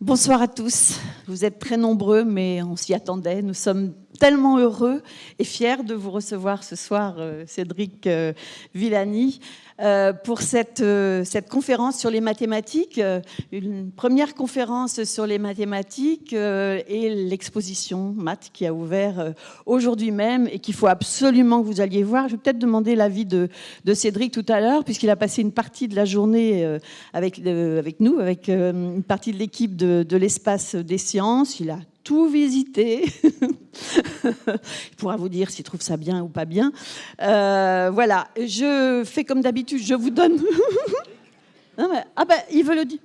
Bonsoir à tous. Vous êtes très nombreux, mais on s'y attendait. Nous sommes tellement heureux et fiers de vous recevoir ce soir, Cédric Villani, pour cette conférence sur les mathématiques. Une première conférence sur les mathématiques et l'exposition maths qui a ouvert aujourd'hui même et qu'il faut absolument que vous alliez voir. Je vais peut-être demander l'avis de Cédric tout à l'heure, puisqu'il a passé une partie de la journée avec nous, avec une partie de l'équipe de l'Espace des Sciences. Il a tout visité. Il pourra vous dire s'il trouve ça bien ou pas bien. Voilà, je fais comme d'habitude, je vous donne... Non, mais... Ah ben, il veut le dire.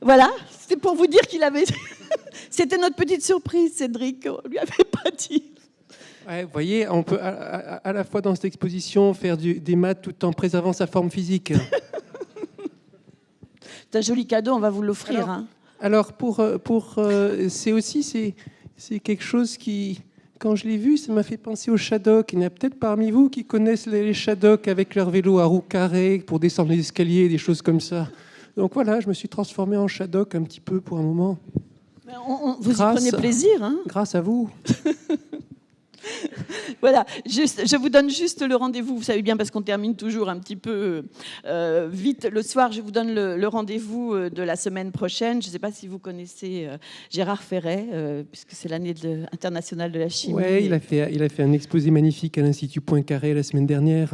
Voilà, c'était pour vous dire qu'il avait... C'était notre petite surprise, Cédric, on lui avait pas dit. Ouais, vous voyez, on peut à la fois dans cette exposition faire des maths tout en préservant sa forme physique. C'est un joli cadeau, on va vous l'offrir. Alors c'est quelque chose qui, quand je l'ai vu, ça m'a fait penser au Shadok. Il y en a peut-être parmi vous qui connaissent les Shadok avec leur vélo à roues carrées pour descendre les escaliers, des choses comme ça. Donc voilà, je me suis transformé en Shadok un petit peu pour un moment. Vous y prenez plaisir, hein ? Grâce à vous. Voilà, je vous donne juste le rendez-vous, vous savez bien, parce qu'on termine toujours un petit peu vite le soir. Je vous donne le rendez-vous de la semaine prochaine. Je ne sais pas si vous connaissez Gérard Ferret, puisque c'est l'année internationale de la chimie. Oui, il a fait un exposé magnifique à l'Institut Poincaré la semaine dernière.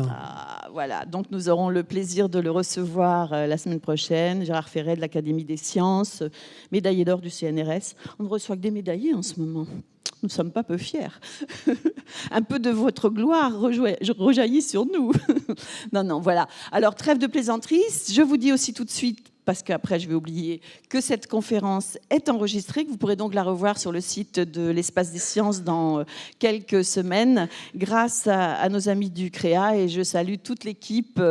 Voilà, donc nous aurons le plaisir de le recevoir la semaine prochaine. Gérard Ferret de l'Académie des Sciences, médaillé d'or du CNRS. On ne reçoit que des médaillés en ce moment. Nous ne sommes pas peu fiers. Un peu de votre gloire rejaillit sur nous. Non, voilà. Alors, trêve de plaisanterie. Je vous dis aussi tout de suite, parce qu'après je vais oublier, que cette conférence est enregistrée, que vous pourrez donc la revoir sur le site de l'Espace des Sciences dans quelques semaines, grâce à nos amis du CREA. Et je salue toute l'équipe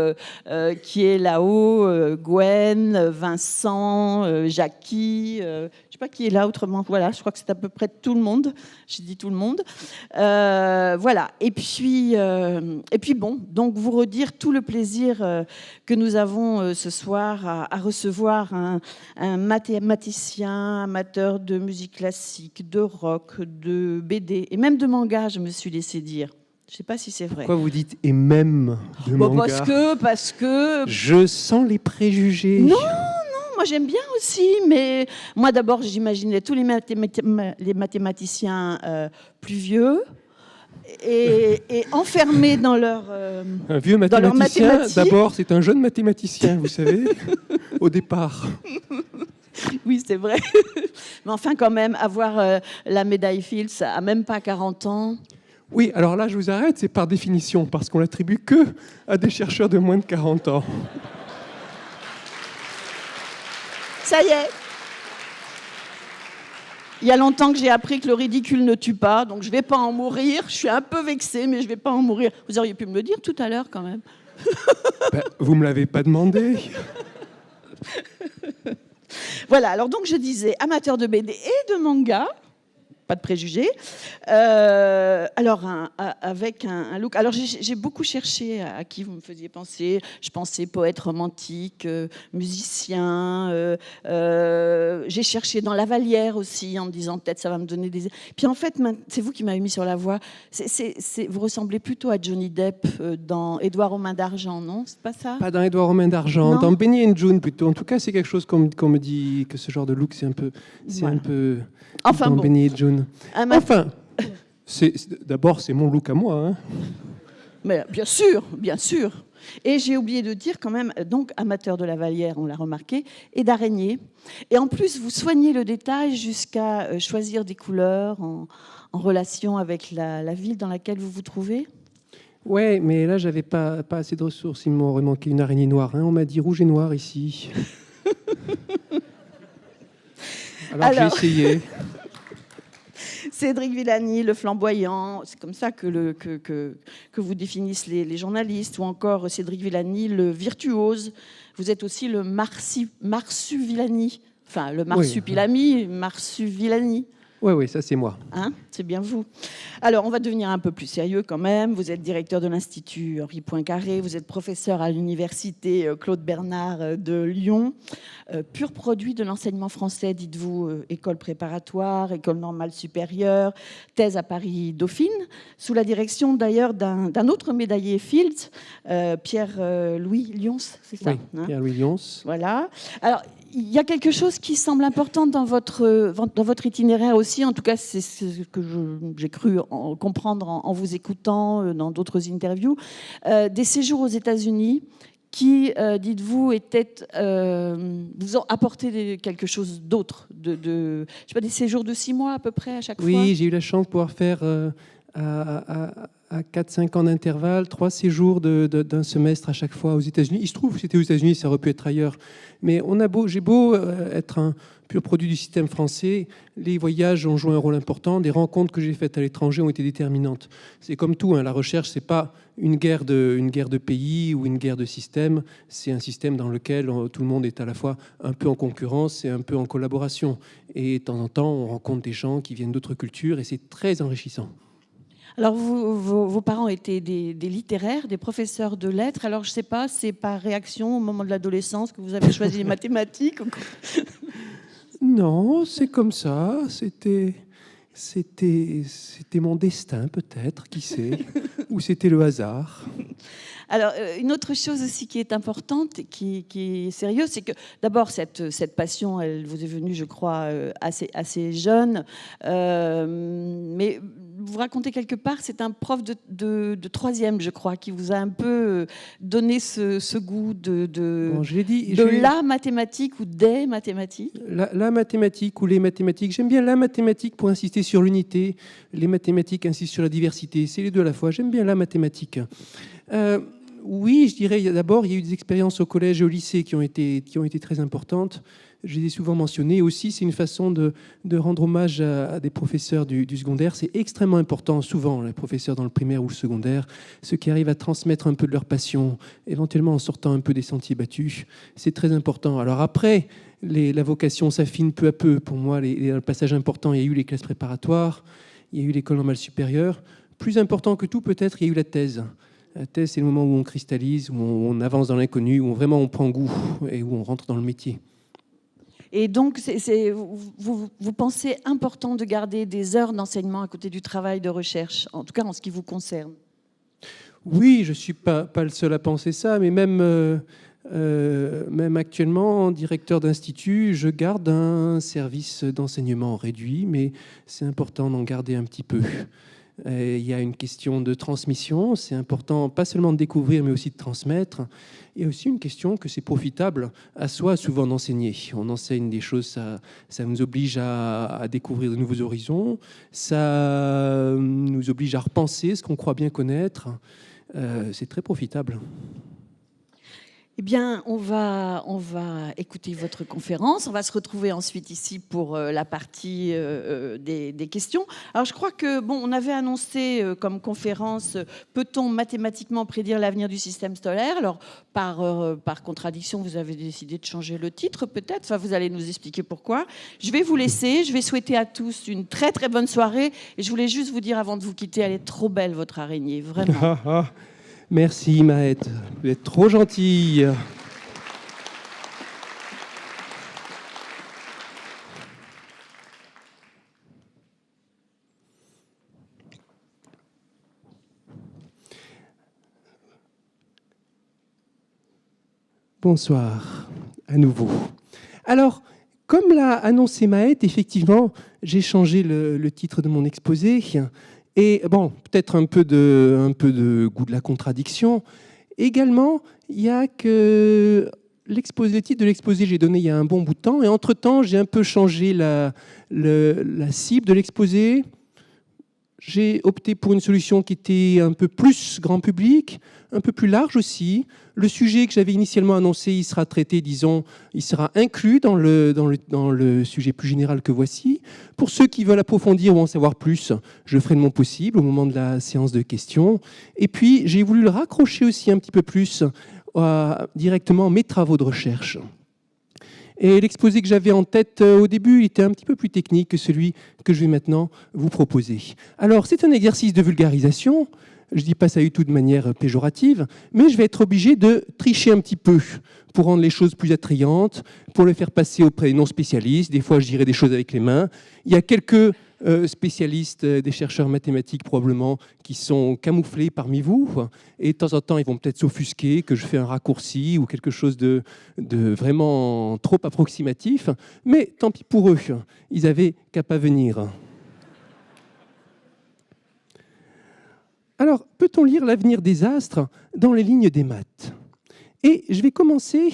qui est là-haut, Gwen, Vincent, Jackie, je ne sais pas qui est là autrement. Voilà, je crois que c'est à peu près tout le monde. J'ai dit tout le monde. Voilà. Et puis bon, donc vous redire tout le plaisir que nous avons ce soir à recevoir un mathématicien, amateur de musique classique, de rock, de BD et même de manga, je me suis laissé dire. Je ne sais pas si c'est vrai. Pourquoi vous dites « et même » de manga ? Parce que... Je sens les préjugés. Non, moi j'aime bien aussi, mais moi d'abord j'imaginais tous les mathématiciens plus vieux et enfermés dans leur un vieux mathématicien, d'abord c'est un jeune mathématicien, vous savez, au départ. Oui, c'est vrai. Mais enfin quand même, avoir la médaille Fields à même pas 40 ans... Oui, alors là je vous arrête, c'est par définition, parce qu'on l'attribue que à des chercheurs de moins de 40 ans. Ça y est. Il y a longtemps que j'ai appris que le ridicule ne tue pas, donc je ne vais pas en mourir. Je suis un peu vexée, mais je ne vais pas en mourir. Vous auriez pu me le dire tout à l'heure, quand même. Vous ne me l'avez pas demandé. Voilà, alors donc je disais, amateur de BD et de manga, pas de préjugés. Alors, avec un look... Alors, j'ai beaucoup cherché à qui vous me faisiez penser. Je pensais poète romantique, musicien. J'ai cherché dans Lavalière aussi, en me disant peut-être ça va me donner des... Puis en fait, c'est vous qui m'avez mis sur la voie. Vous ressemblez plutôt à Johnny Depp dans Édouard aux mains d'argent, non ? C'est pas ça ? Pas dans Édouard aux mains d'argent, non. Dans Benny and June plutôt. En tout cas, c'est quelque chose qu'on me dit que ce genre de look, c'est un peu... Enfin, bon. Benny et June. Enfin, d'abord, c'est mon look à moi. Hein. Mais bien sûr, bien sûr. Et j'ai oublié de dire quand même, donc amateur de Lavalière, on l'a remarqué, et d'araignées. Et en plus, vous soignez le détail jusqu'à choisir des couleurs en relation avec la ville dans laquelle vous vous trouvez. Ouais, mais là, j'avais pas assez de ressources. Il m'aurait manqué une araignée noire. Hein. On m'a dit rouge et noir ici. Alors j'ai essayé. Cédric Villani, le flamboyant, c'est comme ça que vous définissent les journalistes, ou encore Cédric Villani, le virtuose. Vous êtes aussi le Marsu Villani, enfin le Marsupilami, Marsu Villani. Oui, ça c'est moi. Hein, c'est bien vous. Alors, on va devenir un peu plus sérieux quand même. Vous êtes directeur de l'Institut Henri Poincaré, vous êtes professeur à l'université Claude Bernard de Lyon. Pur produit de l'enseignement français, dites-vous, école préparatoire, école normale supérieure, thèse à Paris-Dauphine, sous la direction d'ailleurs d'un autre médaillé Fields, Pierre-Louis Lyons, c'est ça, Oui, hein, Pierre-Louis Lyons. voilà. Alors, il y a quelque chose qui semble important dans votre itinéraire aussi, en tout cas c'est ce que j'ai cru comprendre en vous écoutant dans d'autres interviews, des séjours aux États-Unis qui, dites-vous, vous ont apporté quelque chose d'autre, je sais pas, des séjours de 6 mois à peu près à chaque fois. Oui, j'ai eu la chance de pouvoir faire à 4-5 ans d'intervalle, 3 séjours d'un semestre à chaque fois aux États-Unis. Il se trouve que c'était aux États-Unis, ça aurait pu être ailleurs. Mais j'ai beau être un pur produit du système français, les voyages ont joué un rôle important. Des rencontres que j'ai faites à l'étranger ont été déterminantes. C'est comme tout, hein, la recherche, c'est pas une guerre de pays ou une guerre de système. C'est un système dans lequel tout le monde est à la fois un peu en concurrence et un peu en collaboration. Et de temps en temps, on rencontre des gens qui viennent d'autres cultures et c'est très enrichissant. Alors, vos parents étaient des littéraires, des professeurs de lettres. Alors, je ne sais pas, c'est par réaction au moment de l'adolescence que vous avez choisi les mathématiques ou quoi? Non, c'est comme ça. C'était mon destin, peut-être, qui sait. Ou c'était le hasard. Alors, une autre chose aussi qui est importante, qui est sérieuse, c'est que d'abord, cette passion, elle vous est venue, je crois, assez jeune. Mais vous racontez quelque part, c'est un prof de troisième, je crois, qui vous a un peu donné ce goût Bon, je l'ai dit, la mathématique ou des mathématiques. La mathématique ou les mathématiques. J'aime bien la mathématique pour insister sur l'unité. Les mathématiques insistent sur la diversité. C'est les deux à la fois. J'aime bien la mathématique. Oui, je dirais d'abord, il y a eu des expériences au collège et au lycée qui ont été très importantes. Je les ai souvent mentionnées. Aussi, c'est une façon de rendre hommage à des professeurs du secondaire. C'est extrêmement important, souvent, les professeurs dans le primaire ou le secondaire, ceux qui arrivent à transmettre un peu de leur passion, éventuellement en sortant un peu des sentiers battus. C'est très important. Alors après, la vocation s'affine peu à peu. Pour moi, le passage important, il y a eu les classes préparatoires, il y a eu l'école normale supérieure. Plus important que tout, peut-être, il y a eu la thèse. La thèse, c'est le moment où on cristallise, où on avance dans l'inconnu, où vraiment on prend goût et où on rentre dans le métier. Et donc, vous pensez important de garder des heures d'enseignement à côté du travail de recherche, en tout cas en ce qui vous concerne? Oui, je ne suis pas le seul à penser ça, mais même actuellement, en directeur d'institut, je garde un service d'enseignement réduit, mais c'est important d'en garder un petit peu. Il y a une question de transmission, c'est important pas seulement de découvrir, mais aussi de transmettre. Il y a aussi une question que c'est profitable à soi souvent d'enseigner. On enseigne des choses, ça nous oblige à découvrir de nouveaux horizons, ça nous oblige à repenser ce qu'on croit bien connaître. C'est très profitable. Eh bien, on va écouter votre conférence. On va se retrouver ensuite ici pour la partie des questions. Alors, je crois que, on avait annoncé comme conférence « Peut-on mathématiquement prédire l'avenir du système scolaire ?» Alors, par contradiction, vous avez décidé de changer le titre, peut-être. Enfin, vous allez nous expliquer pourquoi. Je vais vous laisser. Je vais souhaiter à tous une très, très bonne soirée. Et je voulais juste vous dire, avant de vous quitter, elle est trop belle, votre araignée, vraiment. Merci Maët, vous êtes trop gentille. Bonsoir à nouveau. Alors, comme l'a annoncé Maët, effectivement, j'ai changé le titre de mon exposé. Et bon, peut-être un peu de goût de la contradiction. Également, il y a que le titre de l'exposé, j'ai donné il y a un bon bout de temps. Et entre-temps, j'ai un peu changé la cible de l'exposé. J'ai opté pour une solution qui était un peu plus grand public, un peu plus large aussi. Le sujet que j'avais initialement annoncé, il sera traité, disons, il sera inclus dans le sujet plus général que voici. Pour ceux qui veulent approfondir ou en savoir plus, je ferai de mon possible au moment de la séance de questions. Et puis, j'ai voulu le raccrocher aussi un petit peu plus directement à mes travaux de recherche. Et l'exposé que j'avais en tête au début était un petit peu plus technique que celui que je vais maintenant vous proposer. Alors, c'est un exercice de vulgarisation. Je ne dis pas ça du tout de manière péjorative, mais je vais être obligé de tricher un petit peu pour rendre les choses plus attrayantes, pour le faire passer auprès des non-spécialistes. Des fois, je dirai des choses avec les mains. Il y a quelques spécialistes, des chercheurs mathématiques probablement, qui sont camouflés parmi vous. Et de temps en temps, ils vont peut-être s'offusquer que je fais un raccourci ou quelque chose de vraiment trop approximatif. Mais tant pis pour eux, ils n'avaient qu'à pas venir. Alors, peut-on lire l'avenir des astres dans les lignes des maths? Et je vais commencer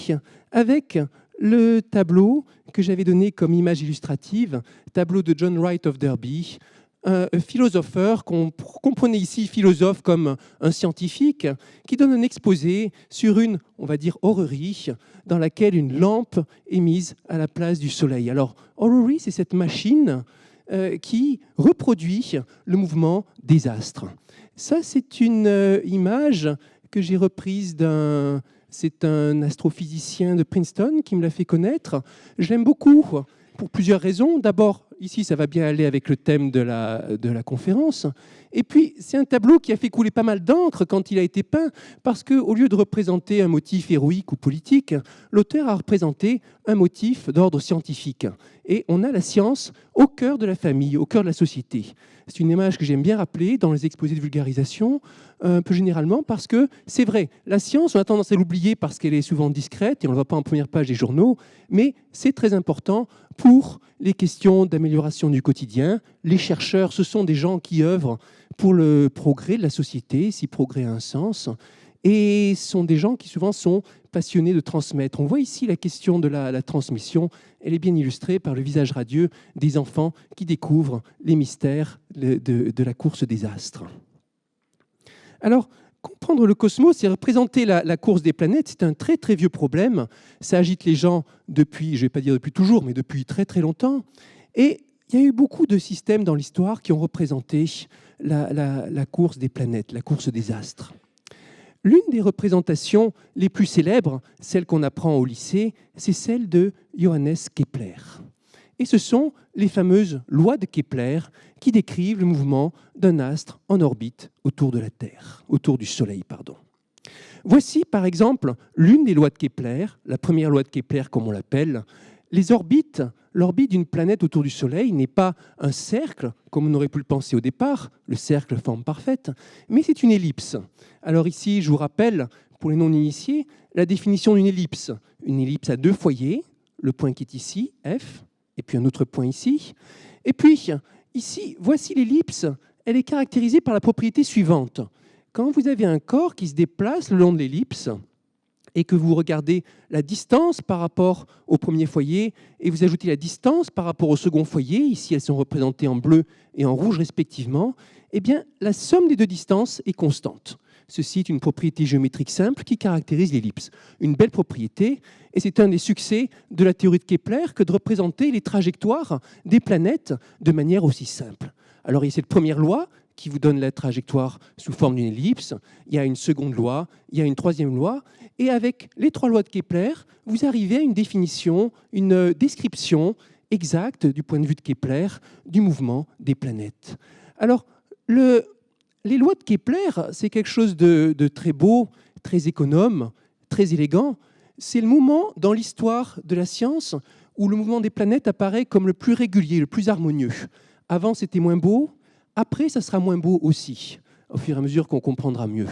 avec le tableau que j'avais donné comme image illustrative, tableau de John Wright of Derby, un philosopheur, comprenez ici philosophe comme un scientifique, qui donne un exposé sur une, on va dire, orrerie, dans laquelle une lampe est mise à la place du soleil. Alors, orrerie, c'est cette machine qui reproduit le mouvement des astres. Ça, c'est une image que j'ai reprise c'est un astrophysicien de Princeton qui me l'a fait connaître. Je l'aime beaucoup pour plusieurs raisons. D'abord, ici, ça va bien aller avec le thème de la conférence. Et puis, c'est un tableau qui a fait couler pas mal d'encre quand il a été peint, parce qu'au lieu de représenter un motif héroïque ou politique, l'auteur a représenté un motif d'ordre scientifique. Et on a la science au cœur de la famille, au cœur de la société. C'est une image que j'aime bien rappeler dans les exposés de vulgarisation, un peu généralement, parce que c'est vrai, la science, on a tendance à l'oublier parce qu'elle est souvent discrète et on ne le voit pas en première page des journaux, mais c'est très important pour les questions d'amélioration du quotidien. Les chercheurs, ce sont des gens qui œuvrent pour le progrès de la société, si progrès a un sens, et ce sont des gens qui souvent sont passionnés de transmettre. On voit ici la question de la transmission, elle est bien illustrée par le visage radieux des enfants qui découvrent les mystères de la course des astres. Alors, comprendre le cosmos et représenter la course des planètes, c'est un très très vieux problème. Ça agite les gens depuis, je ne vais pas dire depuis toujours, mais depuis très très longtemps. Et il y a eu beaucoup de systèmes dans l'histoire qui ont représenté la course des planètes, la course des astres. L'une des représentations les plus célèbres, celle qu'on apprend au lycée, c'est celle de Johannes Kepler. Et ce sont les fameuses lois de Kepler qui décrivent le mouvement d'un astre en orbite autour de la Terre, autour du Soleil, pardon. Voici par exemple l'une des lois de Kepler, la première loi de Kepler comme on l'appelle. L'orbite d'une planète autour du Soleil n'est pas un cercle, comme on aurait pu le penser au départ, le cercle forme parfaite, mais c'est une ellipse. Alors ici, je vous rappelle, pour les non-initiés, la définition d'une ellipse. Une ellipse à deux foyers, le point qui est ici, F, et puis un autre point ici. Et puis, ici, voici l'ellipse. Elle est caractérisée par la propriété suivante. Quand vous avez un corps qui se déplace le long de l'ellipse et que vous regardez la distance par rapport au premier foyer et vous ajoutez la distance par rapport au second foyer, ici elles sont représentées en bleu et en rouge respectivement, eh bien la somme des deux distances est constante. Ceci est une propriété géométrique simple qui caractérise l'ellipse. Une belle propriété, et c'est un des succès de la théorie de Kepler que de représenter les trajectoires des planètes de manière aussi simple. Alors il y a cette première loi qui vous donne la trajectoire sous forme d'une ellipse, il y a une seconde loi, il y a une troisième loi, et avec les trois lois de Kepler, vous arrivez à une définition, une description exacte du point de vue de Kepler du mouvement des planètes. Alors, les lois de Kepler, c'est quelque chose de très beau, très économe, très élégant. C'est le moment dans l'histoire de la science où le mouvement des planètes apparaît comme le plus régulier, le plus harmonieux. Avant, c'était moins beau. Après, ça sera moins beau aussi, au fur et à mesure qu'on comprendra mieux.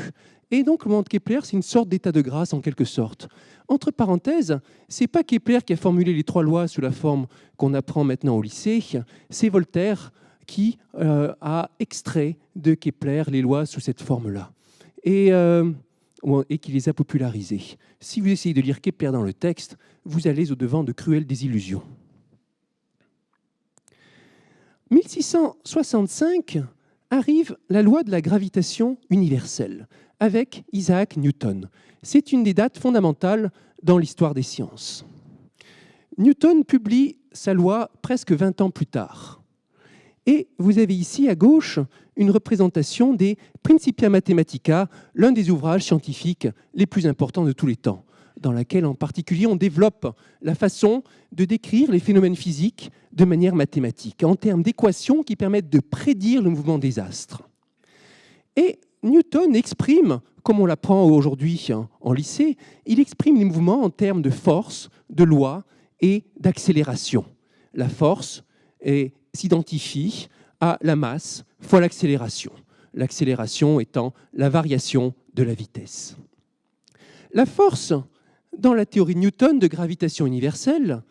Et donc, le mouvement de Kepler, c'est une sorte d'état de grâce, en quelque sorte. Entre parenthèses, ce n'est pas Kepler qui a formulé les trois lois sous la forme qu'on apprend maintenant au lycée, c'est Voltaire qui a extrait de Kepler les lois sous cette forme-là, et qui les a popularisées. Si vous essayez de lire Kepler dans le texte, vous allez au-devant de cruelles désillusions. 1665 arrive la loi de la gravitation universelle avec Isaac Newton. C'est une des dates fondamentales dans l'histoire des sciences. Newton publie sa loi presque 20 ans plus tard. Et vous avez ici à gauche une représentation des Principia Mathematica, l'un des ouvrages scientifiques les plus importants de tous les temps. dans laquelle en particulier on développe la façon de décrire les phénomènes physiques de manière mathématique, en termes d'équations qui permettent de prédire le mouvement des astres. Et Newton exprime, comme on l'apprend aujourd'hui en lycée, il exprime les mouvements en termes de force, de loi et d'accélération. La force s'identifie à la masse fois l'accélération. L'accélération étant la variation de la vitesse. La force, dans la théorie de Newton de gravitation universelle,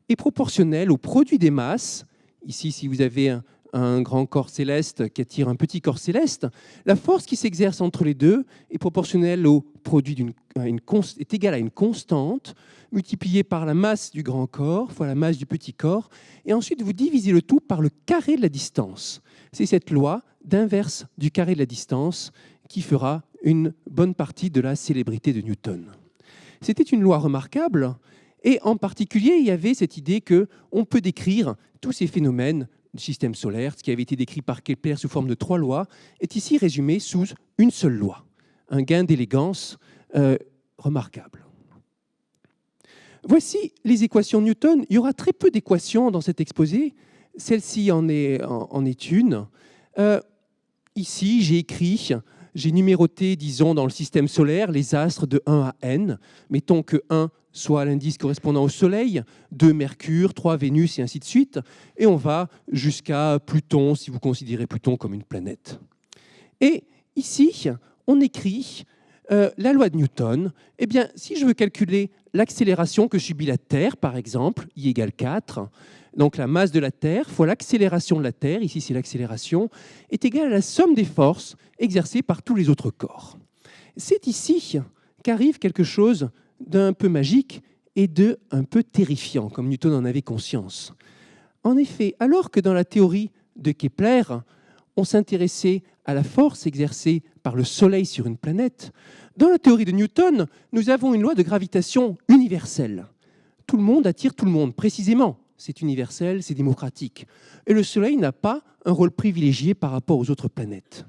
est proportionnelle au produit des masses. Ici, si vous avez un grand corps céleste qui attire un petit corps céleste, la force qui s'exerce entre les deux est proportionnelle au produit est égale à une constante multipliée par la masse du grand corps fois la masse du petit corps, et ensuite vous divisez le tout par le carré de la distance. C'est cette loi d'inverse du carré de la distance qui fera une bonne partie de la célébrité de Newton. C'était une loi remarquable, et en particulier, il y avait cette idée qu'on peut décrire tous ces phénomènes du système solaire, ce qui avait été décrit par Kepler sous forme de 3 lois, est ici résumé sous une seule loi. Un gain d'élégance remarquable. Voici les équations de Newton. Il y aura très peu d'équations dans cet exposé. Celle-ci en est une. Ici, j'ai numéroté, disons, dans le système solaire, les astres de 1 à n. Mettons que 1 soit l'indice correspondant au Soleil, 2 Mercure, 3 Vénus, et ainsi de suite. Et on va jusqu'à Pluton, si vous considérez Pluton comme une planète. Et ici, on écrit la loi de Newton. Eh bien, si je veux calculer l'accélération que subit la Terre, par exemple, I égale 4, donc la masse de la Terre fois l'accélération de la Terre, ici c'est l'accélération, est égale à la somme des forces exercées par tous les autres corps. C'est ici qu'arrive quelque chose d'un peu magique et de un peu terrifiant, comme Newton en avait conscience. En effet, alors que dans la théorie de Kepler, on s'intéressait à la force exercée par le Soleil sur une planète, dans la théorie de Newton, nous avons une loi de gravitation universelle. Tout le monde attire tout le monde, précisément. C'est universel, c'est démocratique. Et le Soleil n'a pas un rôle privilégié par rapport aux autres planètes.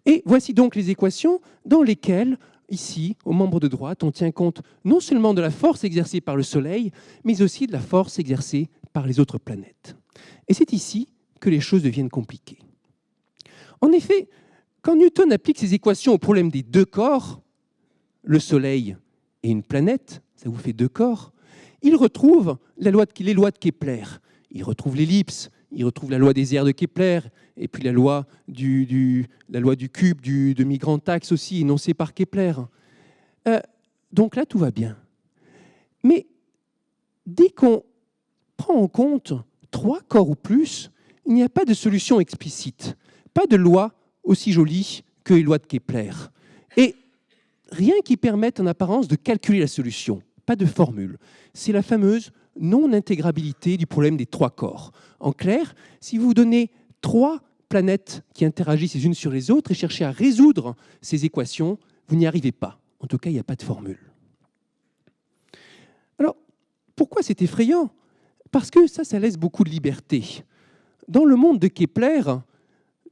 Et voici donc les équations dans lesquelles, ici, au membre de droite, on tient compte non seulement de la force exercée par le Soleil, mais aussi de la force exercée par les autres planètes. Et c'est ici que les choses deviennent compliquées. En effet, quand Newton applique ces équations au problème des deux corps, le Soleil et une planète, ça vous fait deux corps, il retrouve les lois de Kepler. Il retrouve l'ellipse, il retrouve la loi des aires de Kepler, et puis la loi du cube, du demi-grand axe aussi, énoncée par Kepler. Donc là, tout va bien. Mais dès qu'on prend en compte 3 corps ou plus, il n'y a pas de solution explicite, pas de loi aussi jolie que les lois de Kepler. Et rien qui permette en apparence de calculer la solution, pas de formule. C'est la fameuse non-intégrabilité du problème des 3 corps. En clair, si vous donnez 3 planètes qui interagissent les unes sur les autres et cherchez à résoudre ces équations, vous n'y arrivez pas. En tout cas, il n'y a pas de formule. Alors, pourquoi c'est effrayant ? Parce que ça laisse beaucoup de liberté. Dans le monde de Kepler,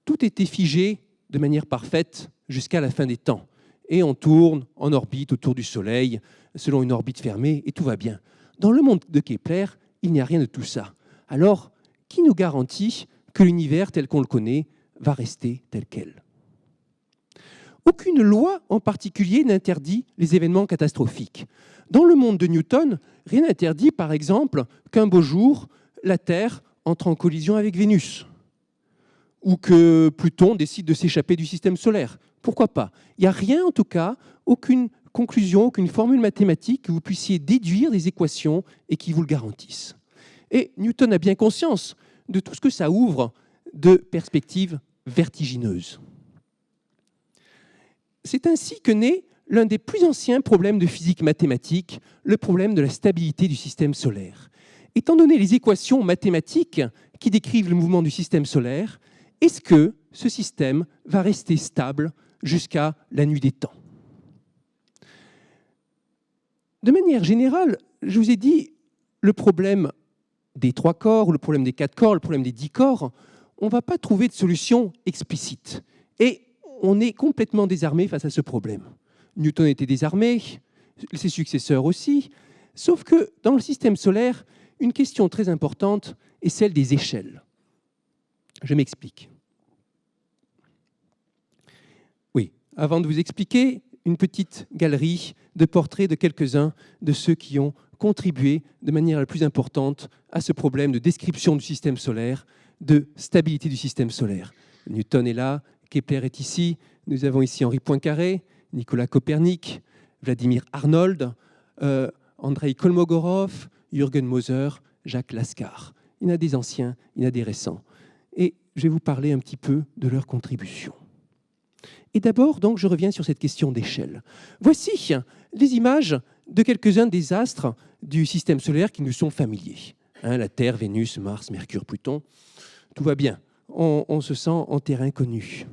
tout était figé de manière parfaite jusqu'à la fin des temps. Et on tourne en orbite autour du Soleil, selon une orbite fermée, et tout va bien. Dans le monde de Kepler, il n'y a rien de tout ça. Alors, qui nous garantit que l'univers tel qu'on le connaît va rester tel quel ? Aucune loi en particulier n'interdit les événements catastrophiques. Dans le monde de Newton, rien n'interdit, par exemple, qu'un beau jour, la Terre entre en collision avec Vénus, ou que Pluton décide de s'échapper du système solaire. Pourquoi pas ? Il n'y a rien, en tout cas, aucune conclusion, aucune formule mathématique que vous puissiez déduire des équations et qui vous le garantissent. Et Newton a bien conscience de tout ce que ça ouvre de perspectives vertigineuses. C'est ainsi que naît l'un des plus anciens problèmes de physique mathématique, le problème de la stabilité du système solaire. Étant donné les équations mathématiques qui décrivent le mouvement du système solaire, est-ce que ce système va rester stable jusqu'à la nuit des temps ? De manière générale, je vous ai dit, le problème des 3 corps, ou le problème des 4 corps, le problème des 10 corps, on ne va pas trouver de solution explicite. Et on est complètement désarmé face à ce problème. Newton était désarmé, ses successeurs aussi. Sauf que dans le système solaire, une question très importante est celle des échelles. Je m'explique. Oui, avant de vous expliquer, une petite galerie de portraits de quelques-uns de ceux qui ont contribué de manière la plus importante à ce problème de description du système solaire, de stabilité du système solaire. Newton est là, Kepler est ici, nous avons ici Henri Poincaré, Nicolas Copernic, Vladimir Arnold, Andrei Kolmogorov, Jürgen Moser, Jacques Lascar. Il y en a des anciens, il y en a des récents. Et je vais vous parler un petit peu de leurs contributions. Et d'abord, donc, je reviens sur cette question d'échelle. Voici les images de quelques-uns des astres du système solaire qui nous sont familiers. La Terre, Vénus, Mars, Mercure, Pluton. Tout va bien. On se sent en terrain connu.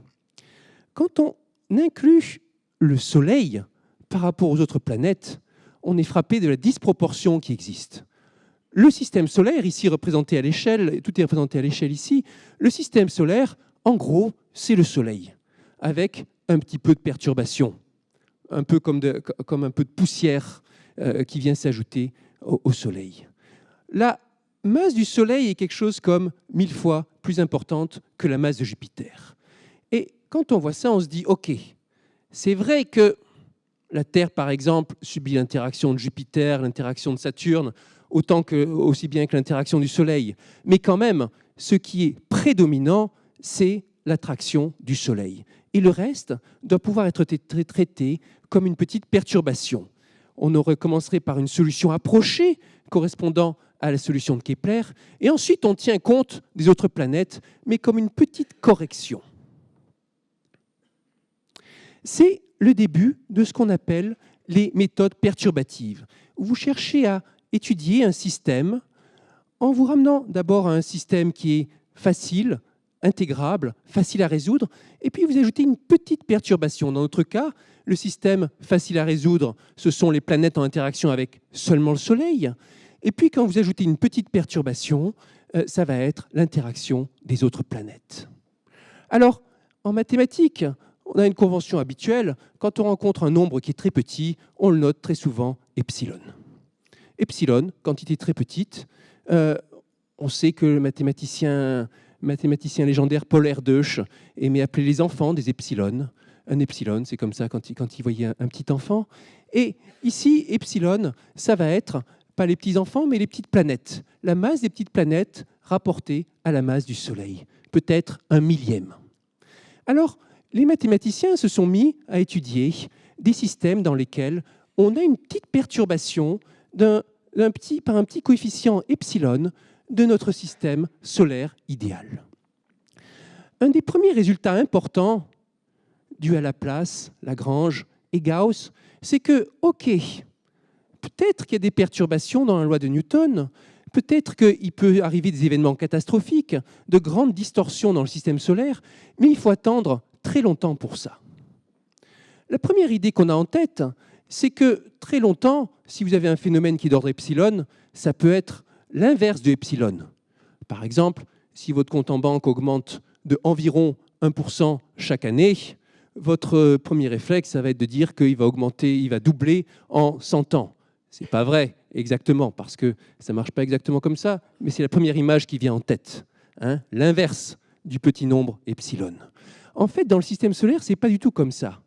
Quand on inclut le Soleil par rapport aux autres planètes, on est frappé de la disproportion qui existe. Le système solaire, ici représenté à l'échelle, tout est représenté à l'échelle ici, le système solaire, en gros, c'est le Soleil, avec un petit peu de perturbation, un peu comme un peu de poussière qui vient s'ajouter au Soleil. La masse du Soleil est quelque chose comme 1000 fois plus importante que la masse de Jupiter. Et quand on voit ça, on se dit, OK, c'est vrai que la Terre, par exemple, subit l'interaction de Jupiter, l'interaction de Saturne, aussi bien que l'interaction du Soleil. Mais quand même, ce qui est prédominant, c'est l'attraction du Soleil. Et le reste doit pouvoir être traité comme une petite perturbation. On commencerait par une solution approchée correspondant à la solution de Kepler, et ensuite on tient compte des autres planètes, mais comme une petite correction. C'est le début de ce qu'on appelle les méthodes perturbatives, où vous cherchez à étudier un système en vous ramenant d'abord à un système qui est facile, intégrable, facile à résoudre, et puis vous ajoutez une petite perturbation. Dans notre cas, le système facile à résoudre, ce sont les planètes en interaction avec seulement le Soleil. Et puis quand vous ajoutez une petite perturbation, ça va être l'interaction des autres planètes. Alors, en mathématiques, on a une convention habituelle. Quand on rencontre un nombre qui est très petit, on le note très souvent epsilon. Epsilon, quantité très petite, on sait que le mathématicien légendaire Paul Erdős aimait appeler les enfants des epsilons. Un epsilon, c'est comme ça quand il voyait un petit enfant. Et ici, epsilon, ça va être, pas les petits-enfants, mais les petites planètes. La masse des petites planètes rapportée à la masse du Soleil. Peut-être 1/1000. Alors, les mathématiciens se sont mis à étudier des systèmes dans lesquels on a une petite perturbation par un petit coefficient epsilon de notre système solaire idéal. Un des premiers résultats importants dus à Laplace, Lagrange et Gauss, c'est que, OK, peut-être qu'il y a des perturbations dans la loi de Newton, peut-être qu'il peut arriver des événements catastrophiques, de grandes distorsions dans le système solaire, mais il faut attendre très longtemps pour ça. La première idée qu'on a en tête, c'est que très longtemps, si vous avez un phénomène qui est d'ordre epsilon, ça peut être l'inverse de epsilon. Par exemple, si votre compte en banque augmente de environ 1% chaque année, votre premier réflexe, ça va être de dire qu'il va augmenter, il va doubler en 100 ans. Ce n'est pas vrai exactement, parce que ça ne marche pas exactement comme ça, mais c'est la première image qui vient en tête. L'inverse du petit nombre epsilon. En fait, dans le système solaire, ce n'est pas du tout comme ça.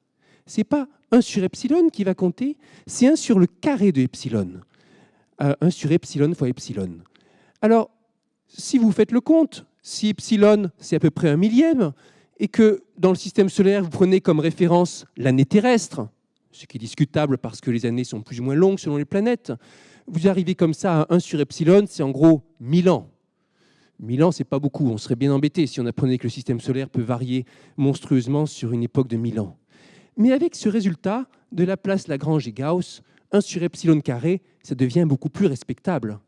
Ce n'est pas 1 sur epsilon qui va compter, c'est 1 sur le carré de epsilon. 1 sur epsilon fois epsilon. Alors, si vous faites le compte, si epsilon, c'est à peu près 1/1000, et que dans le système solaire, vous prenez comme référence l'année terrestre, ce qui est discutable parce que les années sont plus ou moins longues selon les planètes, vous arrivez comme ça à 1 sur epsilon, c'est en gros 1000 ans. 1000 ans, c'est pas beaucoup. On serait bien embêté si on apprenait que le système solaire peut varier monstrueusement sur une époque de 1000 ans. Mais avec ce résultat de Laplace, Lagrange et Gauss, 1 sur epsilon carré, ça devient beaucoup plus respectable.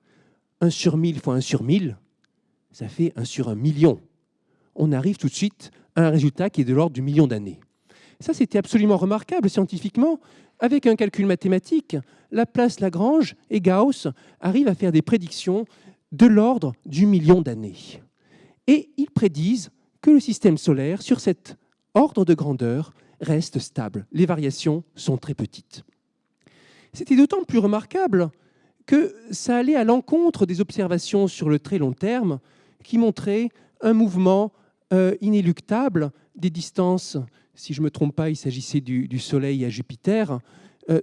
1 sur 1000 fois 1 sur 1000, ça fait 1 sur 1 000 000. On arrive tout de suite à un résultat qui est de l'ordre du million d'années. Ça, c'était absolument remarquable scientifiquement. Avec un calcul mathématique, Laplace, Lagrange et Gauss arrivent à faire des prédictions de l'ordre du million d'années. Et ils prédisent que le système solaire, sur cet ordre de grandeur, reste stable. Les variations sont très petites. c'était d'autant plus remarquable que ça allait à l'encontre des observations sur le très long terme qui montraient un mouvement inéluctable des distances, si je ne me trompe pas, il s'agissait du Soleil à Jupiter,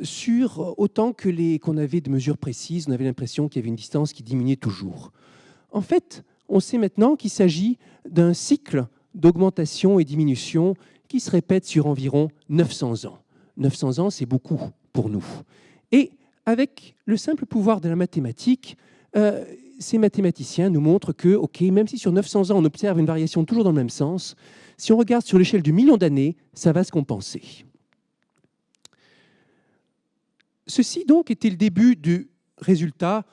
sur autant que qu'on avait de mesures précises, on avait l'impression qu'il y avait une distance qui diminuait toujours. En fait, on sait maintenant qu'il s'agit d'un cycle d'augmentation et diminution qui se répète sur environ 900 ans. 900 ans, c'est beaucoup pour nous. Et avec le simple pouvoir de la mathématique, ces mathématiciens nous montrent que, OK, même si sur 900 ans, on observe une variation toujours dans le même sens, si on regarde sur l'échelle du million d'années, ça va se compenser. Ceci, donc, était le début du résultat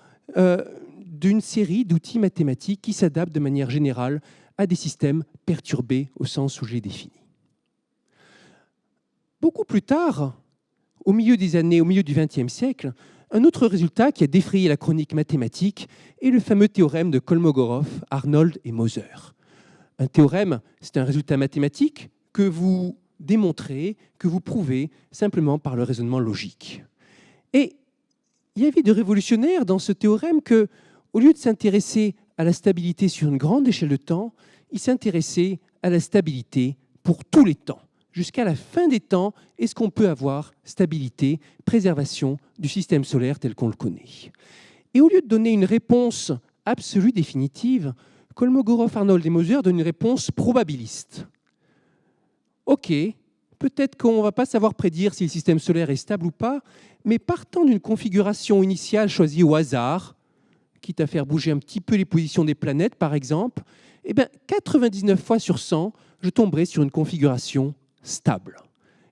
d'une série d'outils mathématiques qui s'adaptent de manière générale à des systèmes perturbés au sens où je l'ai défini. Beaucoup plus tard, au milieu du XXe siècle, un autre résultat qui a défrayé la chronique mathématique est le fameux théorème de Kolmogorov, Arnold et Moser. Un théorème, c'est un résultat mathématique que vous démontrez, que vous prouvez simplement par le raisonnement logique. Et il y avait de révolutionnaire dans ce théorème que, au lieu de s'intéresser à la stabilité sur une grande échelle de temps, il s'intéressait à la stabilité pour tous les temps. Jusqu'à la fin des temps, est-ce qu'on peut avoir stabilité, préservation du système solaire tel qu'on le connaît? Et au lieu de donner une réponse absolue, définitive, Kolmogorov, Arnold et Moser donnent une réponse probabiliste. OK, peut-être qu'on ne va pas savoir prédire si le système solaire est stable ou pas, mais partant d'une configuration initiale choisie au hasard, quitte à faire bouger un petit peu les positions des planètes, par exemple, eh bien, 99 fois sur 100, je tomberai sur une configuration stable.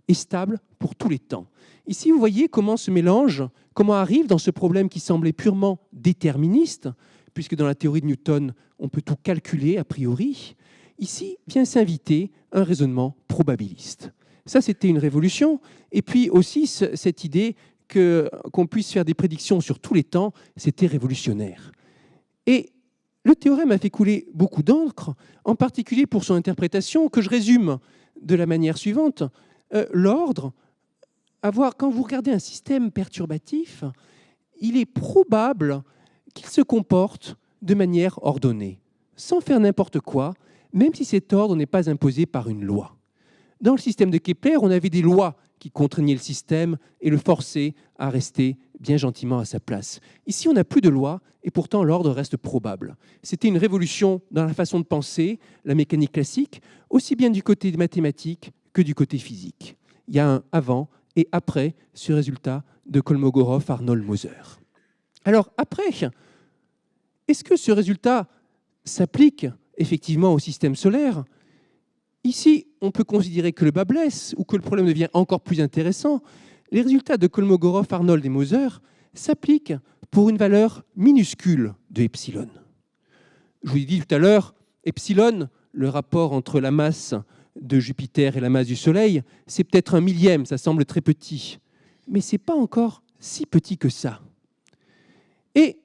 Et stable pour tous les temps. Ici, vous voyez comment se mélange, comment arrive dans ce problème qui semblait purement déterministe, puisque dans la théorie de Newton, on peut tout calculer a priori. Ici vient s'inviter un raisonnement probabiliste. Ça, c'était une révolution. Et puis aussi, cette idée qu'on puisse faire des prédictions sur tous les temps, c'était révolutionnaire. Et le théorème a fait couler beaucoup d'encre, en particulier pour son interprétation, que je résume de la manière suivante. L'ordre, quand vous regardez un système perturbatif, il est probable qu'il se comporte de manière ordonnée, sans faire n'importe quoi, même si cet ordre n'est pas imposé par une loi. Dans le système de Kepler, on avait des lois qui contraignaient le système et le forçaient à rester bien gentiment à sa place. Ici, on n'a plus de loi et pourtant l'ordre reste probable. C'était une révolution dans la façon de penser, la mécanique classique, aussi bien du côté mathématique que du côté physique. Il y a un avant et après ce résultat de Kolmogorov, Arnold, Moser. Alors après, est-ce que ce résultat s'applique effectivement au système solaire? Ici, on peut considérer que le bas blesse ou que le problème devient encore plus intéressant. Les résultats de Kolmogorov, Arnold et Moser s'appliquent pour une valeur minuscule de epsilon. Je vous ai dit tout à l'heure, epsilon, le rapport entre la masse de Jupiter et la masse du Soleil, c'est peut-être 1/1000, ça semble très petit. Mais ce n'est pas encore si petit que ça. Et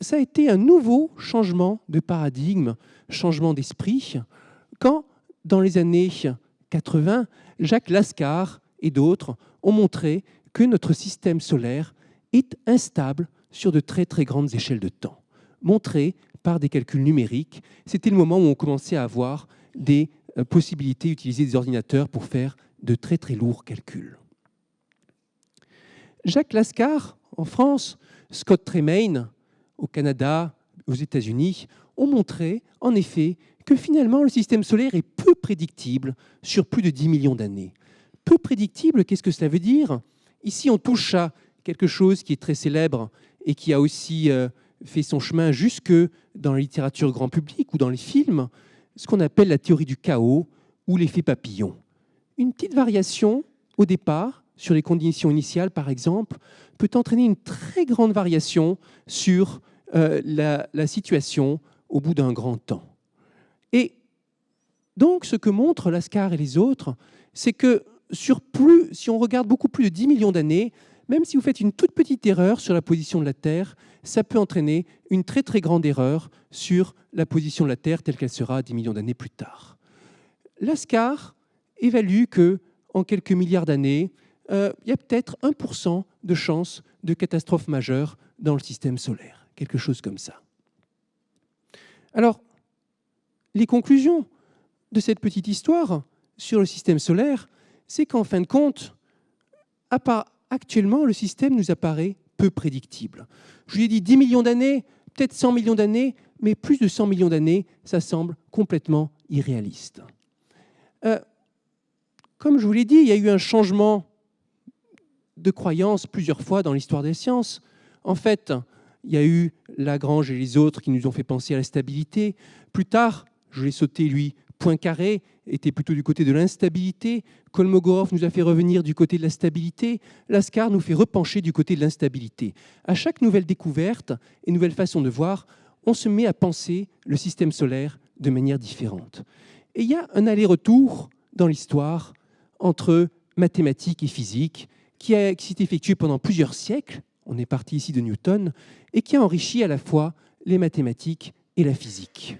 ça a été un nouveau changement de paradigme, changement d'esprit, quand, dans les années 80, Jacques Lascar et d'autres ont montré que notre système solaire est instable sur de très très grandes échelles de temps, montré par des calculs numériques. C'était le moment où on commençait à avoir des possibilités d'utiliser des ordinateurs pour faire de très très lourds calculs. Jacques Lascar, en France, Scott Tremaine, au Canada, aux États-Unis, ont montré, en effet, que finalement, le système solaire est peu prédictible sur plus de 10 millions d'années. Peu prédictible, qu'est-ce que cela veut dire? Ici, on touche à quelque chose qui est très célèbre et qui a aussi fait son chemin jusque dans la littérature grand public ou dans les films, ce qu'on appelle la théorie du chaos ou l'effet papillon. Une petite variation au départ, sur les conditions initiales par exemple, peut entraîner une très grande variation sur la situation au bout d'un grand temps. Et donc, ce que montrent Lascar et les autres, c'est que si on regarde beaucoup plus de 10 millions d'années, même si vous faites une toute petite erreur sur la position de la Terre, ça peut entraîner une très très grande erreur sur la position de la Terre telle qu'elle sera 10 millions d'années plus tard. Lascar évalue qu'en quelques milliards d'années, il y a peut-être 1% de chance de catastrophe majeure dans le système solaire, quelque chose comme ça. Alors, les conclusions de cette petite histoire sur le système solaire, c'est qu'en fin de compte, actuellement, le système nous apparaît peu prédictible. Je lui ai dit 10 millions d'années, peut-être 100 millions d'années, mais plus de 100 millions d'années, ça semble complètement irréaliste. Comme je vous l'ai dit, il y a eu un changement de croyance plusieurs fois dans l'histoire des sciences. En fait, il y a eu Lagrange et les autres qui nous ont fait penser à la stabilité. Plus tard, je l'ai sauté, lui, Poincaré était plutôt du côté de l'instabilité. Kolmogorov nous a fait revenir du côté de la stabilité. Laskar nous fait repencher du côté de l'instabilité. À chaque nouvelle découverte et nouvelle façon de voir, on se met à penser le système solaire de manière différente. Et il y a un aller-retour dans l'histoire entre mathématiques et physique qui s'est effectué pendant plusieurs siècles, on est parti ici de Newton, et qui a enrichi à la fois les mathématiques et la physique.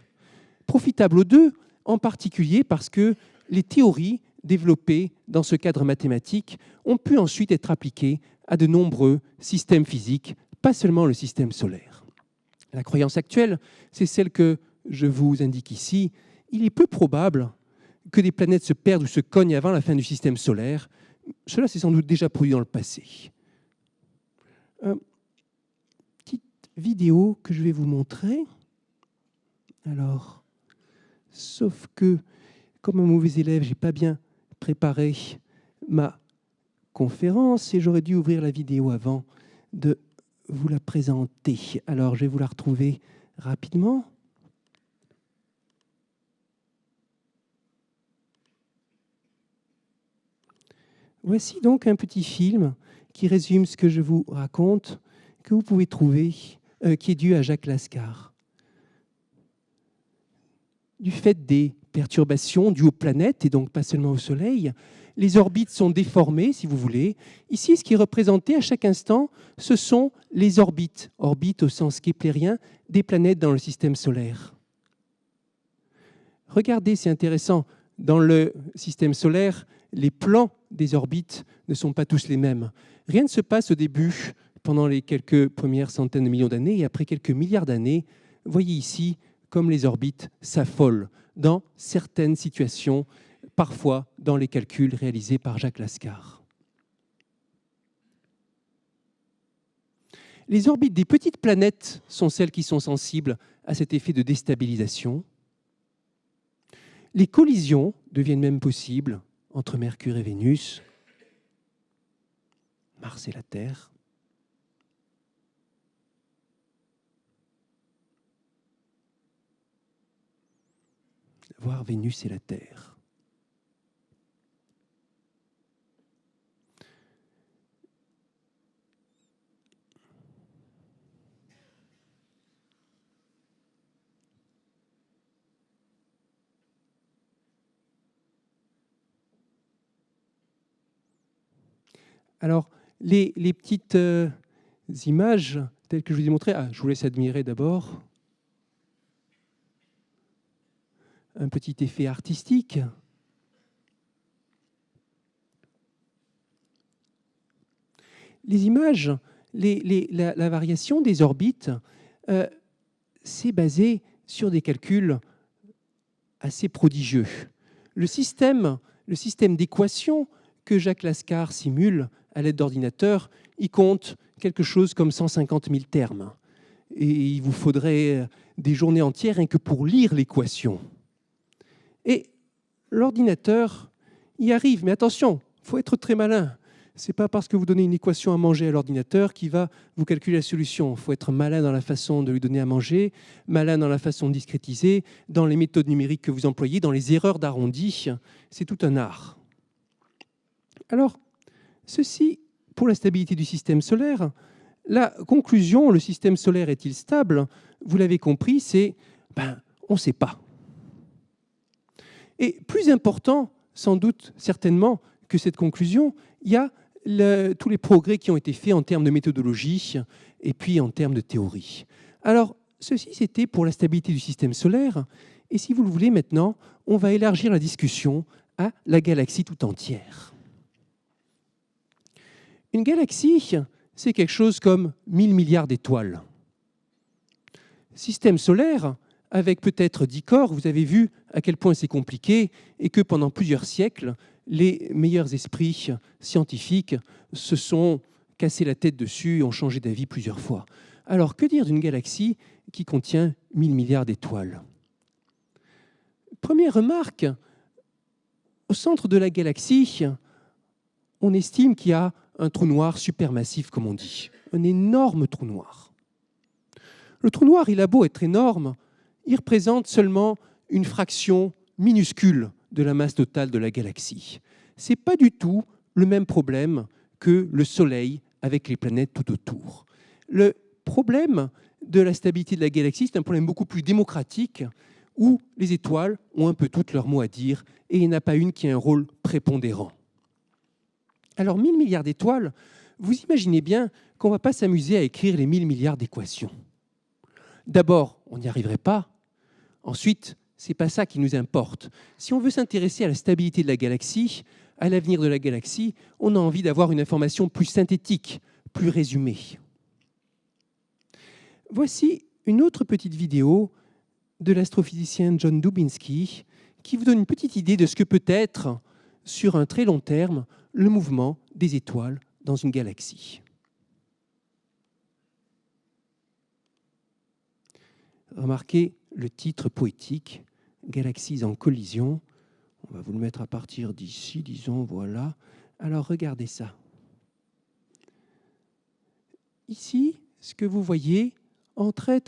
Profitable aux deux, en particulier parce que les théories développées dans ce cadre mathématique ont pu ensuite être appliquées à de nombreux systèmes physiques, pas seulement le système solaire. La croyance actuelle, c'est celle que je vous indique ici. Il est peu probable que des planètes se perdent ou se cognent avant la fin du système solaire. Cela s'est sans doute déjà produit dans le passé. Petite vidéo que je vais vous montrer. Alors, sauf que, comme un mauvais élève, je n'ai pas bien préparé ma conférence et j'aurais dû ouvrir la vidéo avant de vous la présenter. Alors, je vais vous la retrouver rapidement. Voici donc un petit film qui résume ce que je vous raconte, que vous pouvez trouver, qui est dû à Jacques Laskar. Du fait des perturbations dues aux planètes, et donc pas seulement au Soleil, les orbites sont déformées, si vous voulez. Ici, ce qui est représenté à chaque instant, ce sont les orbites, orbites au sens keplérien, des planètes dans le système solaire. Regardez, c'est intéressant, dans le système solaire, les plans des orbites ne sont pas tous les mêmes. Rien ne se passe au début, pendant les quelques premières centaines de millions d'années, et après quelques milliards d'années, voyez ici comme les orbites s'affolent dans certaines situations, parfois dans les calculs réalisés par Jacques Laskar. Les orbites des petites planètes sont celles qui sont sensibles à cet effet de déstabilisation. Les collisions deviennent même possibles entre Mercure et Vénus, Mars et la Terre. Voire Vénus et la Terre. Alors, les petites images telles que je vous ai montrées, je vous laisse admirer d'abord. Un petit effet artistique. Les images, la variation des orbites, c'est basé sur des calculs assez prodigieux. Le système d'équations que Jacques Laskar simule à l'aide d'ordinateurs, il compte quelque chose comme 150 000 termes. Et il vous faudrait des journées entières rien que pour lire l'équation. Et l'ordinateur y arrive. Mais attention, il faut être très malin. Ce n'est pas parce que vous donnez une équation à manger à l'ordinateur qu'il va vous calculer la solution. Il faut être malin dans la façon de lui donner à manger, malin dans la façon de discrétiser, dans les méthodes numériques que vous employez, dans les erreurs d'arrondi. C'est tout un art. Alors, ceci, pour la stabilité du système solaire, la conclusion, le système solaire est-il stable? Vous l'avez compris, c'est on ne sait pas. Et plus important, sans doute, certainement, que cette conclusion, il y a tous les progrès qui ont été faits en termes de méthodologie et puis en termes de théorie. Alors, ceci, c'était pour la stabilité du système solaire. Et si vous le voulez maintenant, on va élargir la discussion à la galaxie tout entière. Une galaxie, c'est quelque chose comme 1000 milliards d'étoiles. Système solaire, avec peut-être 10 corps, vous avez vu à quel point c'est compliqué et que pendant plusieurs siècles, les meilleurs esprits scientifiques se sont cassés la tête dessus et ont changé d'avis plusieurs fois. Alors, que dire d'une galaxie qui contient 1000 milliards d'étoiles? Première remarque, au centre de la galaxie, on estime qu'il y a un trou noir supermassif, comme on dit, un énorme trou noir. Le trou noir, il a beau être énorme, il représente seulement une fraction minuscule de la masse totale de la galaxie. Ce n'est pas du tout le même problème que le Soleil avec les planètes tout autour. Le problème de la stabilité de la galaxie, c'est un problème beaucoup plus démocratique où les étoiles ont un peu toutes leur mot à dire et il n'y en a pas une qui a un rôle prépondérant. Alors, 1000 milliards d'étoiles, vous imaginez bien qu'on ne va pas s'amuser à écrire les 1000 milliards d'équations. D'abord, on n'y arriverait pas. Ensuite, ce n'est pas ça qui nous importe. Si on veut s'intéresser à la stabilité de la galaxie, à l'avenir de la galaxie, on a envie d'avoir une information plus synthétique, plus résumée. Voici une autre petite vidéo de l'astrophysicien John Dubinsky qui vous donne une petite idée de ce que peut être, sur un très long terme, le mouvement des étoiles dans une galaxie. Remarquez le titre poétique, « Galaxies en collision ». On va vous le mettre à partir d'ici, disons, voilà. Alors, regardez ça. Ici, ce que vous voyez, en très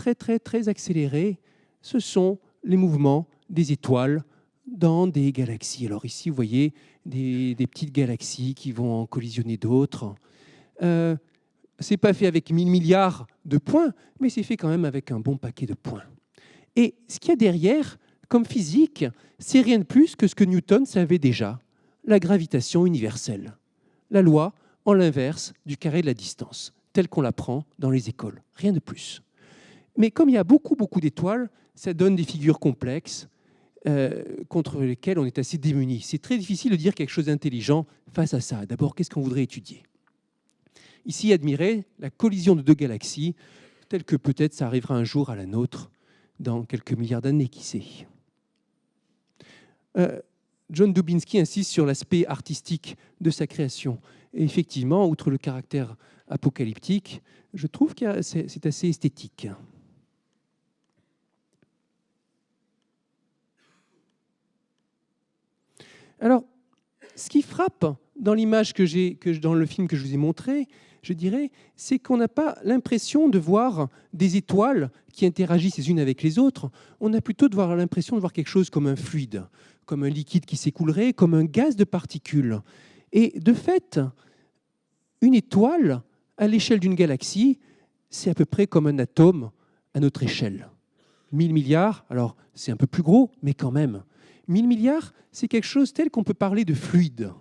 accéléré, ce sont les mouvements des étoiles dans des galaxies. Alors ici, vous voyez des petites galaxies qui vont en collisionner d'autres. Ce n'est pas fait avec 1000 milliards de points, mais c'est fait quand même avec un bon paquet de points. Et ce qu'il y a derrière, comme physique, c'est rien de plus que ce que Newton savait déjà, la gravitation universelle. La loi en l'inverse du carré de la distance, telle qu'on l'apprend dans les écoles. Rien de plus. Mais comme il y a beaucoup d'étoiles, ça donne des figures complexes contre lesquelles on est assez démuni. C'est très difficile de dire quelque chose d'intelligent face à ça. D'abord, qu'est-ce qu'on voudrait étudier? Ici, admirez la collision de deux galaxies, telle que peut-être ça arrivera un jour à la nôtre, dans quelques milliards d'années, qui sait. John Dubinsky insiste sur l'aspect artistique de sa création. Et effectivement, outre le caractère apocalyptique, je trouve que c'est assez esthétique. Alors, ce qui frappe dans l'image dans le film que je vous ai montré, je dirais, c'est qu'on n'a pas l'impression de voir des étoiles qui interagissent les unes avec les autres. On a plutôt l'impression de voir quelque chose comme un fluide, comme un liquide qui s'écoulerait, comme un gaz de particules. Et de fait, une étoile, à l'échelle d'une galaxie, c'est à peu près comme un atome à notre échelle. 1000 milliards, alors c'est un peu plus gros, mais quand même. 1000 milliards, c'est quelque chose tel qu'on peut parler de fluide.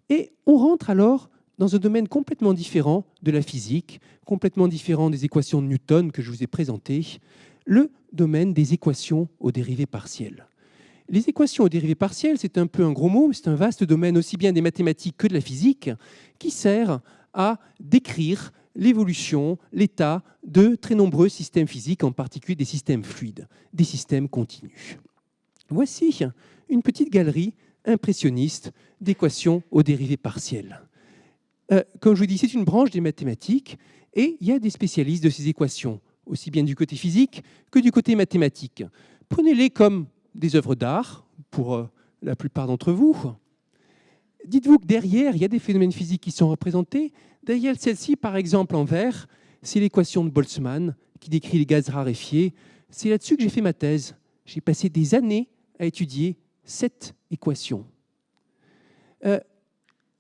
Et on rentre alors dans un domaine complètement différent de la physique, complètement différent des équations de Newton que je vous ai présentées, le domaine des équations aux dérivées partielles. Les équations aux dérivées partielles, c'est un peu un gros mot, mais c'est un vaste domaine aussi bien des mathématiques que de la physique, qui sert à décrire l'évolution, l'état de très nombreux systèmes physiques, en particulier des systèmes fluides, des systèmes continus. Voici une petite galerie impressionniste d'équations aux dérivées partielles. Comme je vous dis, c'est une branche des mathématiques et il y a des spécialistes de ces équations, aussi bien du côté physique que du côté mathématique. Prenez-les comme des œuvres d'art, pour la plupart d'entre vous. Dites-vous que derrière, il y a des phénomènes physiques qui sont représentés. Derrière celle-ci, par exemple, en vert, c'est l'équation de Boltzmann qui décrit les gaz raréfiés. C'est là-dessus que j'ai fait ma thèse. J'ai passé des années à étudier cette équation.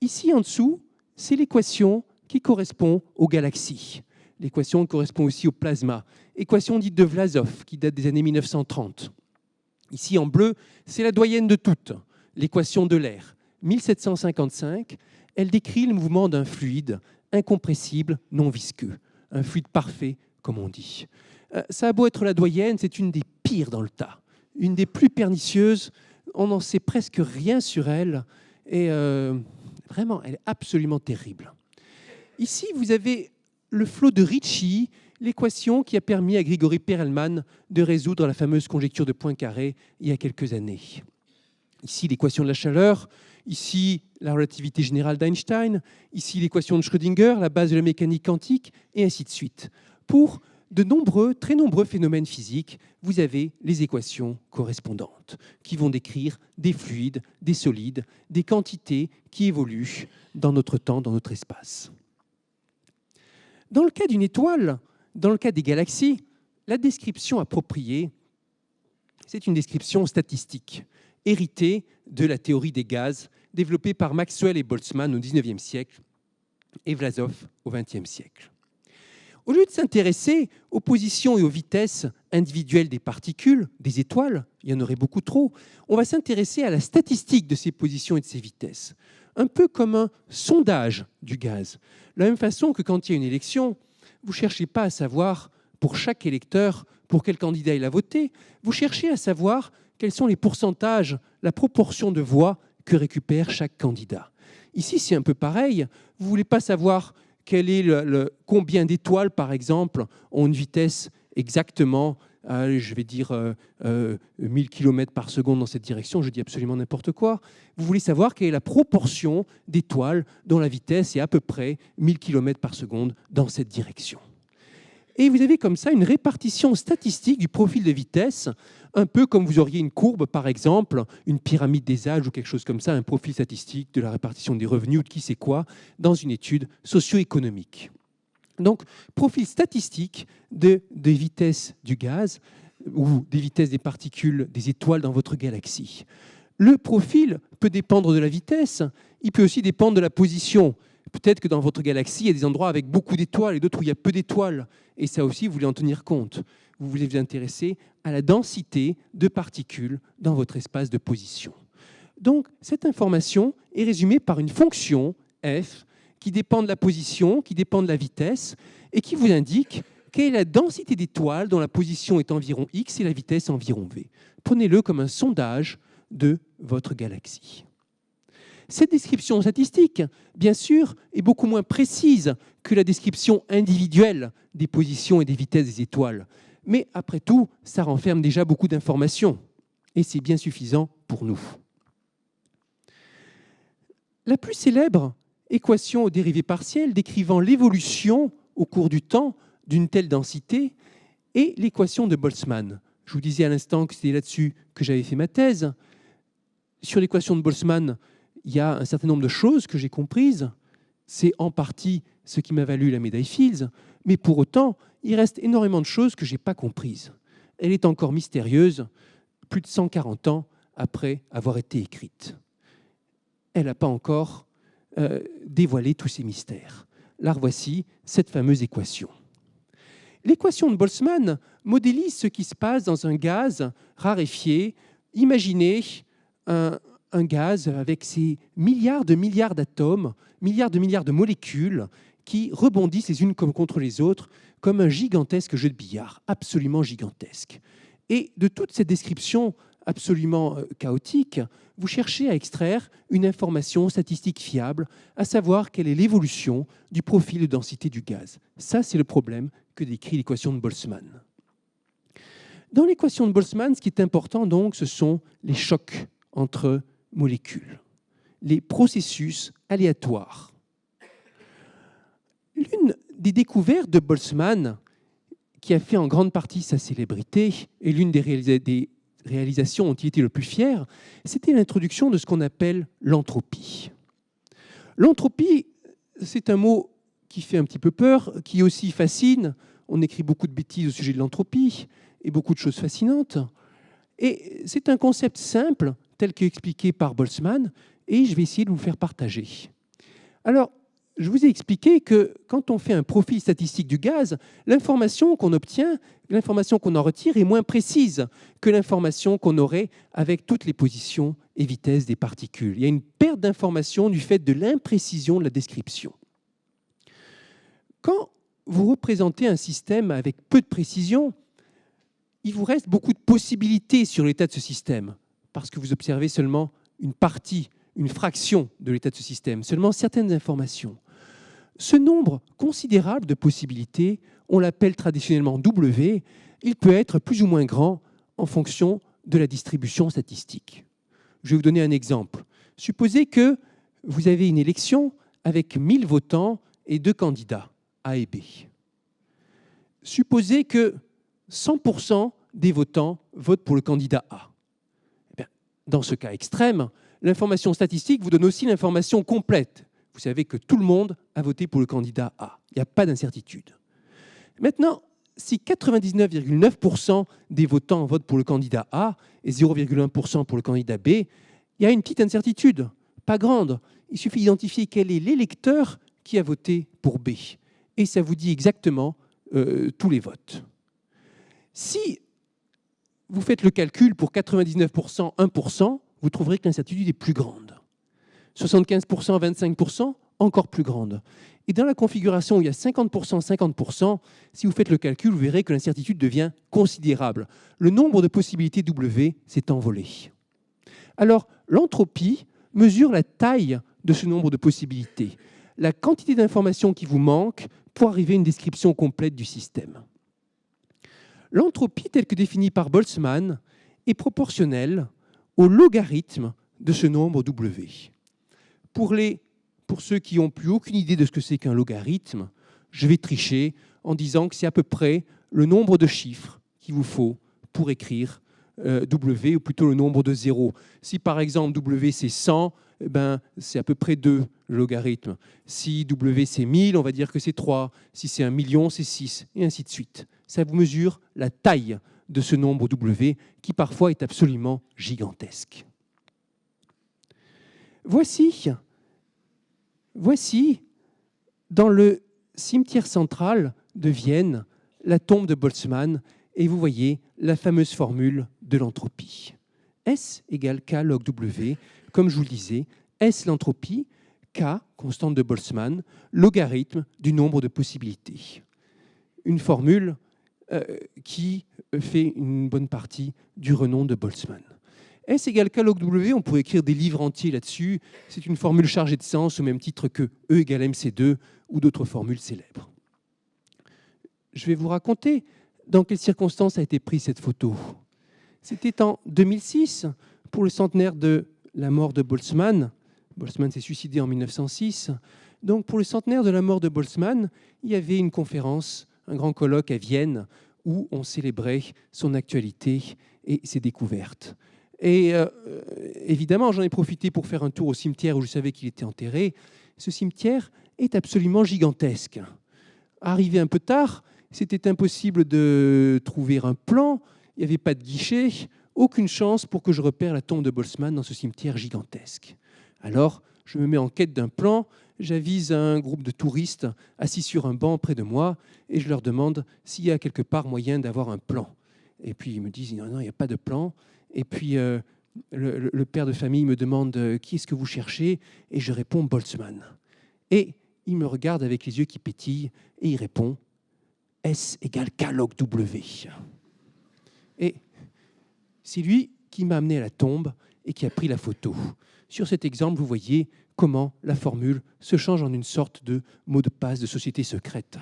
Ici, en dessous, c'est l'équation qui correspond aux galaxies. L'équation correspond aussi au plasma. Équation dite de Vlasov, qui date des années 1930. Ici, en bleu, c'est la doyenne de toutes, l'équation de l'air. 1755, elle décrit le mouvement d'un fluide incompressible, non visqueux. Un fluide parfait, comme on dit. Ça a beau être la doyenne, c'est une des pires dans le tas. Une des plus pernicieuses. On n'en sait presque rien sur elle. Et vraiment, elle est absolument terrible. Ici, vous avez le flot de Ricci, l'équation qui a permis à Grigori Perelman de résoudre la fameuse conjecture de Poincaré il y a quelques années. Ici, l'équation de la chaleur, ici, la relativité générale d'Einstein, ici, l'équation de Schrödinger, la base de la mécanique quantique, et ainsi de suite. Pour de nombreux, très nombreux phénomènes physiques, vous avez les équations correspondantes qui vont décrire des fluides, des solides, des quantités qui évoluent dans notre temps, dans notre espace. Dans le cas d'une étoile, dans le cas des galaxies, la description appropriée, c'est une description statistique, héritée de la théorie des gaz, développée par Maxwell et Boltzmann au XIXe siècle et Vlasov au XXe siècle. Au lieu de s'intéresser aux positions et aux vitesses individuelles des particules, des étoiles, il y en aurait beaucoup trop, on va s'intéresser à la statistique de ces positions et de ces vitesses, un peu comme un sondage du gaz. De la même façon que quand il y a une élection, vous ne cherchez pas à savoir pour chaque électeur pour quel candidat il a voté, vous cherchez à savoir quels sont les pourcentages, la proportion de voix que récupère chaque candidat. Ici, c'est un peu pareil. Vous ne voulez pas savoir quel est combien d'étoiles, par exemple, ont une vitesse exactement, je vais dire 1000 km par seconde dans cette direction, je dis absolument n'importe quoi. Vous voulez savoir quelle est la proportion d'étoiles dont la vitesse est à peu près 1000 km par seconde dans cette direction. Et vous avez comme ça une répartition statistique du profil de vitesse, un peu comme vous auriez une courbe, par exemple, une pyramide des âges ou quelque chose comme ça, un profil statistique de la répartition des revenus ou de qui sait quoi, dans une étude socio-économique. Donc, profil statistique des vitesses du gaz ou des vitesses des particules, des étoiles dans votre galaxie. Le profil peut dépendre de la vitesse, il peut aussi dépendre de la position. Peut-être que dans votre galaxie, il y a des endroits avec beaucoup d'étoiles et d'autres où il y a peu d'étoiles. Et ça aussi, vous voulez en tenir compte. Vous voulez vous intéresser à la densité de particules dans votre espace de position. Donc, cette information est résumée par une fonction f qui dépend de la position, qui dépend de la vitesse et qui vous indique quelle est la densité d'étoiles dont la position est environ x et la vitesse environ v. Prenez-le comme un sondage de votre galaxie. Cette description statistique, bien sûr, est beaucoup moins précise que la description individuelle des positions et des vitesses des étoiles. Mais après tout, ça renferme déjà beaucoup d'informations. Et c'est bien suffisant pour nous. La plus célèbre équation aux dérivées partielles décrivant l'évolution au cours du temps d'une telle densité est l'équation de Boltzmann. Je vous disais à l'instant que c'était là-dessus que j'avais fait ma thèse. Sur l'équation de Boltzmann, il y a un certain nombre de choses que j'ai comprises. C'est en partie ce qui m'a valu la médaille Fields, mais pour autant, il reste énormément de choses que je n'ai pas comprises. Elle est encore mystérieuse, plus de 140 ans après avoir été écrite. Elle n'a pas encore dévoilé tous ses mystères. La revoici, cette fameuse équation. L'équation de Boltzmann modélise ce qui se passe dans un gaz raréfié. Imaginez un gaz avec ses milliards d'atomes, milliards de molécules qui rebondissent les unes contre les autres comme un gigantesque jeu de billard, absolument gigantesque. Et de toute cette description absolument chaotique, vous cherchez à extraire une information statistique fiable, à savoir quelle est l'évolution du profil de densité du gaz. Ça, c'est le problème que décrit l'équation de Boltzmann. Dans l'équation de Boltzmann, ce qui est important, donc, ce sont les chocs entre molécules, les processus aléatoires. L'une des découvertes de Boltzmann, qui a fait en grande partie sa célébrité, et l'une des réalisations dont il était le plus fier, c'était l'introduction de ce qu'on appelle l'entropie. L'entropie, c'est un mot qui fait un petit peu peur, qui aussi fascine. On écrit beaucoup de bêtises au sujet de l'entropie et beaucoup de choses fascinantes. Et c'est un concept simple, tel qu'expliqué par Boltzmann, et je vais essayer de vous faire partager. Alors, je vous ai expliqué que quand on fait un profil statistique du gaz, l'information qu'on obtient, l'information qu'on en retire est moins précise que l'information qu'on aurait avec toutes les positions et vitesses des particules. Il y a une perte d'information du fait de l'imprécision de la description. Quand vous représentez un système avec peu de précision, il vous reste beaucoup de possibilités sur l'état de ce système, parce que vous observez seulement une partie, une fraction de l'état de ce système, seulement certaines informations. Ce nombre considérable de possibilités, on l'appelle traditionnellement W, il peut être plus ou moins grand en fonction de la distribution statistique. Je vais vous donner un exemple. Supposez que vous avez une élection avec 1000 votants et 2 candidats, A et B. Supposez que 100% des votants votent pour le candidat A. Eh bien, dans ce cas extrême, l'information statistique vous donne aussi l'information complète. Vous savez que tout le monde a voté pour le candidat A. Il n'y a pas d'incertitude. Maintenant, si 99,9% des votants votent pour le candidat A et 0,1% pour le candidat B, il y a une petite incertitude, pas grande. Il suffit d'identifier quel est l'électeur qui a voté pour B. Et ça vous dit exactement tous les votes. Si vous faites le calcul pour 99%, 1%, vous trouverez que l'incertitude est plus grande. 75%, 25%, encore plus grande. Et dans la configuration où il y a 50%, 50%, si vous faites le calcul, vous verrez que l'incertitude devient considérable. Le nombre de possibilités W s'est envolé. Alors, l'entropie mesure la taille de ce nombre de possibilités, la quantité d'informations qui vous manque pour arriver à une description complète du système. L'entropie, telle que définie par Boltzmann, est proportionnelle au logarithme de ce nombre W. Pour ceux qui n'ont plus aucune idée de ce que c'est qu'un logarithme, je vais tricher en disant que c'est à peu près le nombre de chiffres qu'il vous faut pour écrire W, ou plutôt le nombre de zéros. Si par exemple W c'est 100, eh ben, c'est à peu près 2 le logarithme. Si W c'est 1000, on va dire que c'est 3. Si c'est 1 million, c'est 6, et ainsi de suite. Ça vous mesure la taille de ce nombre W qui parfois est absolument gigantesque. Voici, dans le cimetière central de Vienne, la tombe de Boltzmann, et vous voyez la fameuse formule de l'entropie. S égale K log W, comme je vous le disais, S l'entropie, K, constante de Boltzmann, logarithme du nombre de possibilités. Une formule qui fait une bonne partie du renom de Boltzmann. S égale K log W, on pourrait écrire des livres entiers là-dessus. C'est une formule chargée de sens au même titre que E égale MC2 ou d'autres formules célèbres. Je vais vous raconter dans quelles circonstances a été prise cette photo. C'était en 2006, pour le centenaire de la mort de Boltzmann. Boltzmann s'est suicidé en 1906. Donc pour le centenaire de la mort de Boltzmann, il y avait une conférence, un grand colloque à Vienne, où on célébrait son actualité et ses découvertes. Et évidemment, j'en ai profité pour faire un tour au cimetière où je savais qu'il était enterré. Ce cimetière est absolument gigantesque. Arrivé un peu tard, c'était impossible de trouver un plan, il n'y avait pas de guichet, aucune chance pour que je repère la tombe de Boltzmann dans ce cimetière gigantesque. Alors, je me mets en quête d'un plan, j'avise un groupe de touristes assis sur un banc près de moi et je leur demande s'il y a quelque part moyen d'avoir un plan. Et puis ils me disent non, il n'y a pas de plan. Et puis le père de famille me demande qui est-ce que vous cherchez et je réponds Boltzmann. Et il me regarde avec les yeux qui pétillent et il répond S égale K log W. Et c'est lui qui m'a amené à la tombe et qui a pris la photo. Sur cet exemple, vous voyez comment la formule se change en une sorte de mot de passe de société secrète.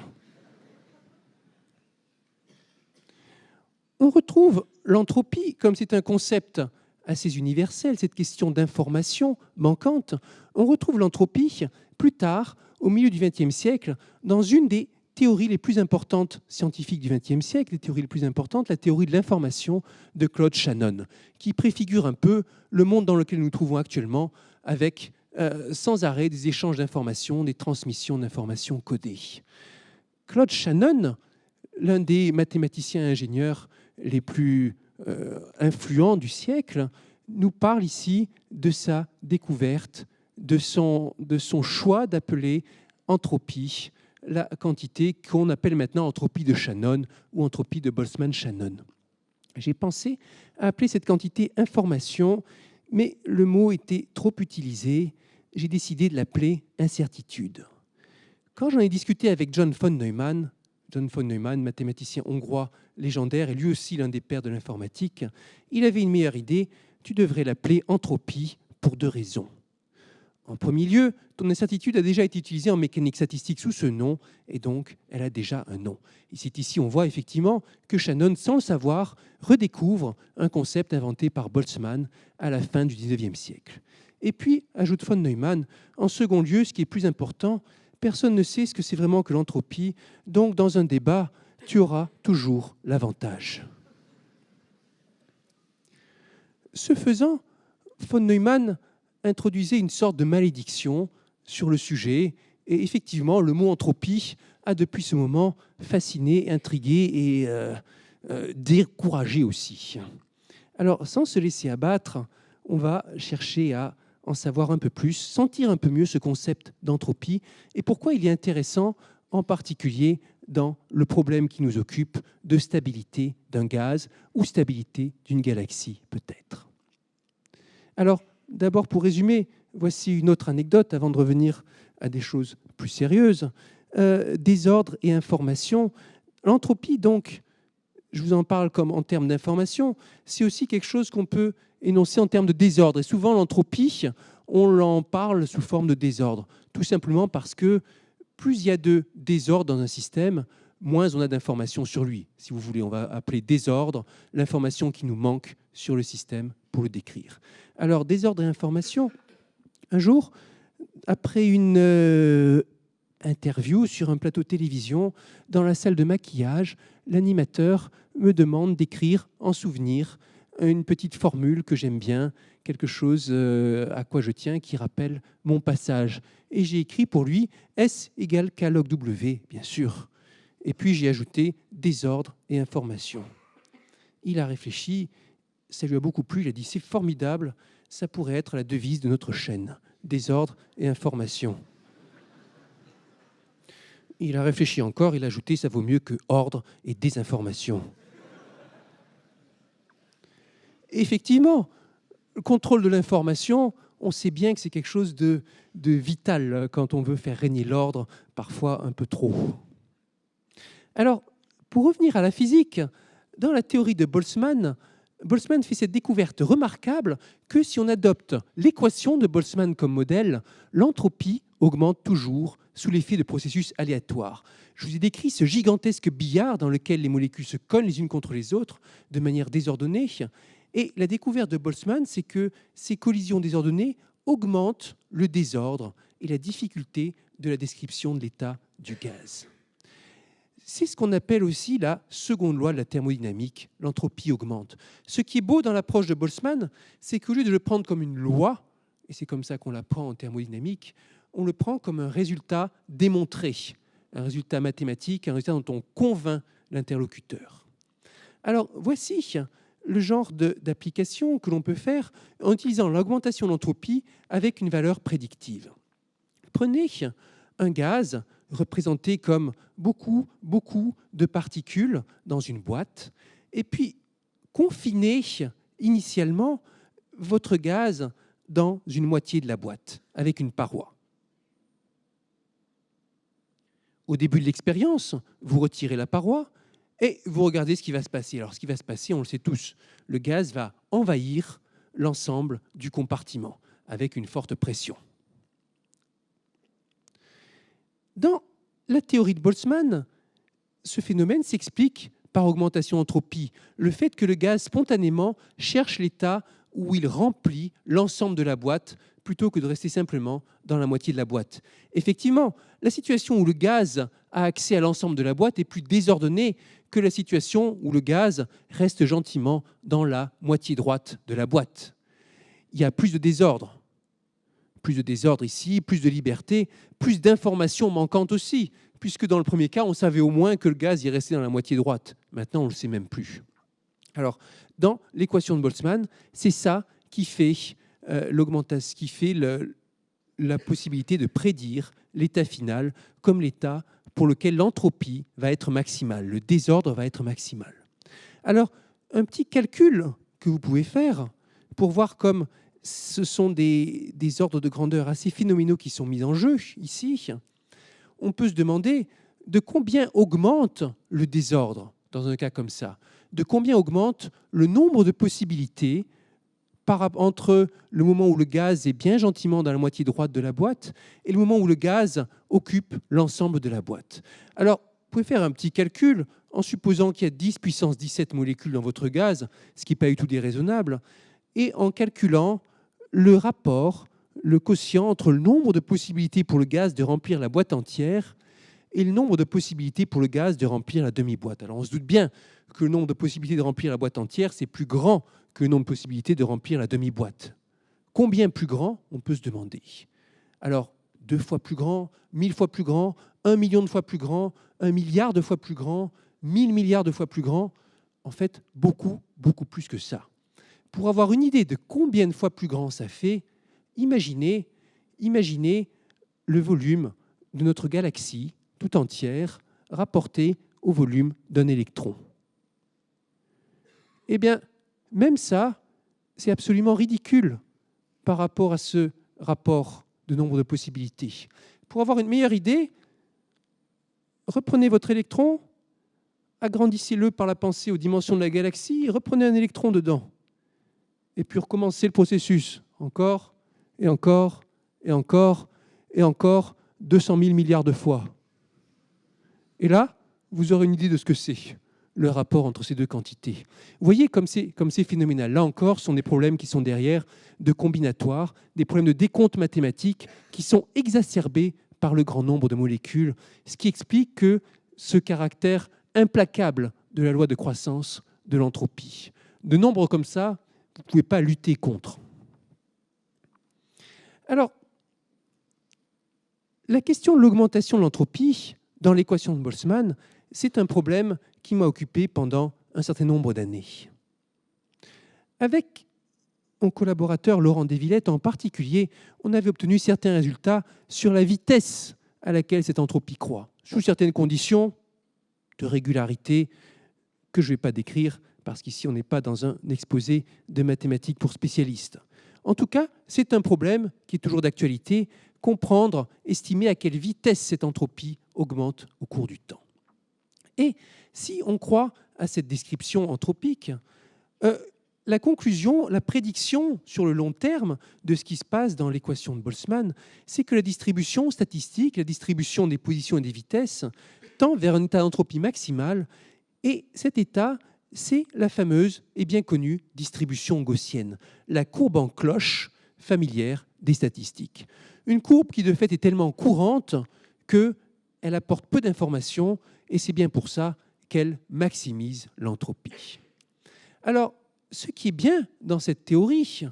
On retrouve l'entropie, comme c'est un concept assez universel, cette question d'information manquante, on retrouve l'entropie plus tard, au milieu du XXe siècle, dans une des théories les plus importantes scientifiques du XXe siècle, les théories les plus importantes, la théorie de l'information de Claude Shannon, qui préfigure un peu le monde dans lequel nous nous trouvons actuellement, avec sans arrêt des échanges d'informations, des transmissions d'informations codées. Claude Shannon, l'un des mathématiciens ingénieurs les plus influents du siècle, nous parle ici de sa découverte, de son choix d'appeler entropie la quantité qu'on appelle maintenant entropie de Shannon ou entropie de Boltzmann-Shannon. J'ai pensé à appeler cette quantité information, mais le mot était trop utilisé. J'ai décidé de l'appeler incertitude. Quand j'en ai discuté avec John von Neumann, mathématicien hongrois légendaire et lui aussi l'un des pères de l'informatique, il avait une meilleure idée. Tu devrais l'appeler entropie pour 2 raisons. En premier lieu, ton incertitude a déjà été utilisée en mécanique statistique sous ce nom, et donc elle a déjà un nom. Et c'est ici on voit effectivement que Shannon, sans le savoir, redécouvre un concept inventé par Boltzmann à la fin du XIXe siècle. Et puis, ajoute von Neumann, en second lieu, ce qui est plus important, personne ne sait ce que c'est vraiment que l'entropie, donc dans un débat, tu auras toujours l'avantage. Ce faisant, von Neumann introduisait une sorte de malédiction sur le sujet, et effectivement, le mot entropie a depuis ce moment fasciné, intrigué et découragé aussi. Alors, sans se laisser abattre, on va chercher à en savoir un peu plus, sentir un peu mieux ce concept d'entropie et pourquoi il est intéressant, en particulier dans le problème qui nous occupe de stabilité d'un gaz ou stabilité d'une galaxie peut-être. Alors, d'abord, pour résumer, voici une autre anecdote avant de revenir à des choses plus sérieuses. Désordre et information. L'entropie, donc, je vous en parle comme en termes d'information, c'est aussi quelque chose qu'on peut énoncer en termes de désordre. Et souvent, l'entropie, on en parle sous forme de désordre, tout simplement parce que plus il y a de désordre dans un système, moins on a d'informations sur lui. Si vous voulez, on va appeler désordre l'information qui nous manque sur le système pour le décrire. Alors, désordre et information. Un jour, après une interview sur un plateau de télévision, dans la salle de maquillage, l'animateur me demande d'écrire en souvenir une petite formule que j'aime bien, quelque chose à quoi je tiens, qui rappelle mon passage. Et j'ai écrit pour lui S égale K log W, bien sûr. Et puis j'ai ajouté désordre et information. Il a réfléchi, ça lui a beaucoup plu, il a dit c'est formidable, ça pourrait être la devise de notre chaîne, désordre et information. Il a réfléchi encore, il a ajouté ça vaut mieux que ordre et désinformation. Effectivement, le contrôle de l'information, on sait bien que c'est quelque chose de vital quand on veut faire régner l'ordre, parfois un peu trop. Alors, pour revenir à la physique, dans la théorie de Boltzmann, Boltzmann fait cette découverte remarquable que si on adopte l'équation de Boltzmann comme modèle, l'entropie augmente toujours sous l'effet de processus aléatoires. Je vous ai décrit ce gigantesque billard dans lequel les molécules se cognent les unes contre les autres de manière désordonnée. Et la découverte de Boltzmann, c'est que ces collisions désordonnées augmentent le désordre et la difficulté de la description de l'état du gaz. C'est ce qu'on appelle aussi la seconde loi de la thermodynamique, l'entropie augmente. Ce qui est beau dans l'approche de Boltzmann, c'est qu'au lieu de le prendre comme une loi, et c'est comme ça qu'on l'apprend en thermodynamique, on le prend comme un résultat démontré, un résultat mathématique, un résultat dont on convainc l'interlocuteur. Alors voici le genre d'application que l'on peut faire en utilisant l'augmentation de l'entropie avec une valeur prédictive. Prenez un gaz représenté comme beaucoup de particules dans une boîte, et puis confinez initialement votre gaz dans une moitié de la boîte, avec une paroi. Au début de l'expérience, vous retirez la paroi et vous regardez ce qui va se passer. Alors, ce qui va se passer, on le sait tous, le gaz va envahir l'ensemble du compartiment avec une forte pression. Dans la théorie de Boltzmann, ce phénomène s'explique par augmentation d'entropie, le fait que le gaz spontanément cherche l'état où il remplit l'ensemble de la boîte plutôt que de rester simplement dans la moitié de la boîte. Effectivement, la situation où le gaz a accès à l'ensemble de la boîte est plus désordonnée que la situation où le gaz reste gentiment dans la moitié droite de la boîte. Il y a plus de désordre. Plus de désordre ici, plus de liberté, plus d'informations manquantes aussi, puisque dans le premier cas, on savait au moins que le gaz y restait dans la moitié droite. Maintenant, on ne le sait même plus. Alors, dans l'équation de Boltzmann, c'est ça qui fait l'augmentation, qui fait la possibilité de prédire l'état final comme l'état pour lequel l'entropie va être maximale, le désordre va être maximal. Alors, un petit calcul que vous pouvez faire pour voir comme ce sont des ordres de grandeur assez phénoménaux qui sont mis en jeu ici, on peut se demander de combien augmente le désordre dans un cas comme ça, de combien augmente le nombre de possibilités entre le moment où le gaz est bien gentiment dans la moitié droite de la boîte et le moment où le gaz occupe l'ensemble de la boîte. Alors, vous pouvez faire un petit calcul en supposant qu'il y a 10 puissance 17 molécules dans votre gaz, ce qui n'est pas du tout déraisonnable, et en calculant le rapport, le quotient entre le nombre de possibilités pour le gaz de remplir la boîte entière et le nombre de possibilités pour le gaz de remplir la demi-boîte. Alors on se doute bien que le nombre de possibilités de remplir la boîte entière, c'est plus grand que le nombre de possibilités de remplir la demi-boîte. Combien plus grand, on peut se demander. Alors, 2 fois plus grand, 1000 fois plus grand, 1 million de fois plus grand, 1 milliard de fois plus grand, 1000 milliards de fois plus grand. En fait, beaucoup, beaucoup plus que ça. Pour avoir une idée de combien de fois plus grand ça fait, imaginez le volume de notre galaxie tout entière rapporté au volume d'un électron. Eh bien, même ça, c'est absolument ridicule par rapport à ce rapport de nombre de possibilités. Pour avoir une meilleure idée, reprenez votre électron, agrandissez-le par la pensée aux dimensions de la galaxie et reprenez un électron dedans. Et puis recommencez le processus, encore, et encore, et encore, et encore, 200 000 milliards de fois. Et là, vous aurez une idée de ce que c'est, le rapport entre ces deux quantités. Vous voyez comme c'est phénoménal. Là encore, ce sont des problèmes qui sont derrière de combinatoires, des problèmes de décompte mathématique qui sont exacerbés par le grand nombre de molécules, ce qui explique que ce caractère implacable de la loi de croissance de l'entropie. De nombres comme ça, vous ne pouvez pas lutter contre. Alors, la question de l'augmentation de l'entropie dans l'équation de Boltzmann, c'est un problème qui m'a occupé pendant un certain nombre d'années. Avec mon collaborateur Laurent Desvillettes en particulier, on avait obtenu certains résultats sur la vitesse à laquelle cette entropie croît, sous certaines conditions de régularité que je ne vais pas décrire, parce qu'ici on n'est pas dans un exposé de mathématiques pour spécialistes. En tout cas, c'est un problème qui est toujours d'actualité, comprendre, estimer à quelle vitesse cette entropie augmente au cours du temps. Et si on croit à cette description anthropique, la conclusion, la prédiction sur le long terme de ce qui se passe dans l'équation de Boltzmann, c'est que la distribution statistique, la distribution des positions et des vitesses, tend vers un état d'entropie maximale, et cet état, c'est la fameuse et bien connue distribution gaussienne, la courbe en cloche familière des statistiques. Une courbe qui, de fait, est tellement courante qu'elle apporte peu d'informations, et c'est bien pour ça qu'elle maximise l'entropie. Alors, ce qui est bien dans cette théorie,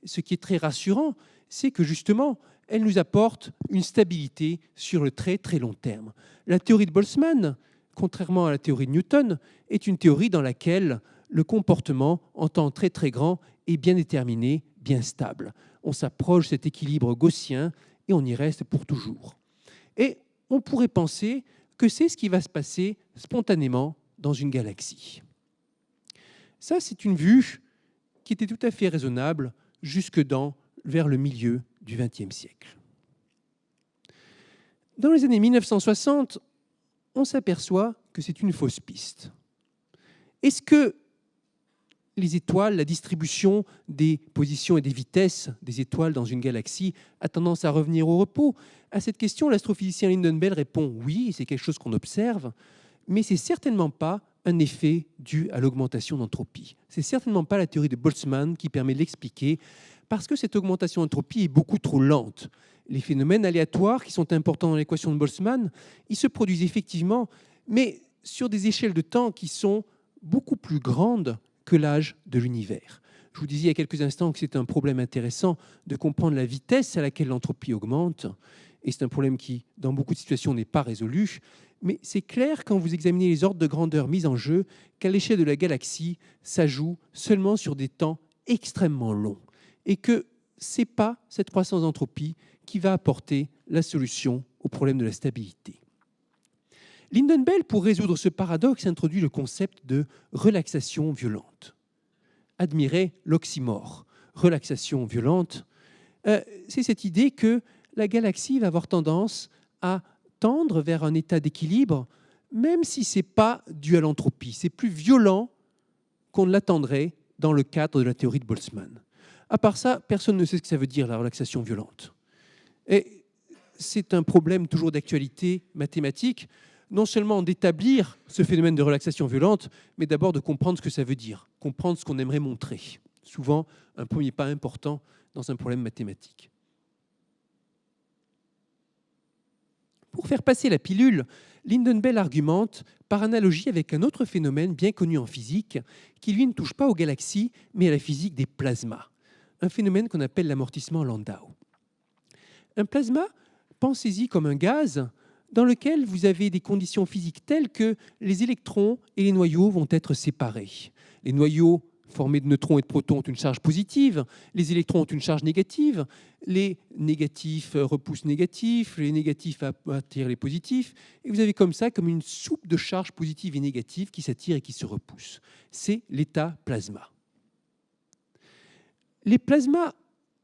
ce qui est très rassurant, c'est que justement, elle nous apporte une stabilité sur le très très long terme. La théorie de Boltzmann, contrairement à la théorie de Newton, est une théorie dans laquelle le comportement en temps très très grand est bien déterminé, bien stable. On s'approche de cet équilibre gaussien et on y reste pour toujours. Et on pourrait penser que c'est ce qui va se passer spontanément dans une galaxie. Ça, c'est une vue qui était tout à fait raisonnable jusque vers le milieu du XXe siècle. Dans les années 1960, on s'aperçoit que c'est une fausse piste. Est-ce que les étoiles, la distribution des positions et des vitesses des étoiles dans une galaxie a tendance à revenir au repos? À cette question, l'astrophysicien Lyndon Bell répond oui, c'est quelque chose qu'on observe, mais ce n'est certainement pas un effet dû à l'augmentation d'entropie. Ce n'est certainement pas la théorie de Boltzmann qui permet de l'expliquer, parce que cette augmentation d'entropie est beaucoup trop lente. Les phénomènes aléatoires qui sont importants dans l'équation de Boltzmann, ils se produisent effectivement, mais sur des échelles de temps qui sont beaucoup plus grandes que l'âge de l'univers. Je vous disais il y a quelques instants que c'est un problème intéressant de comprendre la vitesse à laquelle l'entropie augmente, et c'est un problème qui, dans beaucoup de situations, n'est pas résolu. Mais c'est clair quand vous examinez les ordres de grandeur mis en jeu qu'à l'échelle de la galaxie, ça joue seulement sur des temps extrêmement longs, et que ce n'est pas cette croissance d'entropie qui va apporter la solution au problème de la stabilité. Lyndon Bell, pour résoudre ce paradoxe, introduit le concept de relaxation violente. Admirez l'oxymore. Relaxation violente, c'est cette idée que la galaxie va avoir tendance à tendre vers un état d'équilibre, même si ce n'est pas dû à l'entropie. C'est plus violent qu'on ne l'attendrait dans le cadre de la théorie de Boltzmann. À part ça, personne ne sait ce que ça veut dire, la relaxation violente. Et c'est un problème toujours d'actualité mathématique, non seulement d'établir ce phénomène de relaxation violente, mais d'abord de comprendre ce que ça veut dire, comprendre ce qu'on aimerait montrer. Souvent, un premier pas important dans un problème mathématique. Pour faire passer la pilule, Lynden-Bell argumente par analogie avec un autre phénomène bien connu en physique, qui lui ne touche pas aux galaxies, mais à la physique des plasmas. Un phénomène qu'on appelle l'amortissement Landau. Un plasma, pensez-y comme un gaz dans lequel vous avez des conditions physiques telles que les électrons et les noyaux vont être séparés. Les noyaux formés de neutrons et de protons ont une charge positive, les électrons ont une charge négative, les négatifs repoussent négatifs, les négatifs attirent les positifs, et vous avez comme ça comme une soupe de charges positives et négatives qui s'attirent et qui se repoussent. C'est l'état plasma. Les plasmas,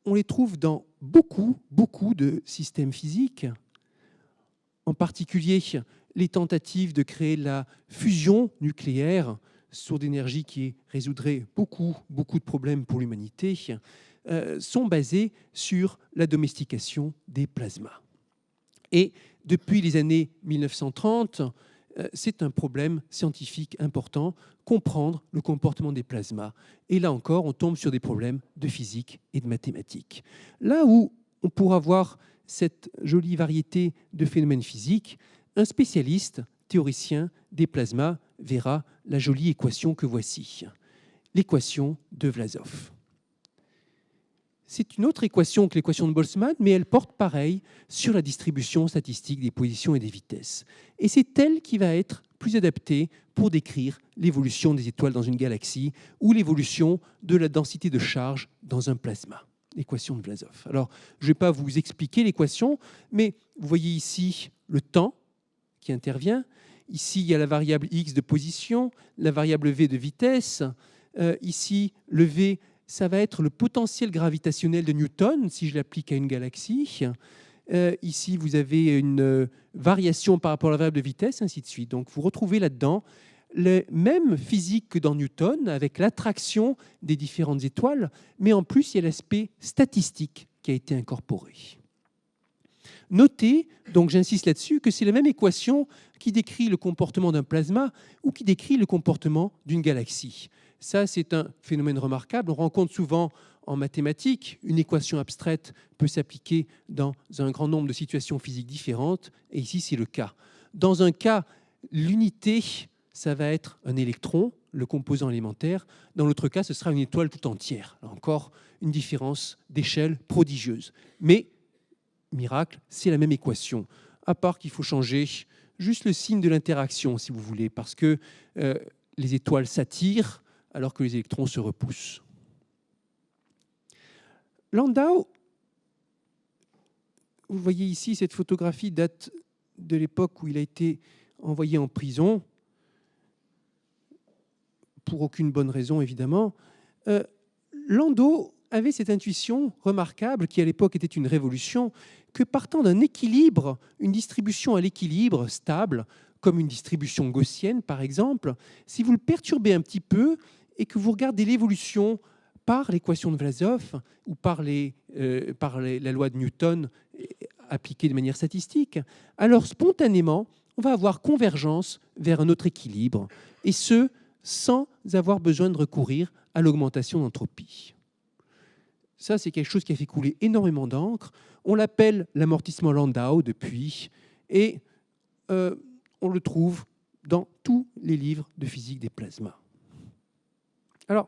on les trouve dans beaucoup de systèmes physiques, en particulier les tentatives de créer la fusion nucléaire, source d'énergie qui résoudrait beaucoup de problèmes pour l'humanité, sont basées sur la domestication des plasmas. Et depuis les années 1930, c'est un problème scientifique important, comprendre le comportement des plasmas. Et là encore, on tombe sur des problèmes de physique et de mathématiques. Là où on pourra voir cette jolie variété de phénomènes physiques, un spécialiste, théoricien des plasmas, verra la jolie équation que voici, l'équation de Vlasov. C'est une autre équation que l'équation de Boltzmann, mais elle porte pareil sur la distribution statistique des positions et des vitesses. Et c'est elle qui va être plus adaptée pour décrire l'évolution des étoiles dans une galaxie ou l'évolution de la densité de charge dans un plasma, l'équation de Vlasov. Alors, je ne vais pas vous expliquer l'équation, mais vous voyez ici le temps qui intervient. Ici, il y a la variable x de position, la variable v de vitesse. Ici, le v, ça va être le potentiel gravitationnel de Newton, si je l'applique à une galaxie. Ici, vous avez une variation par rapport à la variable de vitesse, ainsi de suite. Donc, vous retrouvez là-dedans les mêmes physiques que dans Newton, avec l'attraction des différentes étoiles, mais en plus, il y a l'aspect statistique qui a été incorporé. Notez, donc j'insiste là-dessus, que c'est la même équation qui décrit le comportement d'un plasma ou qui décrit le comportement d'une galaxie. Ça, c'est un phénomène remarquable. On rencontre souvent en mathématiques, une équation abstraite peut s'appliquer dans un grand nombre de situations physiques différentes, et ici, c'est le cas. Dans un cas, l'unité, ça va être un électron, le composant élémentaire. Dans l'autre cas, ce sera une étoile tout entière. Là encore, une différence d'échelle prodigieuse. Mais miracle, c'est la même équation, à part qu'il faut changer juste le signe de l'interaction, si vous voulez, parce que les étoiles s'attirent alors que les électrons se repoussent. Landau, vous voyez ici, cette photographie date de l'époque où il a été envoyé en prison, pour aucune bonne raison, évidemment. Landau avait cette intuition remarquable, qui à l'époque était une révolution, que partant d'un équilibre, une distribution à l'équilibre stable, comme une distribution gaussienne par exemple, si vous le perturbez un petit peu et que vous regardez l'évolution par l'équation de Vlasov ou par la loi de Newton appliquée de manière statistique, alors spontanément, on va avoir convergence vers un autre équilibre, et ce, sans avoir besoin de recourir à l'augmentation d'entropie. Ça, c'est quelque chose qui a fait couler énormément d'encre. On l'appelle l'amortissement Landau depuis, et on le trouve dans tous les livres de physique des plasmas. Alors,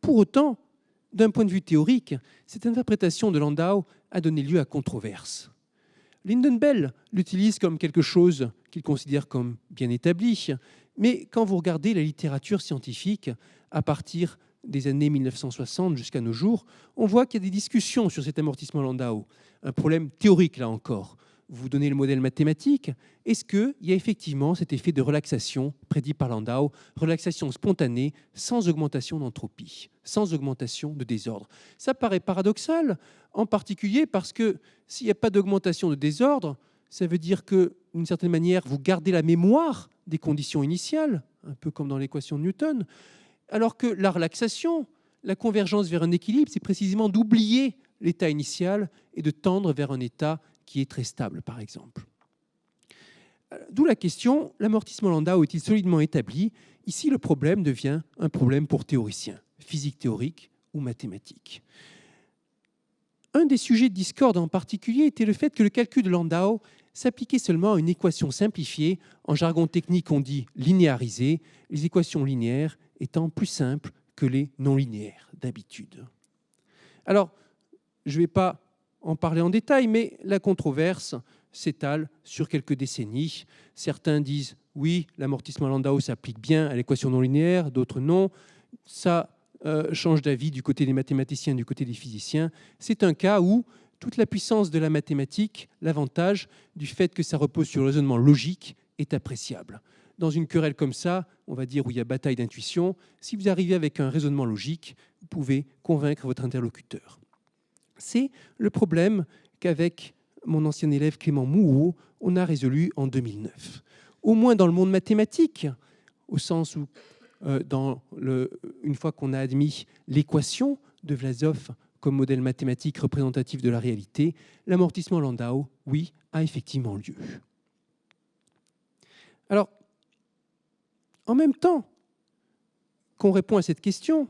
pour autant, d'un point de vue théorique, cette interprétation de Landau a donné lieu à controverse. Lynden-Bell l'utilise comme quelque chose qu'il considère comme bien établi, mais quand vous regardez la littérature scientifique à partir des années 1960 jusqu'à nos jours, on voit qu'il y a des discussions sur cet amortissement Landau. Un problème théorique, là encore. Vous donnez le modèle mathématique. Est-ce qu'il y a effectivement cet effet de relaxation prédit par Landau, relaxation spontanée, sans augmentation d'entropie, sans augmentation de désordre? Ça paraît paradoxal, en particulier parce que s'il n'y a pas d'augmentation de désordre, ça veut dire que, d'une certaine manière, vous gardez la mémoire des conditions initiales, un peu comme dans l'équation de Newton, alors que la relaxation, la convergence vers un équilibre, c'est précisément d'oublier l'état initial et de tendre vers un état qui est très stable, par exemple. D'où la question, l'amortissement Landau est-il solidement établi? Ici, le problème devient un problème pour théoriciens, physique théorique ou mathématique. Un des sujets de discorde en particulier était le fait que le calcul de Landau s'appliquait seulement à une équation simplifiée. En jargon technique, on dit linéarisée, les équations linéaires étant plus simples que les non linéaires d'habitude. Alors, je ne vais pas en parler en détail, mais la controverse s'étale sur quelques décennies. Certains disent oui, l'amortissement Landau s'applique bien à l'équation non linéaire, d'autres non. Ça change d'avis du côté des mathématiciens, du côté des physiciens. C'est un cas où toute la puissance de la mathématique, l'avantage du fait que ça repose sur le raisonnement logique, est appréciable. Dans une querelle comme ça, on va dire où il y a bataille d'intuition, si vous arrivez avec un raisonnement logique, vous pouvez convaincre votre interlocuteur. C'est le problème qu'avec mon ancien élève Clément Mouhot, on a résolu en 2009. Au moins dans le monde mathématique, au sens où, une fois qu'on a admis l'équation de Vlasov comme modèle mathématique représentatif de la réalité, l'amortissement Landau, oui, a effectivement lieu. Alors, en même temps qu'on répond à cette question,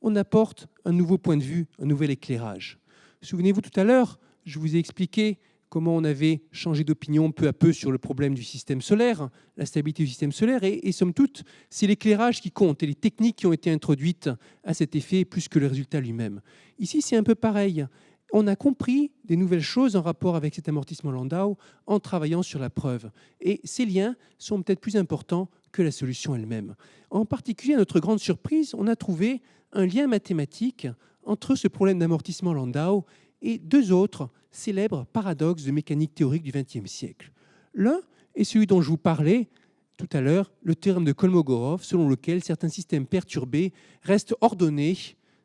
on apporte un nouveau point de vue, un nouvel éclairage. Souvenez-vous, tout à l'heure, je vous ai expliqué comment on avait changé d'opinion peu à peu sur le problème du système solaire, la stabilité du système solaire, et somme toute, c'est l'éclairage qui compte et les techniques qui ont été introduites à cet effet plus que le résultat lui-même. Ici, c'est un peu pareil. On a compris des nouvelles choses en rapport avec cet amortissement Landau en travaillant sur la preuve. Et ces liens sont peut-être plus importants que la solution elle-même. En particulier, à notre grande surprise, on a trouvé un lien mathématique entre ce problème d'amortissement Landau et deux autres célèbres paradoxes de mécanique théorique du XXe siècle. L'un est celui dont je vous parlais tout à l'heure, le théorème de Kolmogorov, selon lequel certains systèmes perturbés restent ordonnés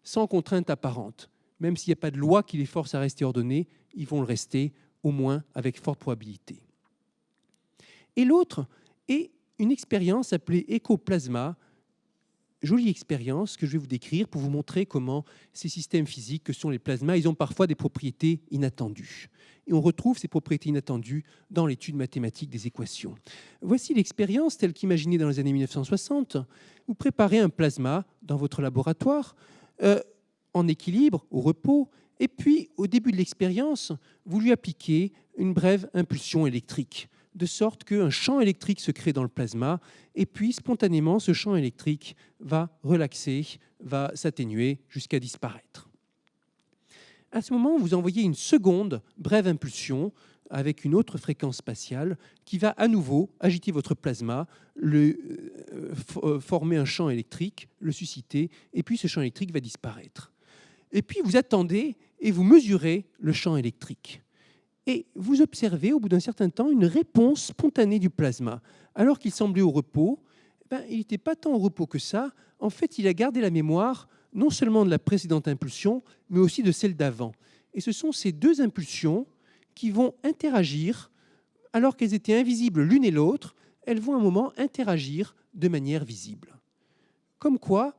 sans contrainte apparente. Même s'il n'y a pas de loi qui les force à rester ordonnés, ils vont le rester, au moins avec forte probabilité. Et l'autre est une expérience appelée écoplasma, jolie expérience que je vais vous décrire pour vous montrer comment ces systèmes physiques que sont les plasmas, ils ont parfois des propriétés inattendues. Et on retrouve ces propriétés inattendues dans l'étude mathématique des équations. Voici l'expérience telle qu'imaginée dans les années 1960. Vous préparez un plasma dans votre laboratoire, en équilibre, au repos, et puis au début de l'expérience, vous lui appliquez une brève impulsion électrique, de sorte qu'un champ électrique se crée dans le plasma, et puis spontanément, ce champ électrique va relaxer, va s'atténuer jusqu'à disparaître. À ce moment, vous envoyez une seconde brève impulsion avec une autre fréquence spatiale qui va à nouveau agiter votre plasma, former un champ électrique, le susciter, et puis ce champ électrique va disparaître. Et puis vous attendez et vous mesurez le champ électrique. Et vous observez au bout d'un certain temps une réponse spontanée du plasma. Alors qu'il semblait au repos, il n'était pas tant au repos que ça. En fait, il a gardé la mémoire non seulement de la précédente impulsion, mais aussi de celle d'avant. Et ce sont ces deux impulsions qui vont interagir, alors qu'elles étaient invisibles l'une et l'autre, elles vont à un moment interagir de manière visible. Comme quoi,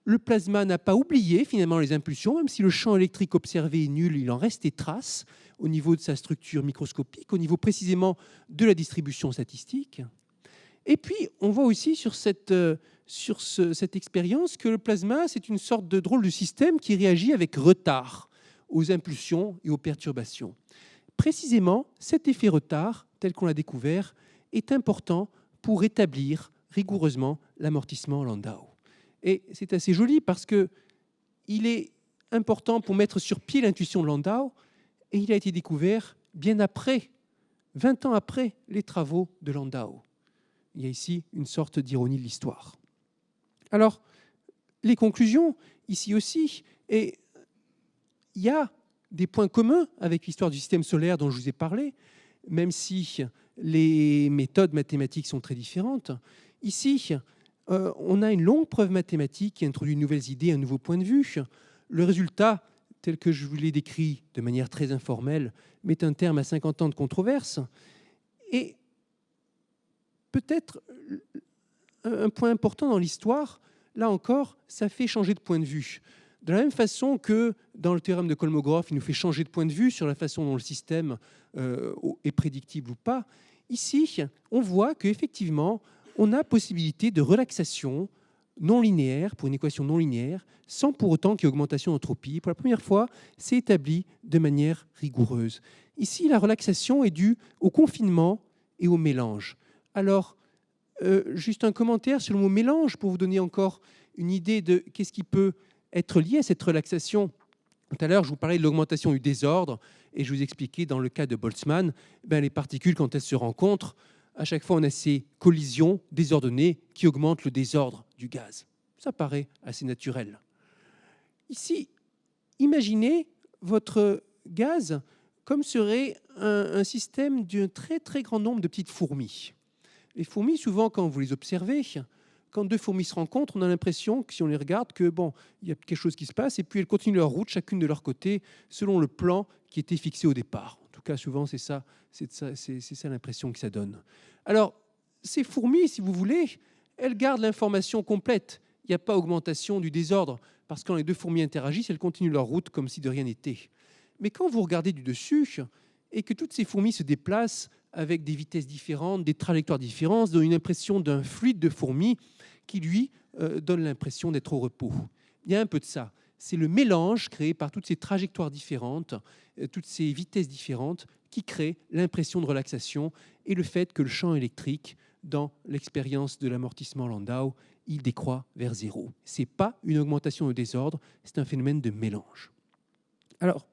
le plasma n'a pas oublié finalement les impulsions, même si le champ électrique observé est nul, il en reste des traces au niveau de sa structure microscopique, au niveau précisément de la distribution statistique. Et puis, on voit aussi sur cette expérience que le plasma, c'est une sorte de drôle de système qui réagit avec retard aux impulsions et aux perturbations. Précisément, cet effet retard, tel qu'on l'a découvert, est important pour établir rigoureusement l'amortissement Landau. Et c'est assez joli parce qu'il est important pour mettre sur pied l'intuition de Landau, et il a été découvert bien après, 20 ans après les travaux de Landau. Il y a ici une sorte d'ironie de l'histoire. Alors, les conclusions, ici aussi, et il y a des points communs avec l'histoire du système solaire dont je vous ai parlé, même si les méthodes mathématiques sont très différentes. Ici, on a une longue preuve mathématique qui introduit de nouvelles idées, un nouveau point de vue. Le résultat, tel que je vous l'ai décrit de manière très informelle, met un terme à 50 ans de controverse. Et peut-être un point important dans l'histoire, là encore, ça fait changer de point de vue. De la même façon que dans le théorème de Kolmogorov, il nous fait changer de point de vue sur la façon dont le système est prédictible ou pas, ici, on voit qu'effectivement, on a possibilité de relaxation non linéaire, pour une équation non linéaire, sans pour autant qu'il y ait augmentation d'entropie. Pour la première fois, c'est établi de manière rigoureuse. Ici, la relaxation est due au confinement et au mélange. Alors, juste un commentaire sur le mot mélange pour vous donner encore une idée de qu'est-ce qui peut être lié à cette relaxation. Tout à l'heure, je vous parlais de l'augmentation du désordre et je vous expliquais dans le cas de Boltzmann, les particules, quand elles se rencontrent, à chaque fois, on a ces collisions désordonnées qui augmentent le désordre du gaz. Ça paraît assez naturel. Ici, imaginez votre gaz comme serait un système d'un très très grand nombre de petites fourmis. Les fourmis, souvent, quand vous les observez, quand deux fourmis se rencontrent, on a l'impression que si on les regarde, que bon, il y a quelque chose qui se passe, et puis elles continuent leur route, chacune de leur côté, selon le plan qui était fixé au départ. En tout cas, souvent, c'est ça l'impression que ça donne. Alors, ces fourmis, si vous voulez, elles gardent l'information complète. Il n'y a pas augmentation du désordre, parce que quand les deux fourmis interagissent, elles continuent leur route comme si de rien n'était. Mais quand vous regardez du dessus, et que toutes ces fourmis se déplacent avec des vitesses différentes, des trajectoires différentes, donne une impression d'un fluide de fourmis qui, lui, donne l'impression d'être au repos. Il y a un peu de ça. C'est le mélange créé par toutes ces trajectoires différentes, toutes ces vitesses différentes, qui crée l'impression de relaxation et le fait que le champ électrique, dans l'expérience de l'amortissement Landau, il décroît vers zéro. Ce n'est pas une augmentation de désordre, c'est un phénomène de mélange. Alors,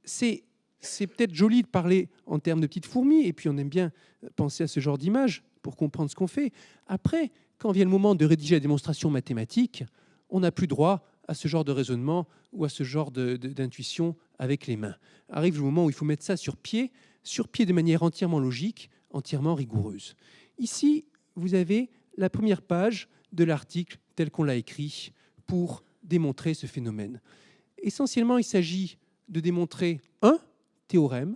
c'est peut-être joli de parler en termes de petites fourmis, et puis on aime bien penser à ce genre d'image pour comprendre ce qu'on fait. Après, quand vient le moment de rédiger la démonstration mathématique, on n'a plus droit à ce genre de raisonnement ou à ce genre d'intuition avec les mains. Arrive le moment où il faut mettre ça sur pied de manière entièrement logique, entièrement rigoureuse. Ici, vous avez la première page de l'article tel qu'on l'a écrit pour démontrer ce phénomène. Essentiellement, il s'agit de démontrer un théorème.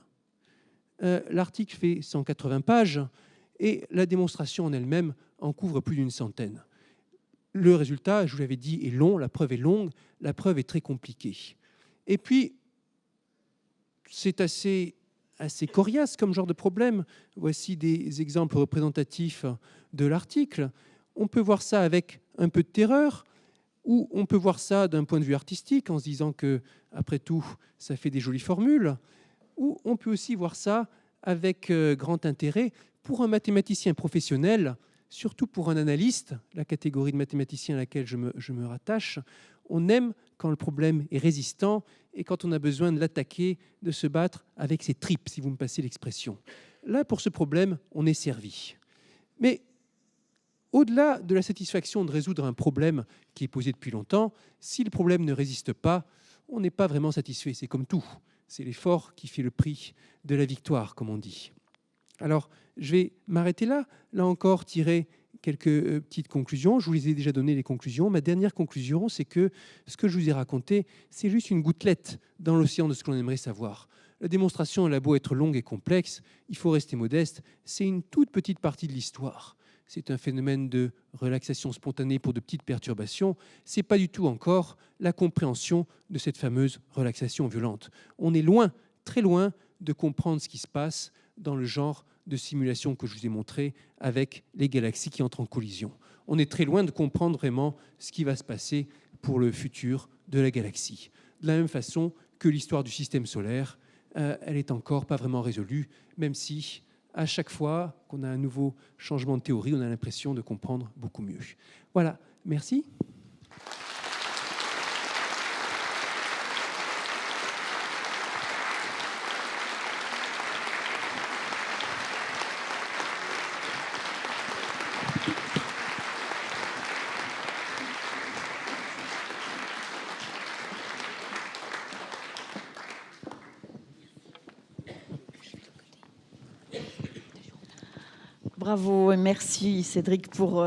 L'article fait 180 pages et la démonstration en elle-même en couvre plus d'une centaine. Le résultat, je vous l'avais dit, est long, la preuve est longue, la preuve est très compliquée. Et puis, c'est assez coriace comme genre de problème. Voici des exemples représentatifs de l'article. On peut voir ça avec un peu de terreur, ou on peut voir ça d'un point de vue artistique en se disant que, après tout, ça fait des jolies formules, ou on peut aussi voir ça avec grand intérêt pour un mathématicien professionnel, surtout pour un analyste, la catégorie de mathématicien à laquelle je me rattache. On aime quand le problème est résistant et quand on a besoin de l'attaquer, de se battre avec ses tripes, si vous me passez l'expression. Là, pour ce problème, on est servi. Mais au-delà de la satisfaction de résoudre un problème qui est posé depuis longtemps, si le problème ne résiste pas, on n'est pas vraiment satisfait. C'est comme tout. C'est l'effort qui fait le prix de la victoire, comme on dit. Alors, je vais m'arrêter là. Là encore, tirer quelques petites conclusions. Je vous les ai déjà donné, les conclusions. Ma dernière conclusion, c'est que ce que je vous ai raconté, c'est juste une gouttelette dans l'océan de ce que l'on aimerait savoir. La démonstration, elle a beau être longue et complexe, il faut rester modeste. C'est une toute petite partie de l'histoire. C'est un phénomène de relaxation spontanée pour de petites perturbations. Ce n'est pas du tout encore la compréhension de cette fameuse relaxation violente. On est loin, très loin, de comprendre ce qui se passe dans le genre de simulation que je vous ai montré avec les galaxies qui entrent en collision. On est très loin de comprendre vraiment ce qui va se passer pour le futur de la galaxie. De la même façon que l'histoire du système solaire, elle n'est encore pas vraiment résolue, même si à chaque fois qu'on a un nouveau changement de théorie, on a l'impression de comprendre beaucoup mieux. Voilà, merci. Bravo et merci Cédric pour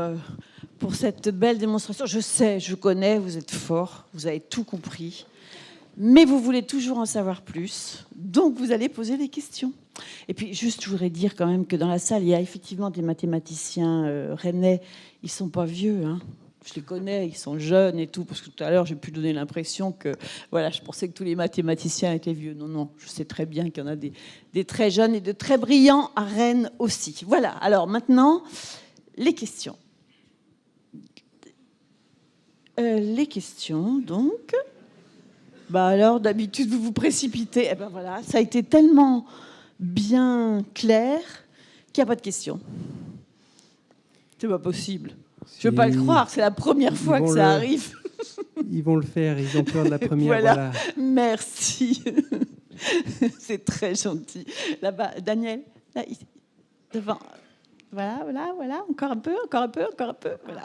cette belle démonstration. Je sais, je connais, vous êtes fort, vous avez tout compris. Mais vous voulez toujours en savoir plus, donc vous allez poser des questions. Et puis, juste, je voudrais dire quand même que dans la salle, il y a effectivement des mathématiciens rennais. Ils ne sont pas vieux, hein. Je les connais, ils sont jeunes et tout, parce que tout à l'heure, j'ai pu donner l'impression que, voilà, je pensais que tous les mathématiciens étaient vieux. Non, non, je sais très bien qu'il y en a des très jeunes et de très brillants à Rennes aussi. Voilà, alors maintenant, les questions. Les questions, donc... Bah alors, d'habitude, vous vous précipitez. Eh ben voilà, ça a été tellement bien clair qu'il n'y a pas de questions. C'est pas possible. Je ne veux pas le croire, c'est la première fois que ça arrive. Ils vont le faire, ils ont peur de la première. Voilà. Merci. C'est très gentil. Là-bas, Daniel, là, devant. Voilà, voilà, voilà. Encore un peu, encore un peu, encore un peu. Voilà.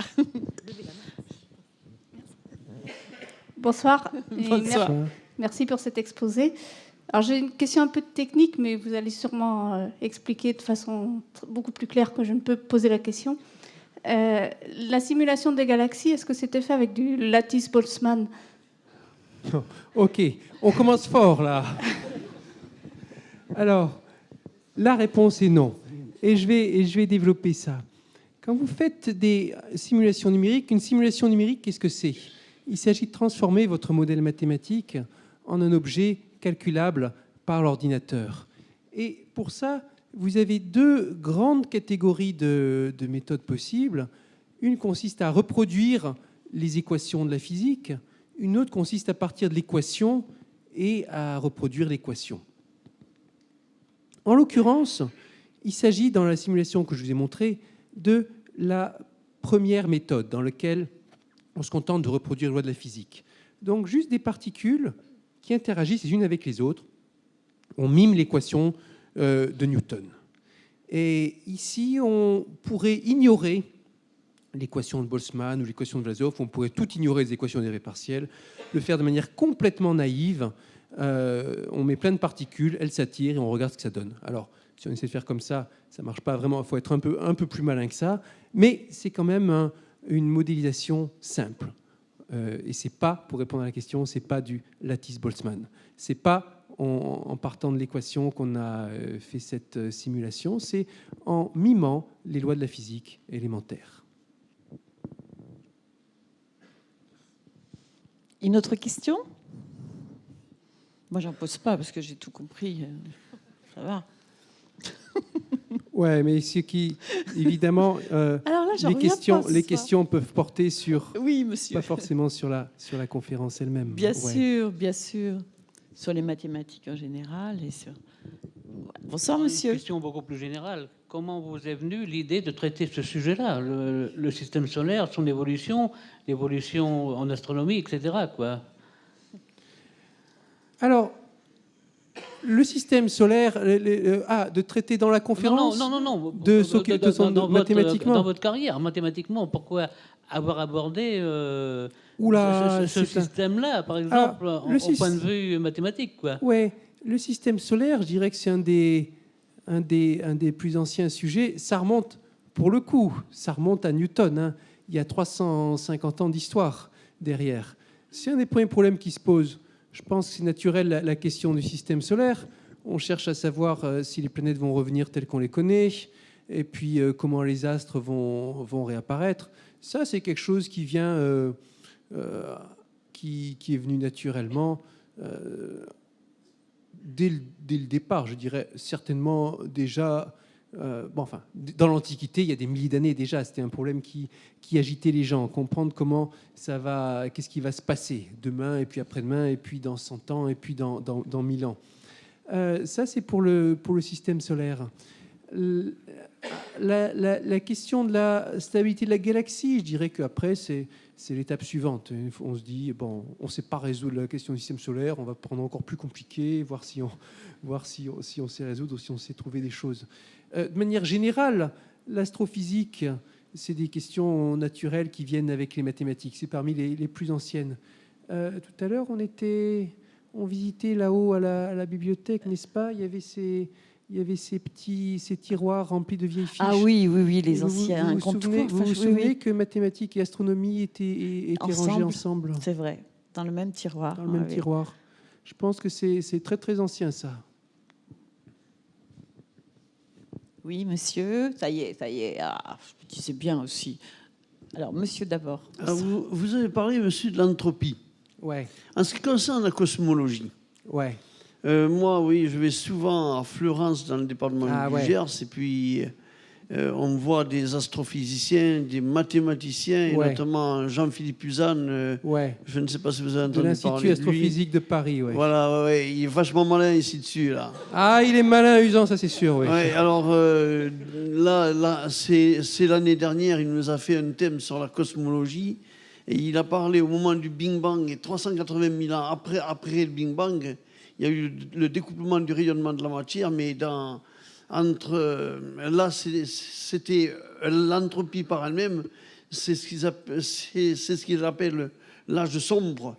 Bonsoir. Bonsoir. Merci pour cet exposé. Alors j'ai une question un peu technique, mais vous allez sûrement expliquer de façon beaucoup plus claire que je ne peux poser la question. La simulation des galaxies, est-ce que c'était fait avec du lattice Boltzmann? Ok, on commence fort là. Alors, la réponse est non. Et je vais développer ça. Quand vous faites des simulations numériques, une simulation numérique, qu'est-ce que c'est? Il s'agit de transformer votre modèle mathématique en un objet calculable par l'ordinateur. Et pour ça, vous avez deux grandes catégories de méthodes possibles. Une consiste à reproduire les équations de la physique, une autre consiste à partir de l'équation et à reproduire l'équation. En l'occurrence, il s'agit, dans la simulation que je vous ai montrée, de la première méthode dans laquelle on se contente de reproduire les lois de la physique. Donc, juste des particules qui interagissent les unes avec les autres. On mime l'équation de Newton. Et ici, on pourrait ignorer l'équation de Boltzmann ou l'équation de Vlasov. On pourrait tout ignorer les équations dérivées partielles, le faire de manière complètement naïve. On met plein de particules, elles s'attirent et on regarde ce que ça donne. Alors, si on essaie de faire comme ça ne marche pas vraiment. Il faut être un peu plus malin que ça. Mais c'est quand même une modélisation simple. Et c'est pas, pour répondre à la question, c'est pas du lattice Boltzmann. C'est pas en partant de l'équation qu'on a fait cette simulation, c'est en mimant les lois de la physique élémentaire. Une autre question? Moi, j'en pose pas parce que j'ai tout compris. Ça va. Ouais, mais ce qui, évidemment, alors là, les questions peuvent porter sur, oui, monsieur, pas forcément sur la conférence elle-même. Bien sûr, bien sûr, sur les mathématiques en général et sur. Bonsoir, monsieur. Une question beaucoup plus générale. Comment vous est venue l'idée de traiter ce sujet-là, le système solaire, son évolution, l'évolution en astronomie, etc., quoi? Alors, le système solaire, de traiter dans la conférence, non. mathématiquement. Dans votre carrière, mathématiquement, pourquoi avoir abordé ce système-là, par exemple, au point de vue mathématique, quoi? Ouais, le système solaire, je dirais que c'est un des plus anciens sujets. Ça remonte, pour le coup, à Newton. Hein. Il y a 350 ans d'histoire derrière. C'est un des premiers problèmes qui se posent. Je pense que c'est naturel la question du système solaire. On cherche à savoir si les planètes vont revenir telles qu'on les connaît, et puis comment les astres vont réapparaître. Ça, c'est quelque chose qui vient, qui est venu naturellement dès le départ. Je dirais certainement déjà. Dans l'Antiquité, il y a des milliers d'années déjà, c'était un problème qui agitait les gens, comprendre qu'est-ce qui va se passer demain, et puis après-demain, et puis dans 100 ans, et puis dans 1000 ans. Ça, c'est pour le système solaire. La question de la stabilité de la galaxie, je dirais qu'après, c'est l'étape suivante. On se dit, bon, on ne sait pas résoudre la question du système solaire, on va prendre encore plus compliqué, voir si on sait résoudre ou si on sait trouver des choses. De manière générale, l'astrophysique, c'est des questions naturelles qui viennent avec les mathématiques. C'est parmi les plus anciennes. Tout à l'heure, on visitait là-haut à la bibliothèque, n'est-ce pas? Il y avait ces tiroirs remplis de vieilles fiches. Ah oui, les anciens. Vous vous souvenez que mathématiques et astronomie étaient rangés ensemble? C'est vrai, dans le même tiroir. Dans le même tiroir. Je pense que c'est très très ancien ça. Oui, monsieur. Ça y est, ça y est. Ah, je disais bien aussi. Alors, monsieur d'abord. Alors, vous avez parlé, monsieur, de l'entropie. Ouais, En ce qui concerne la cosmologie, ouais. moi, oui, je vais souvent à Fleurance, dans le département du Gers, et puis on voit des astrophysiciens, des mathématiciens, et notamment Jean-Philippe Uzan. Je ne sais pas si vous avez entendu parler de lui. l'Institut astrophysique de Paris, ouais. Voilà, ouais, il est vachement malin ici dessus, là. Ah, il est malin, Uzan, ça c'est sûr, ouais. Ouais, alors là, c'est l'année dernière, il nous a fait un thème sur la cosmologie. Et il a parlé au moment du Big Bang, et 380 000 ans après le Big Bang, il y a eu le découplement du rayonnement de la matière, mais là, c'était l'entropie par elle-même, c'est ce qu'ils appellent l'âge sombre.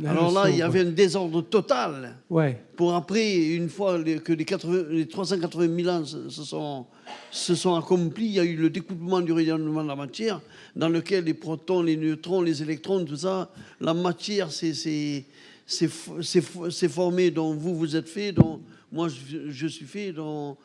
Alors là, il y avait un désordre total. Ouais. Pour après, une fois que les 380 000 ans se sont accomplis, il y a eu le découpement du rayonnement de la matière, dans lequel les protons, les neutrons, les électrons, tout ça, la matière c'est formé, dont vous êtes fait, dont moi je suis fait, dont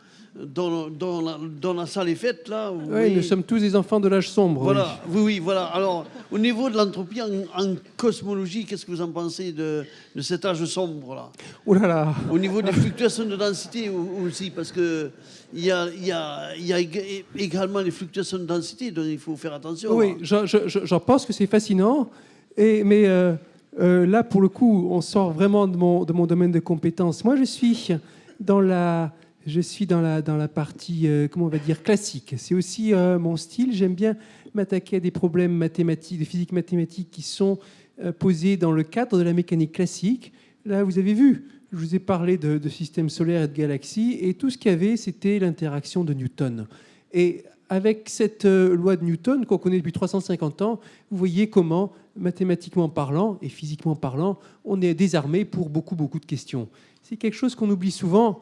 la salle est faite là. Oui, nous sommes tous des enfants de l'âge sombre. Voilà, oui, voilà. Alors, au niveau de l'entropie en cosmologie, qu'est-ce que vous en pensez de cet âge sombre là? Oh là là. Au niveau des fluctuations de densité aussi, parce que il y a également les fluctuations de densité, donc il faut faire attention. Oui, j'en pense que c'est fascinant, mais là, pour le coup, on sort vraiment de mon domaine de compétences. Moi, je suis dans la partie, comment on va dire, classique. C'est aussi mon style. J'aime bien m'attaquer à des problèmes mathématiques, de physique mathématique qui sont posés dans le cadre de la mécanique classique. Là, vous avez vu, je vous ai parlé de systèmes solaires et de galaxies, et tout ce qu'il y avait, c'était l'interaction de Newton. Et avec cette loi de Newton qu'on connaît depuis 350 ans, vous voyez comment, mathématiquement parlant et physiquement parlant, on est désarmé pour beaucoup de questions. C'est quelque chose qu'on oublie souvent.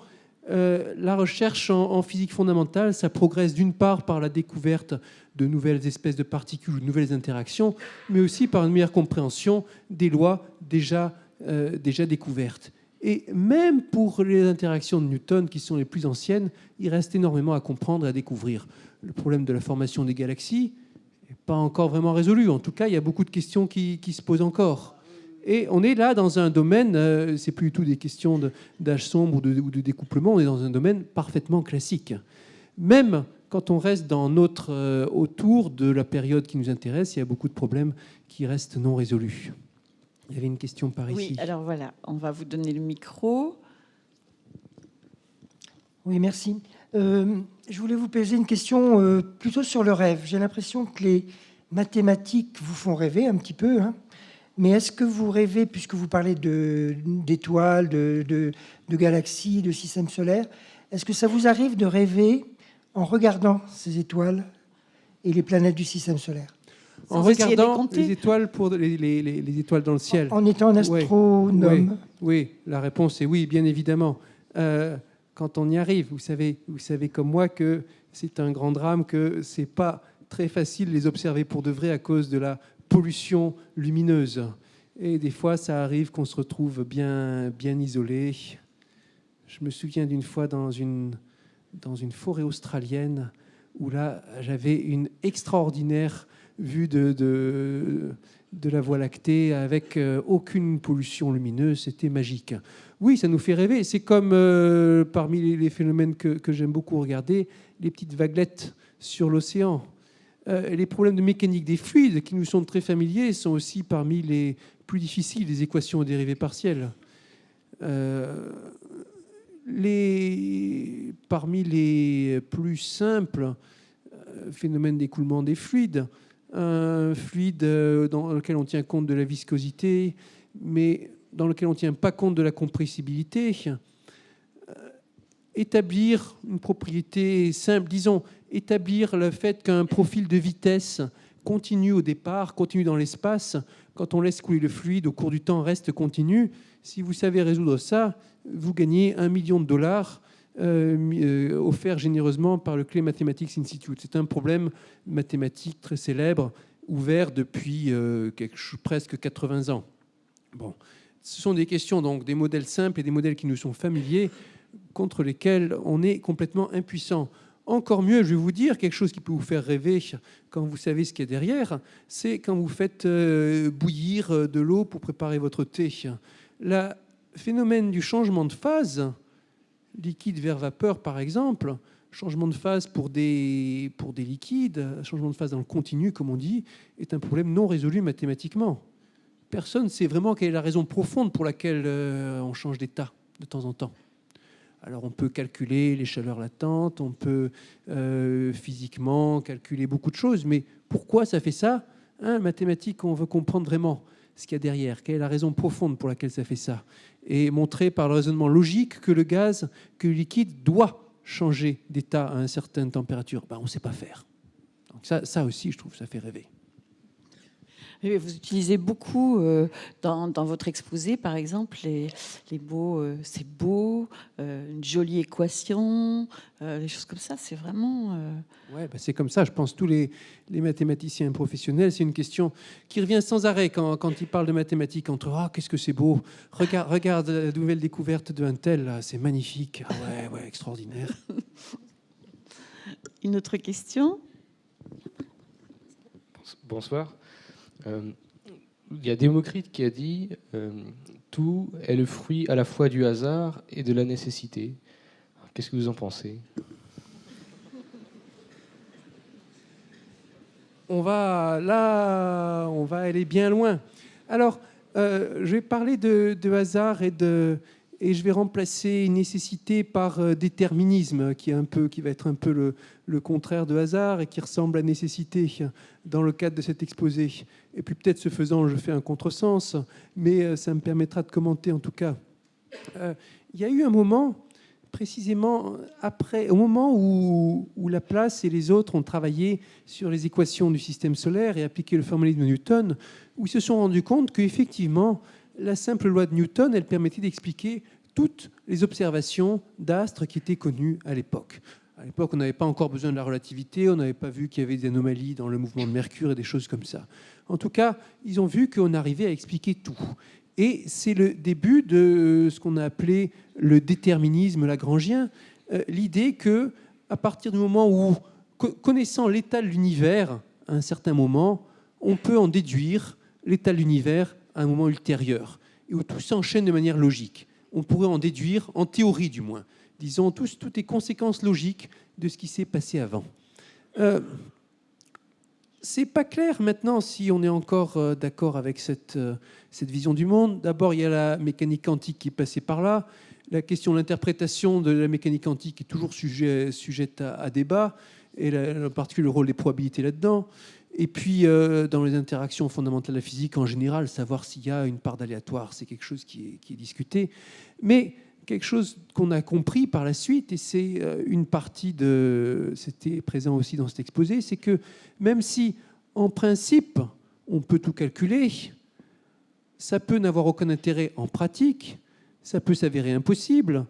La recherche en physique fondamentale, ça progresse d'une part par la découverte de nouvelles espèces de particules ou de nouvelles interactions, mais aussi par une meilleure compréhension des lois déjà découvertes. Et même pour les interactions de Newton, qui sont les plus anciennes, il reste énormément à comprendre et à découvrir. Le problème de la formation des galaxies n'est pas encore vraiment résolu. En tout cas, il y a beaucoup de questions qui se posent encore. Et on est là dans un domaine, c'est plus du tout des questions d'âge sombre ou de découplement, on est dans un domaine parfaitement classique. Même quand on reste autour de la période qui nous intéresse, il y a beaucoup de problèmes qui restent non résolus. Il y avait une question par ici. Oui, alors voilà, on va vous donner le micro. Oui, merci. Je voulais vous poser une question plutôt sur le rêve. J'ai l'impression que les mathématiques vous font rêver un petit peu, hein. Mais est-ce que vous rêvez, puisque vous parlez d'étoiles, de galaxies, de systèmes solaires, est-ce que ça vous arrive de rêver en regardant ces étoiles et les planètes du système solaire? En regardant les étoiles, pour les étoiles dans le ciel. En étant un astronome. Oui, la réponse est oui, bien évidemment. Quand on y arrive, vous savez comme moi que c'est un grand drame, que c'est pas très facile de les observer pour de vrai à cause de la pollution lumineuse. Et des fois, ça arrive qu'on se retrouve bien isolé. Je me souviens d'une fois dans une forêt australienne où là, j'avais une extraordinaire vue de la Voie lactée avec aucune pollution lumineuse. C'était magique. Oui, ça nous fait rêver. C'est comme parmi les phénomènes que j'aime beaucoup regarder, les petites vaguelettes sur l'océan. Les problèmes de mécanique des fluides qui nous sont très familiers sont aussi parmi les plus difficiles des équations aux dérivées partielles. Parmi les plus simples phénomènes d'écoulement des fluides, un fluide dans lequel on tient compte de la viscosité, mais dans lequel on ne tient pas compte de la compressibilité, établir une propriété simple, disons, établir le fait qu'un profil de vitesse continue au départ, continue dans l'espace, quand on laisse couler le fluide, au cours du temps, reste continu. Si vous savez résoudre ça, vous gagnez $1 million offert généreusement par le Clay Mathematics Institute. C'est un problème mathématique très célèbre, ouvert depuis presque 80 ans. Bon, ce sont des questions, donc des modèles simples et des modèles qui nous sont familiers, contre lesquels on est complètement impuissant. Encore mieux, je vais vous dire quelque chose qui peut vous faire rêver quand vous savez ce qu'il y a derrière, c'est quand vous faites bouillir de l'eau pour préparer votre thé. Le phénomène du changement de phase, liquide vers vapeur par exemple, changement de phase pour des liquides, changement de phase dans le continu, comme on dit, est un problème non résolu mathématiquement. Personne ne sait vraiment quelle est la raison profonde pour laquelle on change d'état de temps en temps. Alors on peut calculer les chaleurs latentes, on peut physiquement calculer beaucoup de choses, mais pourquoi ça fait ça? Mathématiques, on veut comprendre vraiment ce qu'il y a derrière, quelle est la raison profonde pour laquelle ça fait ça, et montrer par le raisonnement logique que le gaz, que le liquide doit changer d'état à une certaine température. On ne sait pas faire. Donc ça aussi, je trouve, ça fait rêver. Vous utilisez beaucoup dans votre exposé, par exemple, les mots c'est beau, une jolie équation, des choses comme ça. C'est vraiment... Ouais, c'est comme ça. Je pense tous les mathématiciens professionnels, c'est une question qui revient sans arrêt quand ils parlent de mathématiques. Entre « Ah, qu'est-ce que c'est beau !»« Regarde la nouvelle découverte d'un tel, c'est magnifique. » Ah ouais, extraordinaire. Une autre question? Bonsoir. Il y a Démocrite qui a dit tout est le fruit à la fois du hasard et de la nécessité. Qu'est-ce que vous en pensez? On va aller bien loin. Alors, je vais parler de hasard et je vais remplacer nécessité par déterminisme, qui va être un peu le contraire de hasard et qui ressemble à nécessité dans le cadre de cet exposé. Et puis peut-être ce faisant, je fais un contresens, mais ça me permettra de commenter en tout cas. Il y a eu un moment, précisément au moment où Laplace et les autres ont travaillé sur les équations du système solaire et appliqué le formalisme de Newton, où ils se sont rendus compte qu'effectivement, la simple loi de Newton, elle permettait d'expliquer toutes les observations d'astres qui étaient connues à l'époque. À l'époque, on n'avait pas encore besoin de la relativité, on n'avait pas vu qu'il y avait des anomalies dans le mouvement de Mercure et des choses comme ça. En tout cas, ils ont vu qu'on arrivait à expliquer tout. Et c'est le début de ce qu'on a appelé le déterminisme lagrangien, l'idée que, à partir du moment où, connaissant l'état de l'univers à un certain moment, on peut en déduire l'état de l'univers à un moment ultérieur, et où tout s'enchaîne de manière logique. On pourrait en déduire, en théorie du moins, disons, toutes les conséquences logiques de ce qui s'est passé avant. C'est pas clair maintenant si on est encore d'accord avec cette vision du monde. D'abord, il y a la mécanique quantique qui est passée par là. La question de l'interprétation de la mécanique quantique est toujours sujette à débat, et en particulier le rôle des probabilités là-dedans. Et puis, dans les interactions fondamentales de la physique en général, savoir s'il y a une part d'aléatoire, c'est quelque chose qui est discuté. Mais quelque chose qu'on a compris par la suite, et c'est une partie c'était présent aussi dans cet exposé, c'est que même si, en principe, on peut tout calculer, ça peut n'avoir aucun intérêt en pratique, ça peut s'avérer impossible,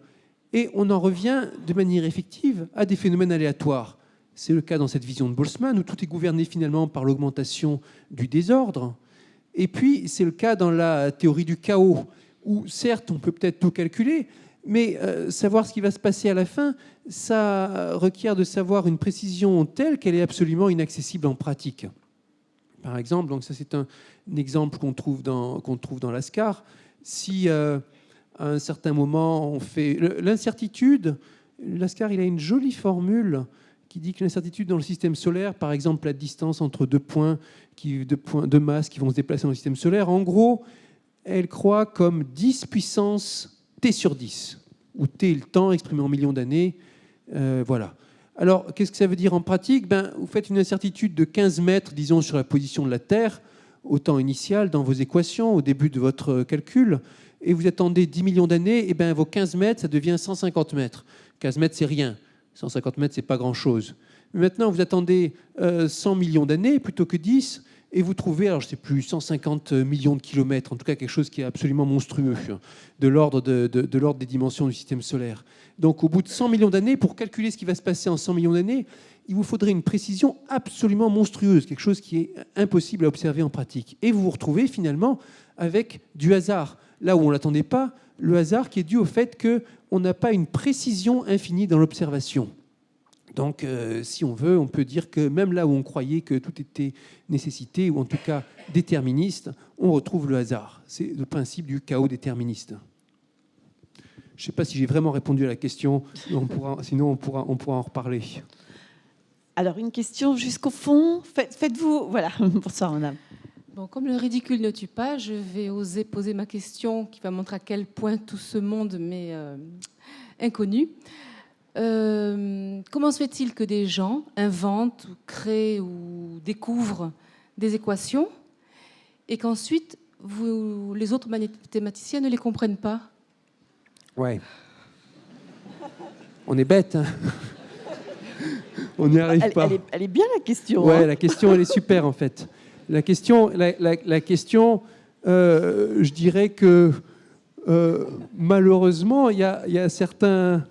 et on en revient de manière effective à des phénomènes aléatoires. C'est le cas dans cette vision de Boltzmann, où tout est gouverné finalement par l'augmentation du désordre. Et puis, c'est le cas dans la théorie du chaos, où certes, on peut peut-être tout calculer, mais savoir ce qui va se passer à la fin, ça requiert de savoir une précision telle qu'elle est absolument inaccessible en pratique. Par exemple, donc ça c'est un exemple qu'on trouve dans Laskar. Si à un certain moment on fait l'incertitude, Laskar il a une jolie formule qui dit que l'incertitude dans le système solaire, par exemple la distance entre deux masses qui vont se déplacer dans le système solaire, en gros, elle croît comme 10 puissance T sur 10, où T est le temps exprimé en millions d'années. Voilà. Alors, qu'est-ce que ça veut dire en pratique? Vous faites une incertitude de 15 mètres, disons, sur la position de la Terre, au temps initial, dans vos équations, au début de votre calcul, et vous attendez 10 millions d'années, et vos 15 mètres, ça devient 150 mètres. 15 mètres, c'est rien. 150 mètres, c'est pas grand-chose. Mais maintenant, vous attendez 100 millions d'années plutôt que 10, et vous trouvez, alors je ne sais plus, 150 millions de kilomètres, en tout cas quelque chose qui est absolument monstrueux, de l'ordre des dimensions du système solaire. Donc au bout de 100 millions d'années, pour calculer ce qui va se passer en 100 millions d'années, il vous faudrait une précision absolument monstrueuse, quelque chose qui est impossible à observer en pratique. Et vous vous retrouvez finalement avec du hasard. là où on ne l'attendait pas, le hasard qui est dû au fait qu'on n'a pas une précision infinie dans l'observation. Donc, si on veut, on peut dire que même là où on croyait que tout était nécessité, ou en tout cas déterministe, on retrouve le hasard. C'est le principe du chaos déterministe. Je ne sais pas si j'ai vraiment répondu à la question, sinon on pourra en reparler. Alors, une question jusqu'au fond. Faites-vous... Voilà, bonsoir, madame. Bon, comme le ridicule ne tue pas, je vais oser poser ma question qui va montrer à quel point tout ce monde m'est inconnu. Comment se fait-il que des gens inventent, ou créent ou découvrent des équations et qu'ensuite les autres mathématiciens ne les comprennent pas? Ouais. On est bête, hein. On n'y arrive pas. Elle est bien, la question. Ouais, hein. la question, elle est super, en fait. La question, je dirais que malheureusement, il y a certains...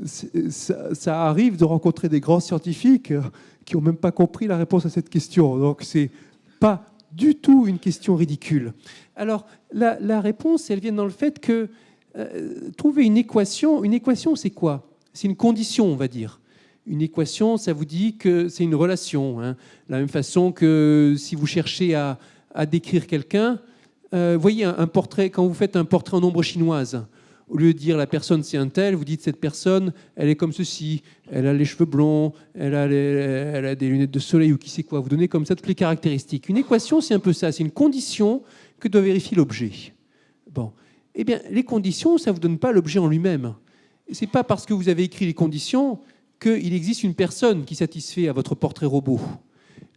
Ça arrive de rencontrer des grands scientifiques qui n'ont même pas compris la réponse à cette question. Donc, ce n'est pas du tout une question ridicule. Alors, la réponse, elle vient dans le fait que trouver une équation, c'est quoi? C'est une condition, on va dire. Une équation, ça vous dit que c'est une relation. Hein. De la même façon que si vous cherchez à décrire quelqu'un, voyez un portrait, quand vous faites un portrait en ombre chinoise, au lieu de dire la personne c'est un tel, vous dites cette personne, elle est comme ceci, elle a les cheveux blonds, elle a des lunettes de soleil ou qui sait quoi. Vous donnez comme ça toutes les caractéristiques. Une équation, c'est un peu ça, c'est une condition que doit vérifier l'objet. Bon, eh bien, les conditions, ça ne vous donne pas l'objet en lui-même. Ce n'est pas parce que vous avez écrit les conditions qu'il existe une personne qui satisfait à votre portrait robot.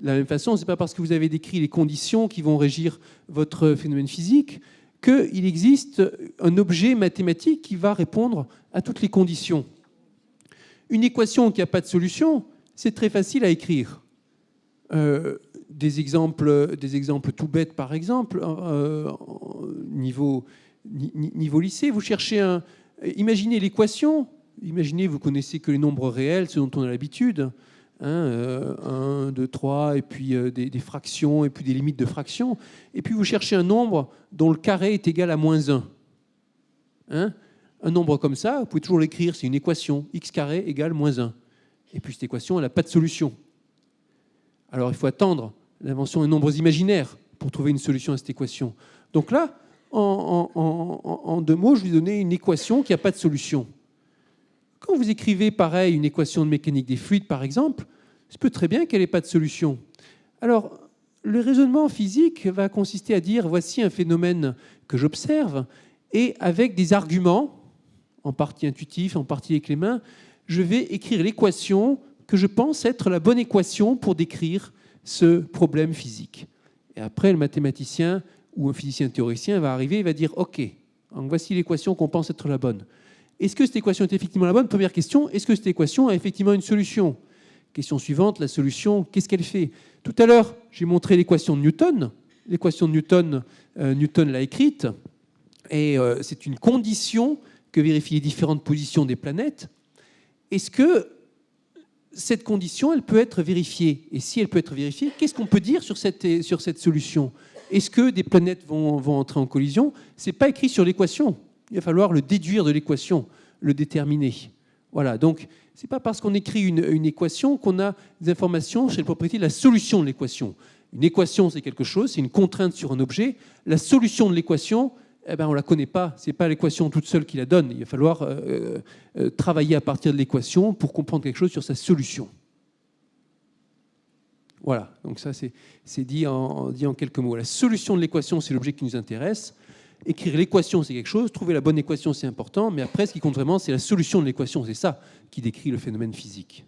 De la même façon, ce n'est pas parce que vous avez décrit les conditions qui vont régir votre phénomène physique qu'il existe un objet mathématique qui va répondre à toutes les conditions. Une équation qui n'a pas de solution, c'est très facile à écrire. Des exemples tout bêtes, par exemple, niveau lycée, vous cherchez imaginez l'équation. Imaginez, vous connaissez que les nombres réels, ce dont on a l'habitude. 1, 2, 3, et puis des fractions, et puis des limites de fractions. Et puis vous cherchez un nombre dont le carré est égal à -1. Un nombre comme ça, vous pouvez toujours l'écrire, c'est une équation. X carré égale -1. Et puis cette équation, elle n'a pas de solution. Alors il faut attendre l'invention des nombres imaginaires pour trouver une solution à cette équation. Donc là, en 2 mots, je vais vous donner une équation qui n'a pas de solution. Quand vous écrivez, pareil, une équation de mécanique des fluides, par exemple, il se peut très bien qu'elle n'ait pas de solution. Alors, le raisonnement physique va consister à dire, voici un phénomène que j'observe, et avec des arguments, en partie intuitifs, en partie avec les mains, je vais écrire l'équation que je pense être la bonne équation pour décrire ce problème physique. Et après, le mathématicien ou un physicien théoricien va arriver et va dire, OK, donc voici l'équation qu'on pense être la bonne. Est-ce que cette équation est effectivement la bonne? Première question, est-ce que cette équation a effectivement une solution? Question suivante, la solution, qu'est-ce qu'elle fait? Tout à l'heure, j'ai montré l'équation de Newton. L'équation de Newton, Newton l'a écrite, et c'est une condition que vérifient les différentes positions des planètes. Est-ce que cette condition, elle peut être vérifiée? Et si elle peut être vérifiée, qu'est-ce qu'on peut dire sur cette solution? Est-ce que des planètes vont entrer en collision? Ce n'est pas écrit sur l'équation. Il va falloir le déduire de l'équation, le déterminer. Voilà, donc ce n'est pas parce qu'on écrit une équation qu'on a des informations sur les propriétés de la solution de l'équation. Une équation, c'est quelque chose, c'est une contrainte sur un objet. La solution de l'équation, on ne la connaît pas. Ce n'est pas l'équation toute seule qui la donne. Il va falloir travailler à partir de l'équation pour comprendre quelque chose sur sa solution. Voilà, donc ça c'est dit en quelques mots. La solution de l'équation, c'est l'objet qui nous intéresse. Écrire l'équation, c'est quelque chose. Trouver la bonne équation, c'est important. Mais après, ce qui compte vraiment, c'est la solution de l'équation. C'est ça qui décrit le phénomène physique.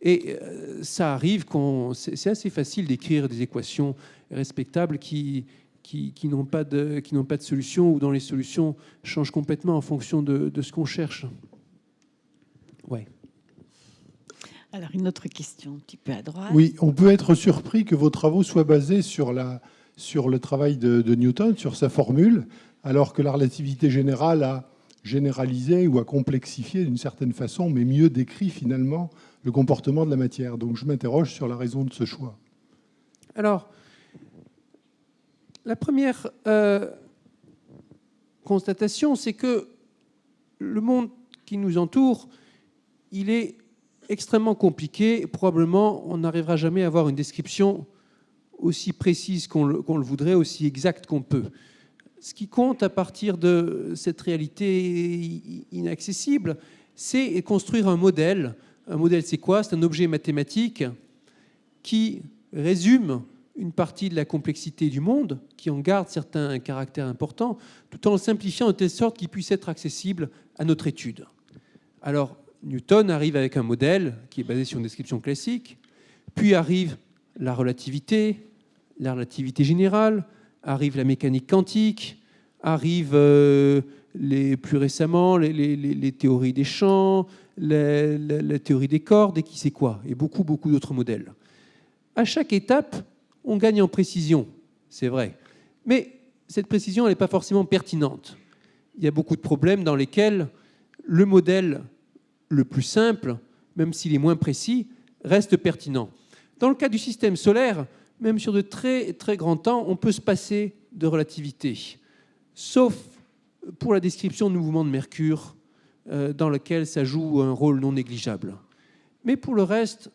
Et ça arrive c'est assez facile d'écrire des équations respectables qui n'ont pas de solution ou dont les solutions changent complètement en fonction de ce qu'on cherche. Ouais. Alors, une autre question, un petit peu à droite. Oui, on peut être surpris que vos travaux soient basés sur le travail de Newton, sur sa formule, alors que la relativité générale a généralisé ou a complexifié d'une certaine façon, mais mieux décrit finalement le comportement de la matière. Donc je m'interroge sur la raison de ce choix. Alors, la première constatation, c'est que le monde qui nous entoure, il est extrêmement compliqué. Probablement, on n'arrivera jamais à avoir une description aussi précise qu'on le voudrait, aussi exacte qu'on peut. Ce qui compte à partir de cette réalité inaccessible, c'est construire un modèle. Un modèle, c'est quoi? C'est un objet mathématique qui résume une partie de la complexité du monde, qui en garde certains caractères importants, tout en le simplifiant de telle sorte qu'il puisse être accessible à notre étude. Alors, Newton arrive avec un modèle qui est basé sur une description classique, puis arrive la relativité générale, arrive la mécanique quantique, arrive plus récemment les théories des champs, la théorie des cordes et qui sait quoi, et beaucoup d'autres modèles. À chaque étape, on gagne en précision, c'est vrai, mais cette précision elle n'est pas forcément pertinente. Il y a beaucoup de problèmes dans lesquels le modèle le plus simple, même s'il est moins précis, reste pertinent. Dans le cas du système solaire, même sur de très, très grands temps, on peut se passer de relativité, sauf pour la description de mouvements de Mercure, dans lequel ça joue un rôle non négligeable. Mais pour le reste,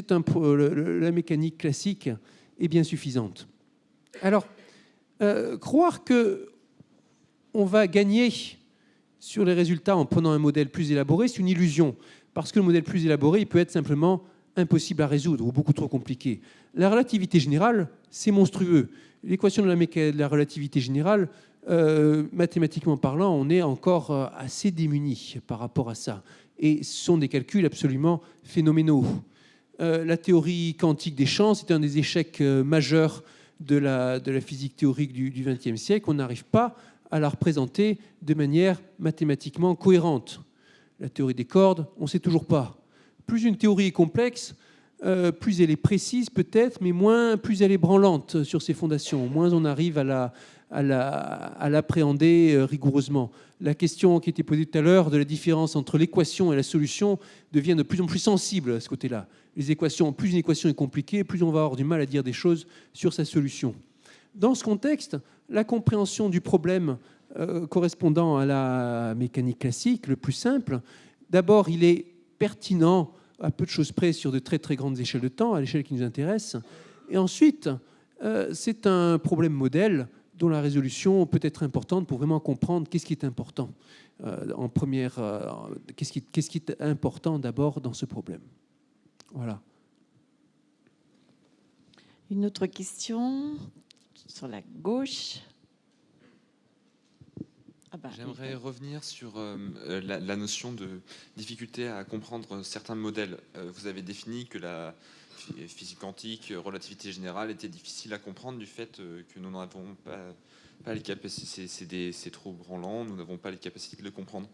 la mécanique classique est bien suffisante. Alors, croire qu'on va gagner sur les résultats en prenant un modèle plus élaboré, c'est une illusion, parce que le modèle plus élaboré, il peut être simplement impossible à résoudre ou beaucoup trop compliqué. La relativité générale, c'est monstrueux. L'équation de la relativité générale, mathématiquement parlant, on est encore assez démunis par rapport à ça. Et ce sont des calculs absolument phénoménaux. La théorie quantique des champs, c'est un des échecs majeurs de la physique théorique du XXe siècle. On n'arrive pas à la représenter de manière mathématiquement cohérente. La théorie des cordes, on ne sait toujours pas. Plus une théorie est complexe, plus elle est précise peut-être, mais plus elle est branlante sur ses fondations, moins on arrive à l'appréhender rigoureusement. La question qui était posée tout à l'heure de la différence entre l'équation et la solution devient de plus en plus sensible à ce côté-là. Les équations, plus une équation est compliquée, plus on va avoir du mal à dire des choses sur sa solution. Dans ce contexte, la compréhension du problème correspondant à la mécanique classique, le plus simple, d'abord, il est pertinent à peu de choses près sur de très très grandes échelles de temps, à l'échelle qui nous intéresse. Et ensuite, c'est un problème modèle dont la résolution peut être importante pour vraiment comprendre qu'est-ce qui est important qu'est-ce qui est important d'abord dans ce problème. Voilà. Une autre question sur la gauche. J'aimerais revenir sur la notion de difficulté à comprendre certains modèles. Vous avez défini que la physique quantique, relativité générale était difficile à comprendre du fait que nous n'avons pas les capacités, c'est trop branlant, nous n'avons pas les capacités de le comprendre.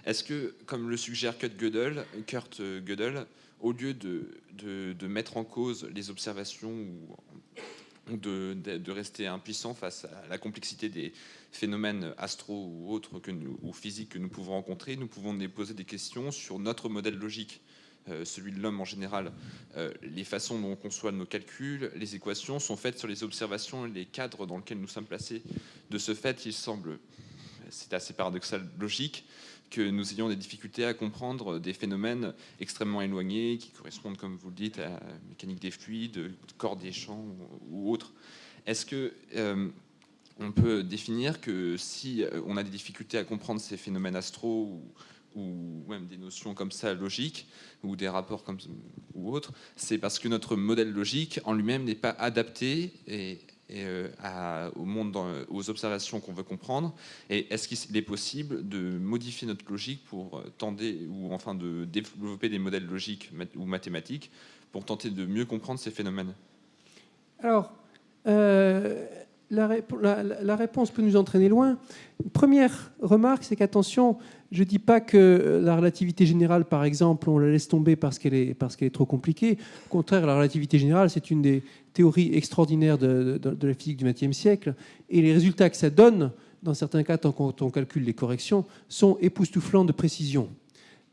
Est-ce que, comme le suggère Kurt Gödel, au lieu de mettre en cause les observations ou de rester impuissant face à la complexité des phénomènes astro ou autres ou physiques que nous pouvons rencontrer, nous pouvons poser des questions sur notre modèle logique, celui de l'homme en général. Les façons dont on conçoit nos calculs, les équations sont faites sur les observations et les cadres dans lesquels nous sommes placés. De ce fait, il semble, c'est assez paradoxal, logique, que nous ayons des difficultés à comprendre des phénomènes extrêmement éloignés qui correspondent, comme vous le dites, à la mécanique des fluides, corps des champs ou autres. Est-ce que on peut définir que si on a des difficultés à comprendre ces phénomènes astraux ou même des notions comme ça logiques ou des rapports comme ou autres, c'est parce que notre modèle logique en lui-même n'est pas adapté au monde, aux observations qu'on veut comprendre. Et est-ce qu'il est possible de modifier notre logique pour de développer des modèles logiques ou mathématiques pour tenter de mieux comprendre ces phénomènes? Alors, la réponse peut nous entraîner loin. Une première remarque, c'est qu'attention, je ne dis pas que la relativité générale, par exemple, on la laisse tomber parce qu'elle est trop compliquée. Au contraire, la relativité générale, c'est une des théories extraordinaires de la physique du XXe siècle. Et les résultats que ça donne, dans certains cas, quand on calcule les corrections, sont époustouflants de précision.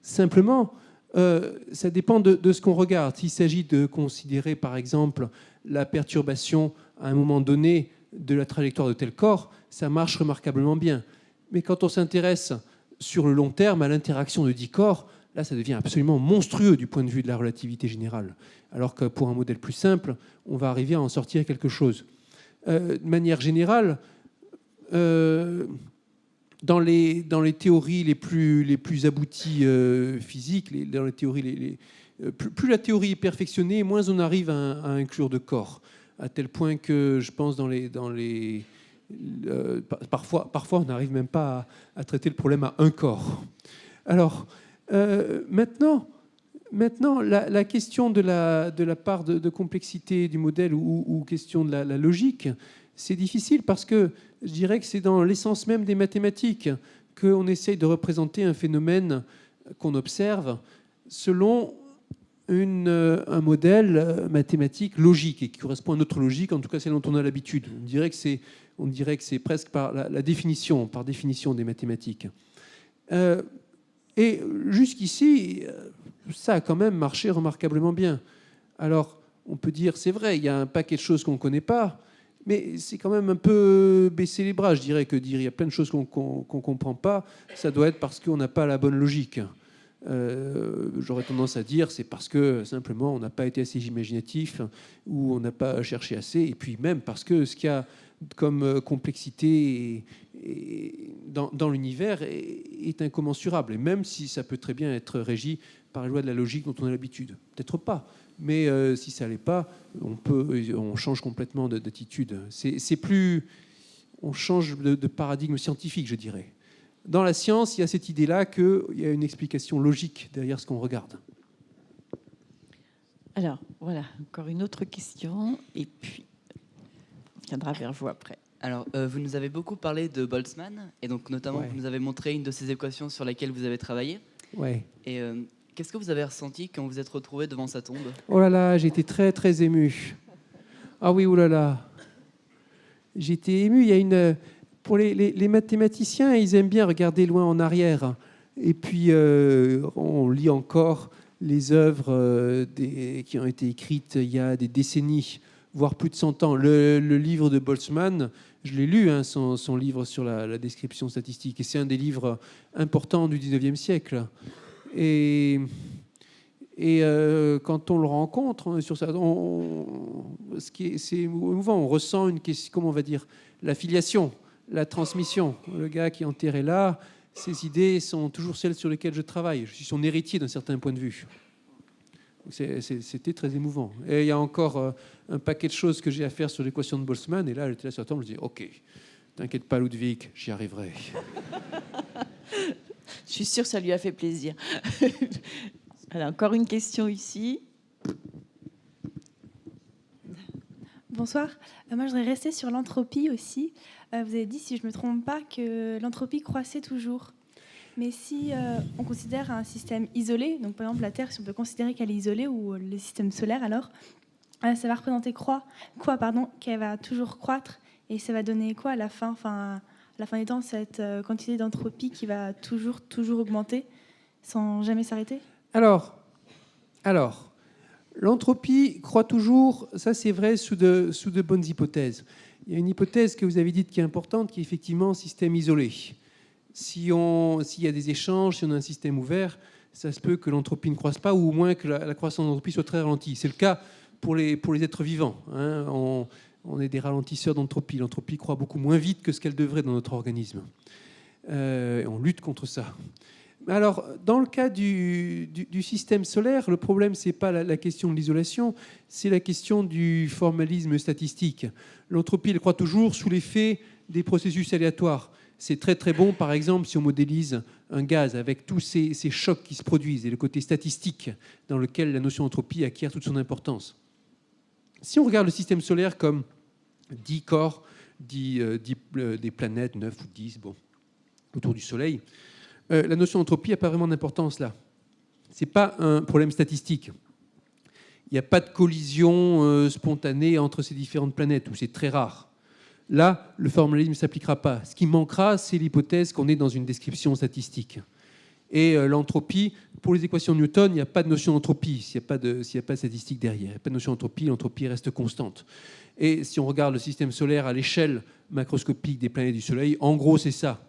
Simplement, ça dépend de ce qu'on regarde. S'il s'agit de considérer, par exemple, la perturbation à un moment donné de la trajectoire de tel corps, ça marche remarquablement bien. Mais quand on s'intéresse sur le long terme à l'interaction de 10 corps, là, ça devient absolument monstrueux du point de vue de la relativité générale. Alors que pour un modèle plus simple, on va arriver à en sortir quelque chose. De manière générale, dans les théories les plus abouties physiques, dans les théories plus la théorie est perfectionnée, moins on arrive à inclure de corps. À tel point que je pense parfois on n'arrive même pas à traiter le problème à un corps. Alors maintenant, la question de la part de complexité du modèle ou question de la logique, c'est difficile parce que je dirais que c'est dans l'essence même des mathématiques qu'on essaye de représenter un phénomène qu'on observe selon un modèle mathématique logique et qui correspond à notre logique, en tout cas celle dont on a l'habitude. On dirait que c'est presque par par définition des mathématiques. Et jusqu'ici, ça a quand même marché remarquablement bien. Alors, on peut dire, c'est vrai, il y a un paquet de choses qu'on ne connaît pas, mais c'est quand même un peu baisser les bras. Je dirais que dire il y a plein de choses qu'on ne comprend pas, ça doit être parce qu'on n'a pas la bonne logique. J'aurais tendance à dire c'est parce que simplement on n'a pas été assez imaginatif ou on n'a pas cherché assez, et puis même parce que ce qu'il y a comme complexité dans l'univers est incommensurable, et même si ça peut très bien être régi par les lois de la logique dont on a l'habitude. Peut-être pas, mais si ça l'est pas, on change complètement d'attitude. On change de paradigme scientifique, je dirais. Dans la science, il y a cette idée-là qu'il y a une explication logique derrière ce qu'on regarde. Alors, voilà, encore une autre question, et puis on viendra vers vous après. Alors, vous nous avez beaucoup parlé de Boltzmann, et donc notamment, vous nous avez montré une de ces équations sur laquelle vous avez travaillé. Ouais. Et qu'est-ce que vous avez ressenti quand vous vous êtes retrouvé devant sa tombe? Oh là là, j'ai été très, très ému. Ah oui, oh là là. J'ai été ému. Il y a pour les mathématiciens, ils aiment bien regarder loin en arrière. Et puis, on lit encore les œuvres qui ont été écrites il y a des décennies, voire plus de 100 ans. Le livre de Boltzmann, je l'ai lu, hein, son livre sur la description statistique. Et c'est un des livres importants du 19e siècle. Et quand on le rencontre sur ça, c'est émouvant. On ressent comment on va dire, la filiation, la transmission. Le gars qui est enterré là, ses idées sont toujours celles sur lesquelles je travaille. Je suis son héritier d'un certain point de vue. C'était très émouvant. Et il y a encore un paquet de choses que j'ai à faire sur l'équation de Boltzmann. Et là, j'étais là sur la table, je dis OK, t'inquiète pas, Ludwig, j'y arriverai. Je suis sûre que ça lui a fait plaisir. Alors, encore une question ici. Bonsoir. Moi, je voudrais rester sur l'entropie aussi. Vous avez dit, si je ne me trompe pas, que l'entropie croissait toujours. Mais si on considère un système isolé, donc par exemple la Terre, si on peut considérer qu'elle est isolée, ou le système solaire alors, ça va représenter qu'elle va toujours croître, et ça va donner quoi à la fin, à la fin des temps, cette quantité d'entropie qui va toujours augmenter sans jamais s'arrêter? Alors, l'entropie croît toujours, ça c'est vrai sous de bonnes hypothèses. Il y a une hypothèse que vous avez dite qui est importante, qui est effectivement un système isolé. S'il y a des échanges, si on a un système ouvert, ça se peut que l'entropie ne croisse pas, ou au moins que la croissance de l'entropie soit très ralentie. C'est le cas pour les êtres vivants. Hein. On est des ralentisseurs d'entropie. L'entropie croît beaucoup moins vite que ce qu'elle devrait dans notre organisme. On lutte contre ça. Alors, dans le cas du système solaire, le problème, ce n'est pas la question de l'isolation, c'est la question du formalisme statistique. L'entropie, elle croît toujours sous l'effet des processus aléatoires. C'est très très bon, par exemple, si on modélise un gaz avec tous ces chocs qui se produisent et le côté statistique dans lequel la notion d'entropie acquiert toute son importance. Si on regarde le système solaire comme 10 corps, des planètes, 9 ou 10, autour du Soleil, la notion d'entropie n'a pas vraiment d'importance là. Ce n'est pas un problème statistique. Il n'y a pas de collision spontanée entre ces différentes planètes, ou c'est très rare. Là, le formalisme ne s'appliquera pas. Ce qui manquera, c'est l'hypothèse qu'on est dans une description statistique. Et l'entropie, pour les équations de Newton, il n'y a pas de notion d'entropie s'il n'y a pas de statistique derrière. Il n'y a pas de notion d'entropie, l'entropie reste constante. Et si on regarde le système solaire à l'échelle macroscopique des planètes du Soleil, en gros, c'est ça.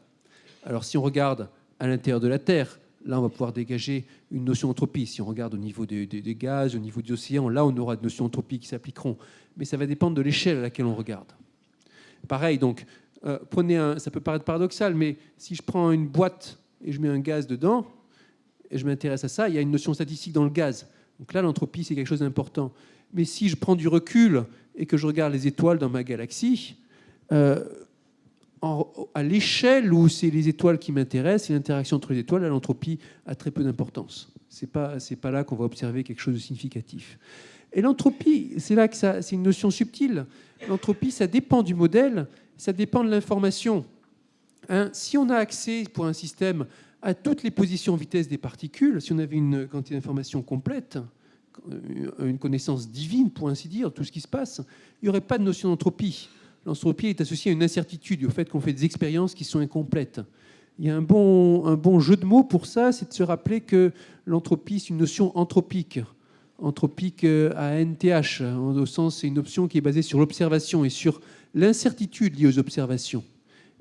Alors si on regarde à l'intérieur de la Terre, là on va pouvoir dégager une notion d'entropie. Si on regarde au niveau des gaz, au niveau des océans, là on aura des notions d'entropie qui s'appliqueront. Mais ça va dépendre de l'échelle à laquelle on regarde. Pareil, donc, ça peut paraître paradoxal, mais si je prends une boîte et je mets un gaz dedans, et je m'intéresse à ça, il y a une notion statistique dans le gaz. Donc là, l'entropie, c'est quelque chose d'important. Mais si je prends du recul et que je regarde les étoiles dans ma galaxie, à l'échelle où c'est les étoiles qui m'intéressent, et l'interaction entre les étoiles, l'entropie a très peu d'importance. C'est pas là qu'on va observer quelque chose de significatif. Et l'entropie, c'est là que c'est une notion subtile. L'entropie, ça dépend du modèle, ça dépend de l'information. Si on a accès pour un système à toutes les positions vitesse des particules, si on avait une quantité d'informations complète, une connaissance divine, pour ainsi dire, tout ce qui se passe, il n'y aurait pas de notion d'entropie. L'entropie est associée à une incertitude, au fait qu'on fait des expériences qui sont incomplètes. Il y a un bon jeu de mots pour ça, c'est de se rappeler que l'entropie, c'est une notion anthropique. Anthropique ANTH, au sens, c'est une option qui est basée sur l'observation et sur l'incertitude liée aux observations.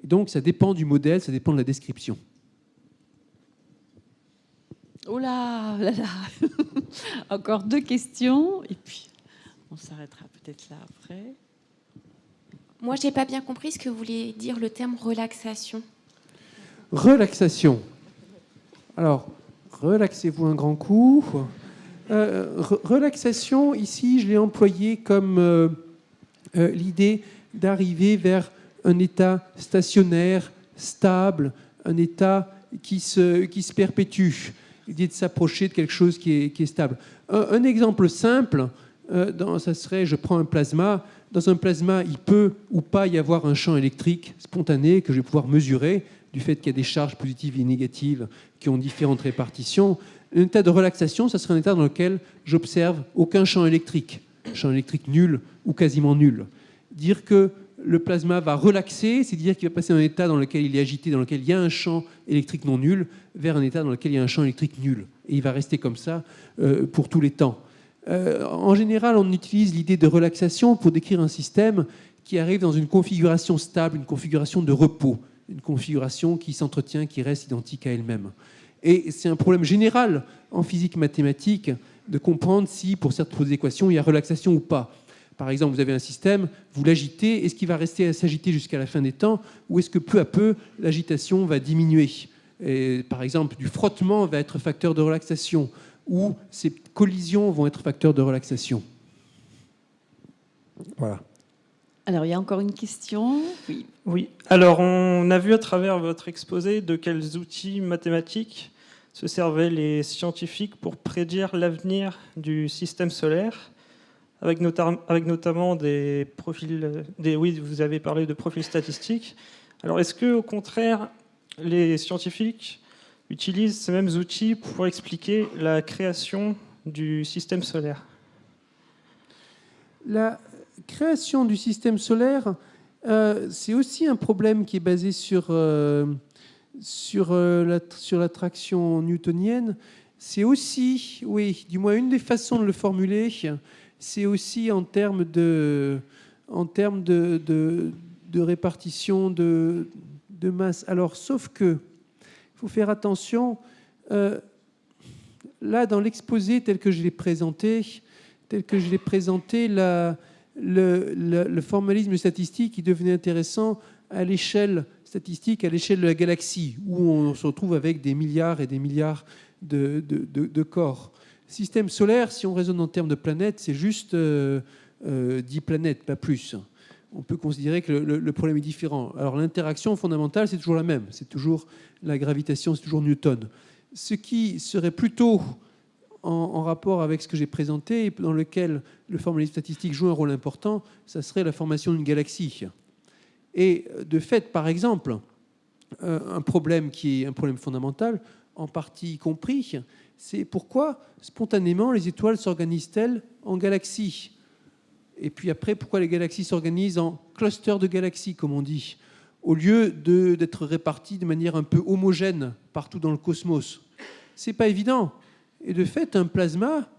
Et donc, ça dépend du modèle, ça dépend de la description. Oh là là là. Encore 2 questions, et puis on s'arrêtera peut-être là après. Moi, je n'ai pas bien compris ce que voulait dire le terme relaxation. Relaxation. Alors, relaxez-vous un grand coup. Relaxation, ici, je l'ai employé comme l'idée d'arriver vers un état stationnaire, stable, un état qui se perpétue. L'idée de s'approcher de quelque chose qui est stable. Un exemple simple, ça serait, je prends un plasma. Dans un plasma, il peut ou pas y avoir un champ électrique spontané que je vais pouvoir mesurer du fait qu'il y a des charges positives et négatives qui ont différentes répartitions. Un état de relaxation, ça serait un état dans lequel j'observe aucun champ électrique nul ou quasiment nul. Dire que le plasma va relaxer, c'est dire qu'il va passer d'un état dans lequel il est agité, dans lequel il y a un champ électrique non nul, vers un état dans lequel il y a un champ électrique nul. Et il va rester comme ça pour tous les temps. En général, on utilise l'idée de relaxation pour décrire un système qui arrive dans une configuration stable, une configuration de repos, une configuration qui s'entretient, qui reste identique à elle-même. Et c'est un problème général en physique mathématique de comprendre si, pour certaines équations, il y a relaxation ou pas. Par exemple, vous avez un système, vous l'agitez, est-ce qu'il va rester à s'agiter jusqu'à la fin des temps, ou est-ce que peu à peu, l'agitation va diminuer ? Et, par exemple, du frottement va être facteur de relaxation, ou ces collisions vont être facteurs de relaxation. Voilà. Alors, il y a encore une question. Oui. Alors, on a vu à travers votre exposé de quels outils mathématiques se servaient les scientifiques pour prédire l'avenir du système solaire, avec notamment des profils. Oui, vous avez parlé de profils statistiques. Alors, est-ce que, au contraire, les scientifiques utilisent ces mêmes outils pour expliquer la création du système solaire ? La création du système solaire, c'est aussi un problème qui est basé sur l'attraction newtonienne. C'est aussi, oui, du moins une des façons de le formuler, c'est aussi en termes de répartition de masse. Alors, sauf que, il faut faire attention, là, dans l'exposé tel que je l'ai présenté, le formalisme statistique qui devenait intéressant à l'échelle statistique, à l'échelle de la galaxie, où on se retrouve avec des milliards et des milliards de corps. Système solaire, si on raisonne en termes de planètes, c'est juste 10 planètes, pas plus. On peut considérer que le problème est différent. Alors l'interaction fondamentale, c'est toujours la même. C'est toujours la gravitation, c'est toujours Newton. Ce qui serait plutôt en rapport avec ce que j'ai présenté, dans lequel le formalisme statistique joue un rôle important, ça serait la formation d'une galaxie. Et de fait, par exemple, un problème qui est un problème fondamental, en partie compris, c'est pourquoi spontanément les étoiles s'organisent-elles en galaxies ? Et puis après, pourquoi les galaxies s'organisent en clusters de galaxies, comme on dit, au lieu d'être réparties de manière un peu homogène partout dans le cosmos ? C'est pas évident. Et de fait, un plasma,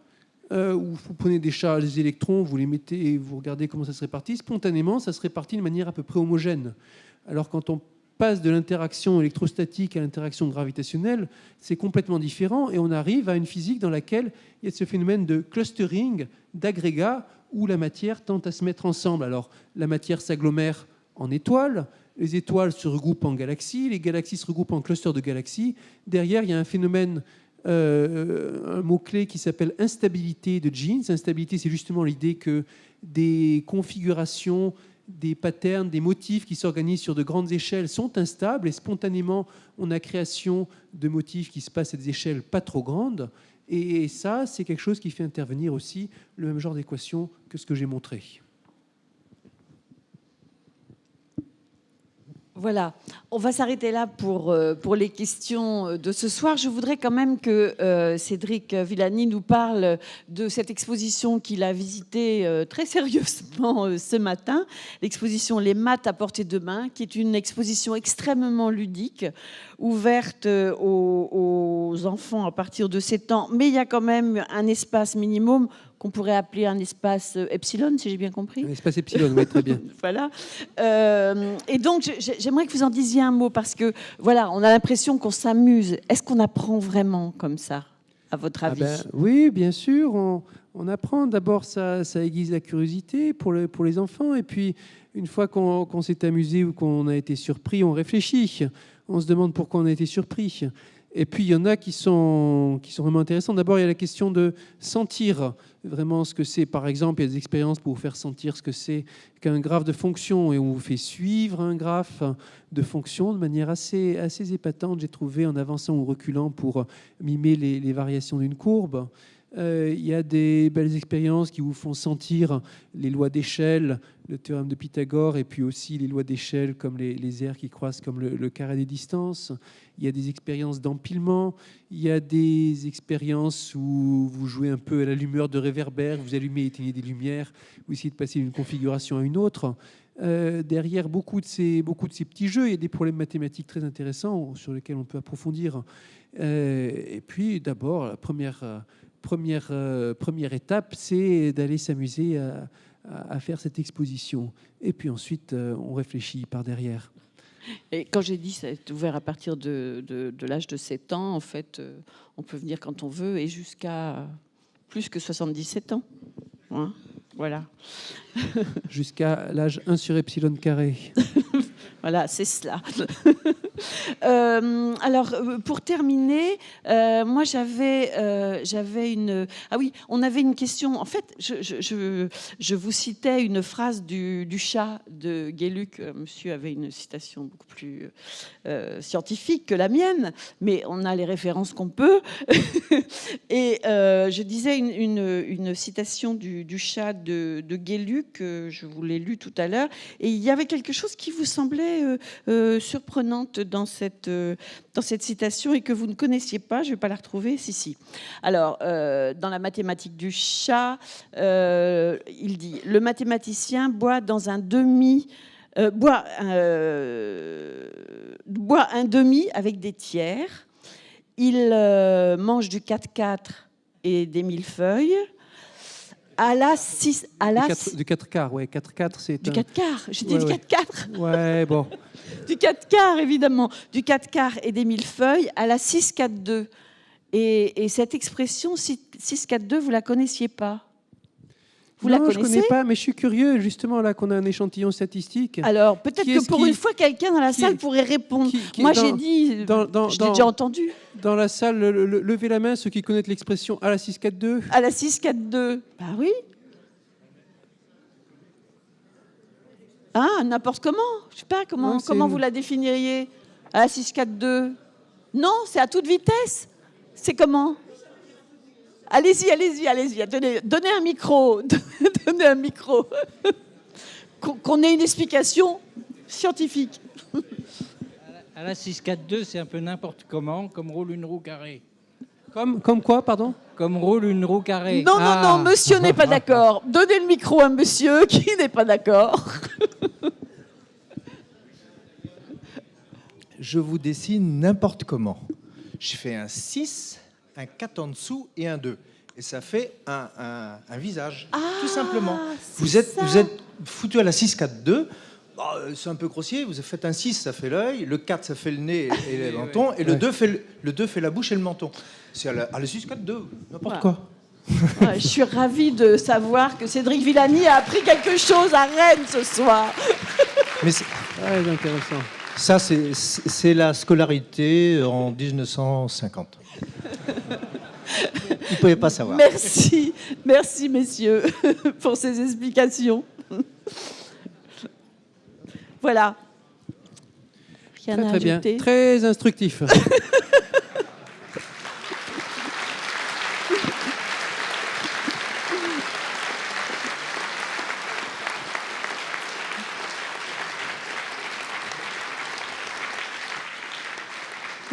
où vous prenez des charges, des électrons, vous les mettez et vous regardez comment ça se répartit, spontanément, ça se répartit de manière à peu près homogène. Alors quand on passe de l'interaction électrostatique à l'interaction gravitationnelle, c'est complètement différent et on arrive à une physique dans laquelle il y a ce phénomène de clustering, d'agrégats, où la matière tend à se mettre ensemble. Alors, la matière s'agglomère en étoiles, les étoiles se regroupent en galaxies, les galaxies se regroupent en clusters de galaxies. Derrière, il y a un phénomène, un mot-clé qui s'appelle instabilité de Jeans. Instabilité, c'est justement l'idée que des configurations, des patterns, des motifs qui s'organisent sur de grandes échelles sont instables et spontanément, on a création de motifs qui se passent à des échelles pas trop grandes. Et ça, c'est quelque chose qui fait intervenir aussi le même genre d'équation que ce que j'ai montré. Voilà, on va s'arrêter là pour les questions de ce soir. Je voudrais quand même que Cédric Villani nous parle de cette exposition qu'il a visitée très sérieusement ce matin, l'exposition Les maths à portée de main, qui est une exposition extrêmement ludique, ouverte aux enfants à partir de 7 ans, mais il y a quand même un espace minimum qu'on pourrait appeler un espace epsilon, si j'ai bien compris. Un espace epsilon, oui, très bien. Voilà. Et donc, j'aimerais que vous en disiez un mot, parce que, voilà, on a l'impression qu'on s'amuse. Est-ce qu'on apprend vraiment comme ça, à votre avis? Oui, bien sûr. On apprend. D'abord, ça aiguise la curiosité pour les enfants. Et puis, une fois qu'on s'est amusé ou qu'on a été surpris, on réfléchit. On se demande pourquoi on a été surpris. Et puis, il y en a qui sont vraiment intéressants. D'abord, il y a la question de sentir vraiment ce que c'est. Par exemple, il y a des expériences pour vous faire sentir ce que c'est qu'un graphe de fonction. Et on vous fait suivre un graphe de fonction de manière assez épatante, j'ai trouvé, en avançant ou reculant pour mimer les variations d'une courbe. Il y a des belles expériences qui vous font sentir les lois d'échelle, le théorème de Pythagore, et puis aussi les lois d'échelle comme les aires qui croisent comme le carré des distances. Il y a des expériences d'empilement, il y a des expériences où vous jouez un peu à la lumière de réverbère, vous allumez et éteignez des lumières, vous essayez de passer d'une configuration à une autre. Derrière beaucoup de ces petits jeux, il y a des problèmes mathématiques très intéressants sur lesquels on peut approfondir. Et puis d'abord, la première étape, c'est d'aller s'amuser à faire cette exposition. Et puis ensuite, on réfléchit par derrière. Et quand j'ai dit que ça est ouvert à partir de l'âge de 7 ans, en fait, on peut venir quand on veut et jusqu'à plus que 77 ans. Hein, voilà. Jusqu'à l'âge 1 sur epsilon carré. Voilà, c'est cela. Alors, pour terminer, moi j'avais une... Ah oui, on avait une question. En fait, je vous citais une phrase du chat de Guéluc. Monsieur avait une citation beaucoup plus scientifique que la mienne, mais on a les références qu'on peut. Et je disais une citation du chat de Guéluc, je vous l'ai lu tout à l'heure, et il y avait quelque chose qui vous semblait surprenante dans cette citation et que vous ne connaissiez pas. Je ne vais pas la retrouver. Si. Alors, dans la mathématique du chat, il dit « Le mathématicien boit dans un demi... boit un demi avec des tiers. Il mange du 4-4 et des millefeuilles. Du 4 quarts, ouais. 4 quarts, c'est... Du 4 quarts, j'ai dit du 4 quarts. Ouais, bon. Du 4 quarts, évidemment. Du 4 quarts et des millefeuilles à la 6-4-2. Et cette expression 6-4-2, vous ne la connaissiez pas? Vous la connaissez? Je ne connais pas, mais je suis curieux, justement, là qu'on a un échantillon statistique. Alors, peut-être que pour une fois, quelqu'un dans la salle pourrait répondre. Moi, j'ai dit, je l'ai déjà entendu. Dans la salle, levez la main, ceux qui connaissent l'expression à la 6-4-2. À la 6-4-2, bah oui. Ah, n'importe comment. Je ne sais pas, comment vous la définiriez? À la 6-4-2. Non, c'est à toute vitesse. C'est comment? Allez-y. Donnez un micro. Donnez un micro. Qu'on ait une explication scientifique. À la 6-4-2, c'est un peu n'importe comment, comme roule une roue carrée. Comme quoi, pardon? Comme roule une roue carrée. Non, monsieur n'est pas d'accord. Donnez le micro à monsieur qui n'est pas d'accord. Je vous dessine n'importe comment. Je fais un 6, un 4 en dessous et un 2. Et ça fait un visage, tout simplement. Vous êtes foutu à la 6-4-2. C'est un peu grossier, vous faites un 6, ça fait l'œil, le 4, ça fait le nez et le menton, et le 2 fait la bouche et le menton. C'est à la 6, 4, 2, n'importe quoi. Ouais, je suis ravie de savoir que Cédric Villani a appris quelque chose à Rennes ce soir. Mais c'est très intéressant. Ça, c'est la scolarité en 1950. Vous ne pouvez pas savoir. Merci, merci messieurs pour ces explications. Voilà. Rien à Très bien, ajouter. très instructif.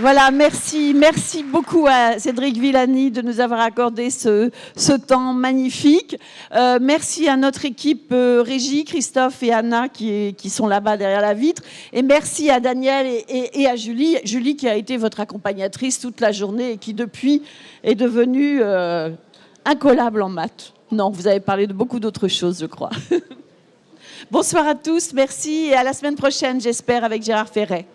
Voilà, merci beaucoup à Cédric Villani de nous avoir accordé ce temps magnifique. Merci à notre équipe régie, Christophe et Anna qui sont là-bas derrière la vitre. Et merci à Daniel et à Julie qui a été votre accompagnatrice toute la journée et qui depuis est devenue incollable en maths. Non, vous avez parlé de beaucoup d'autres choses, je crois. Bonsoir à tous, merci et à la semaine prochaine, j'espère, avec Gérard Ferret.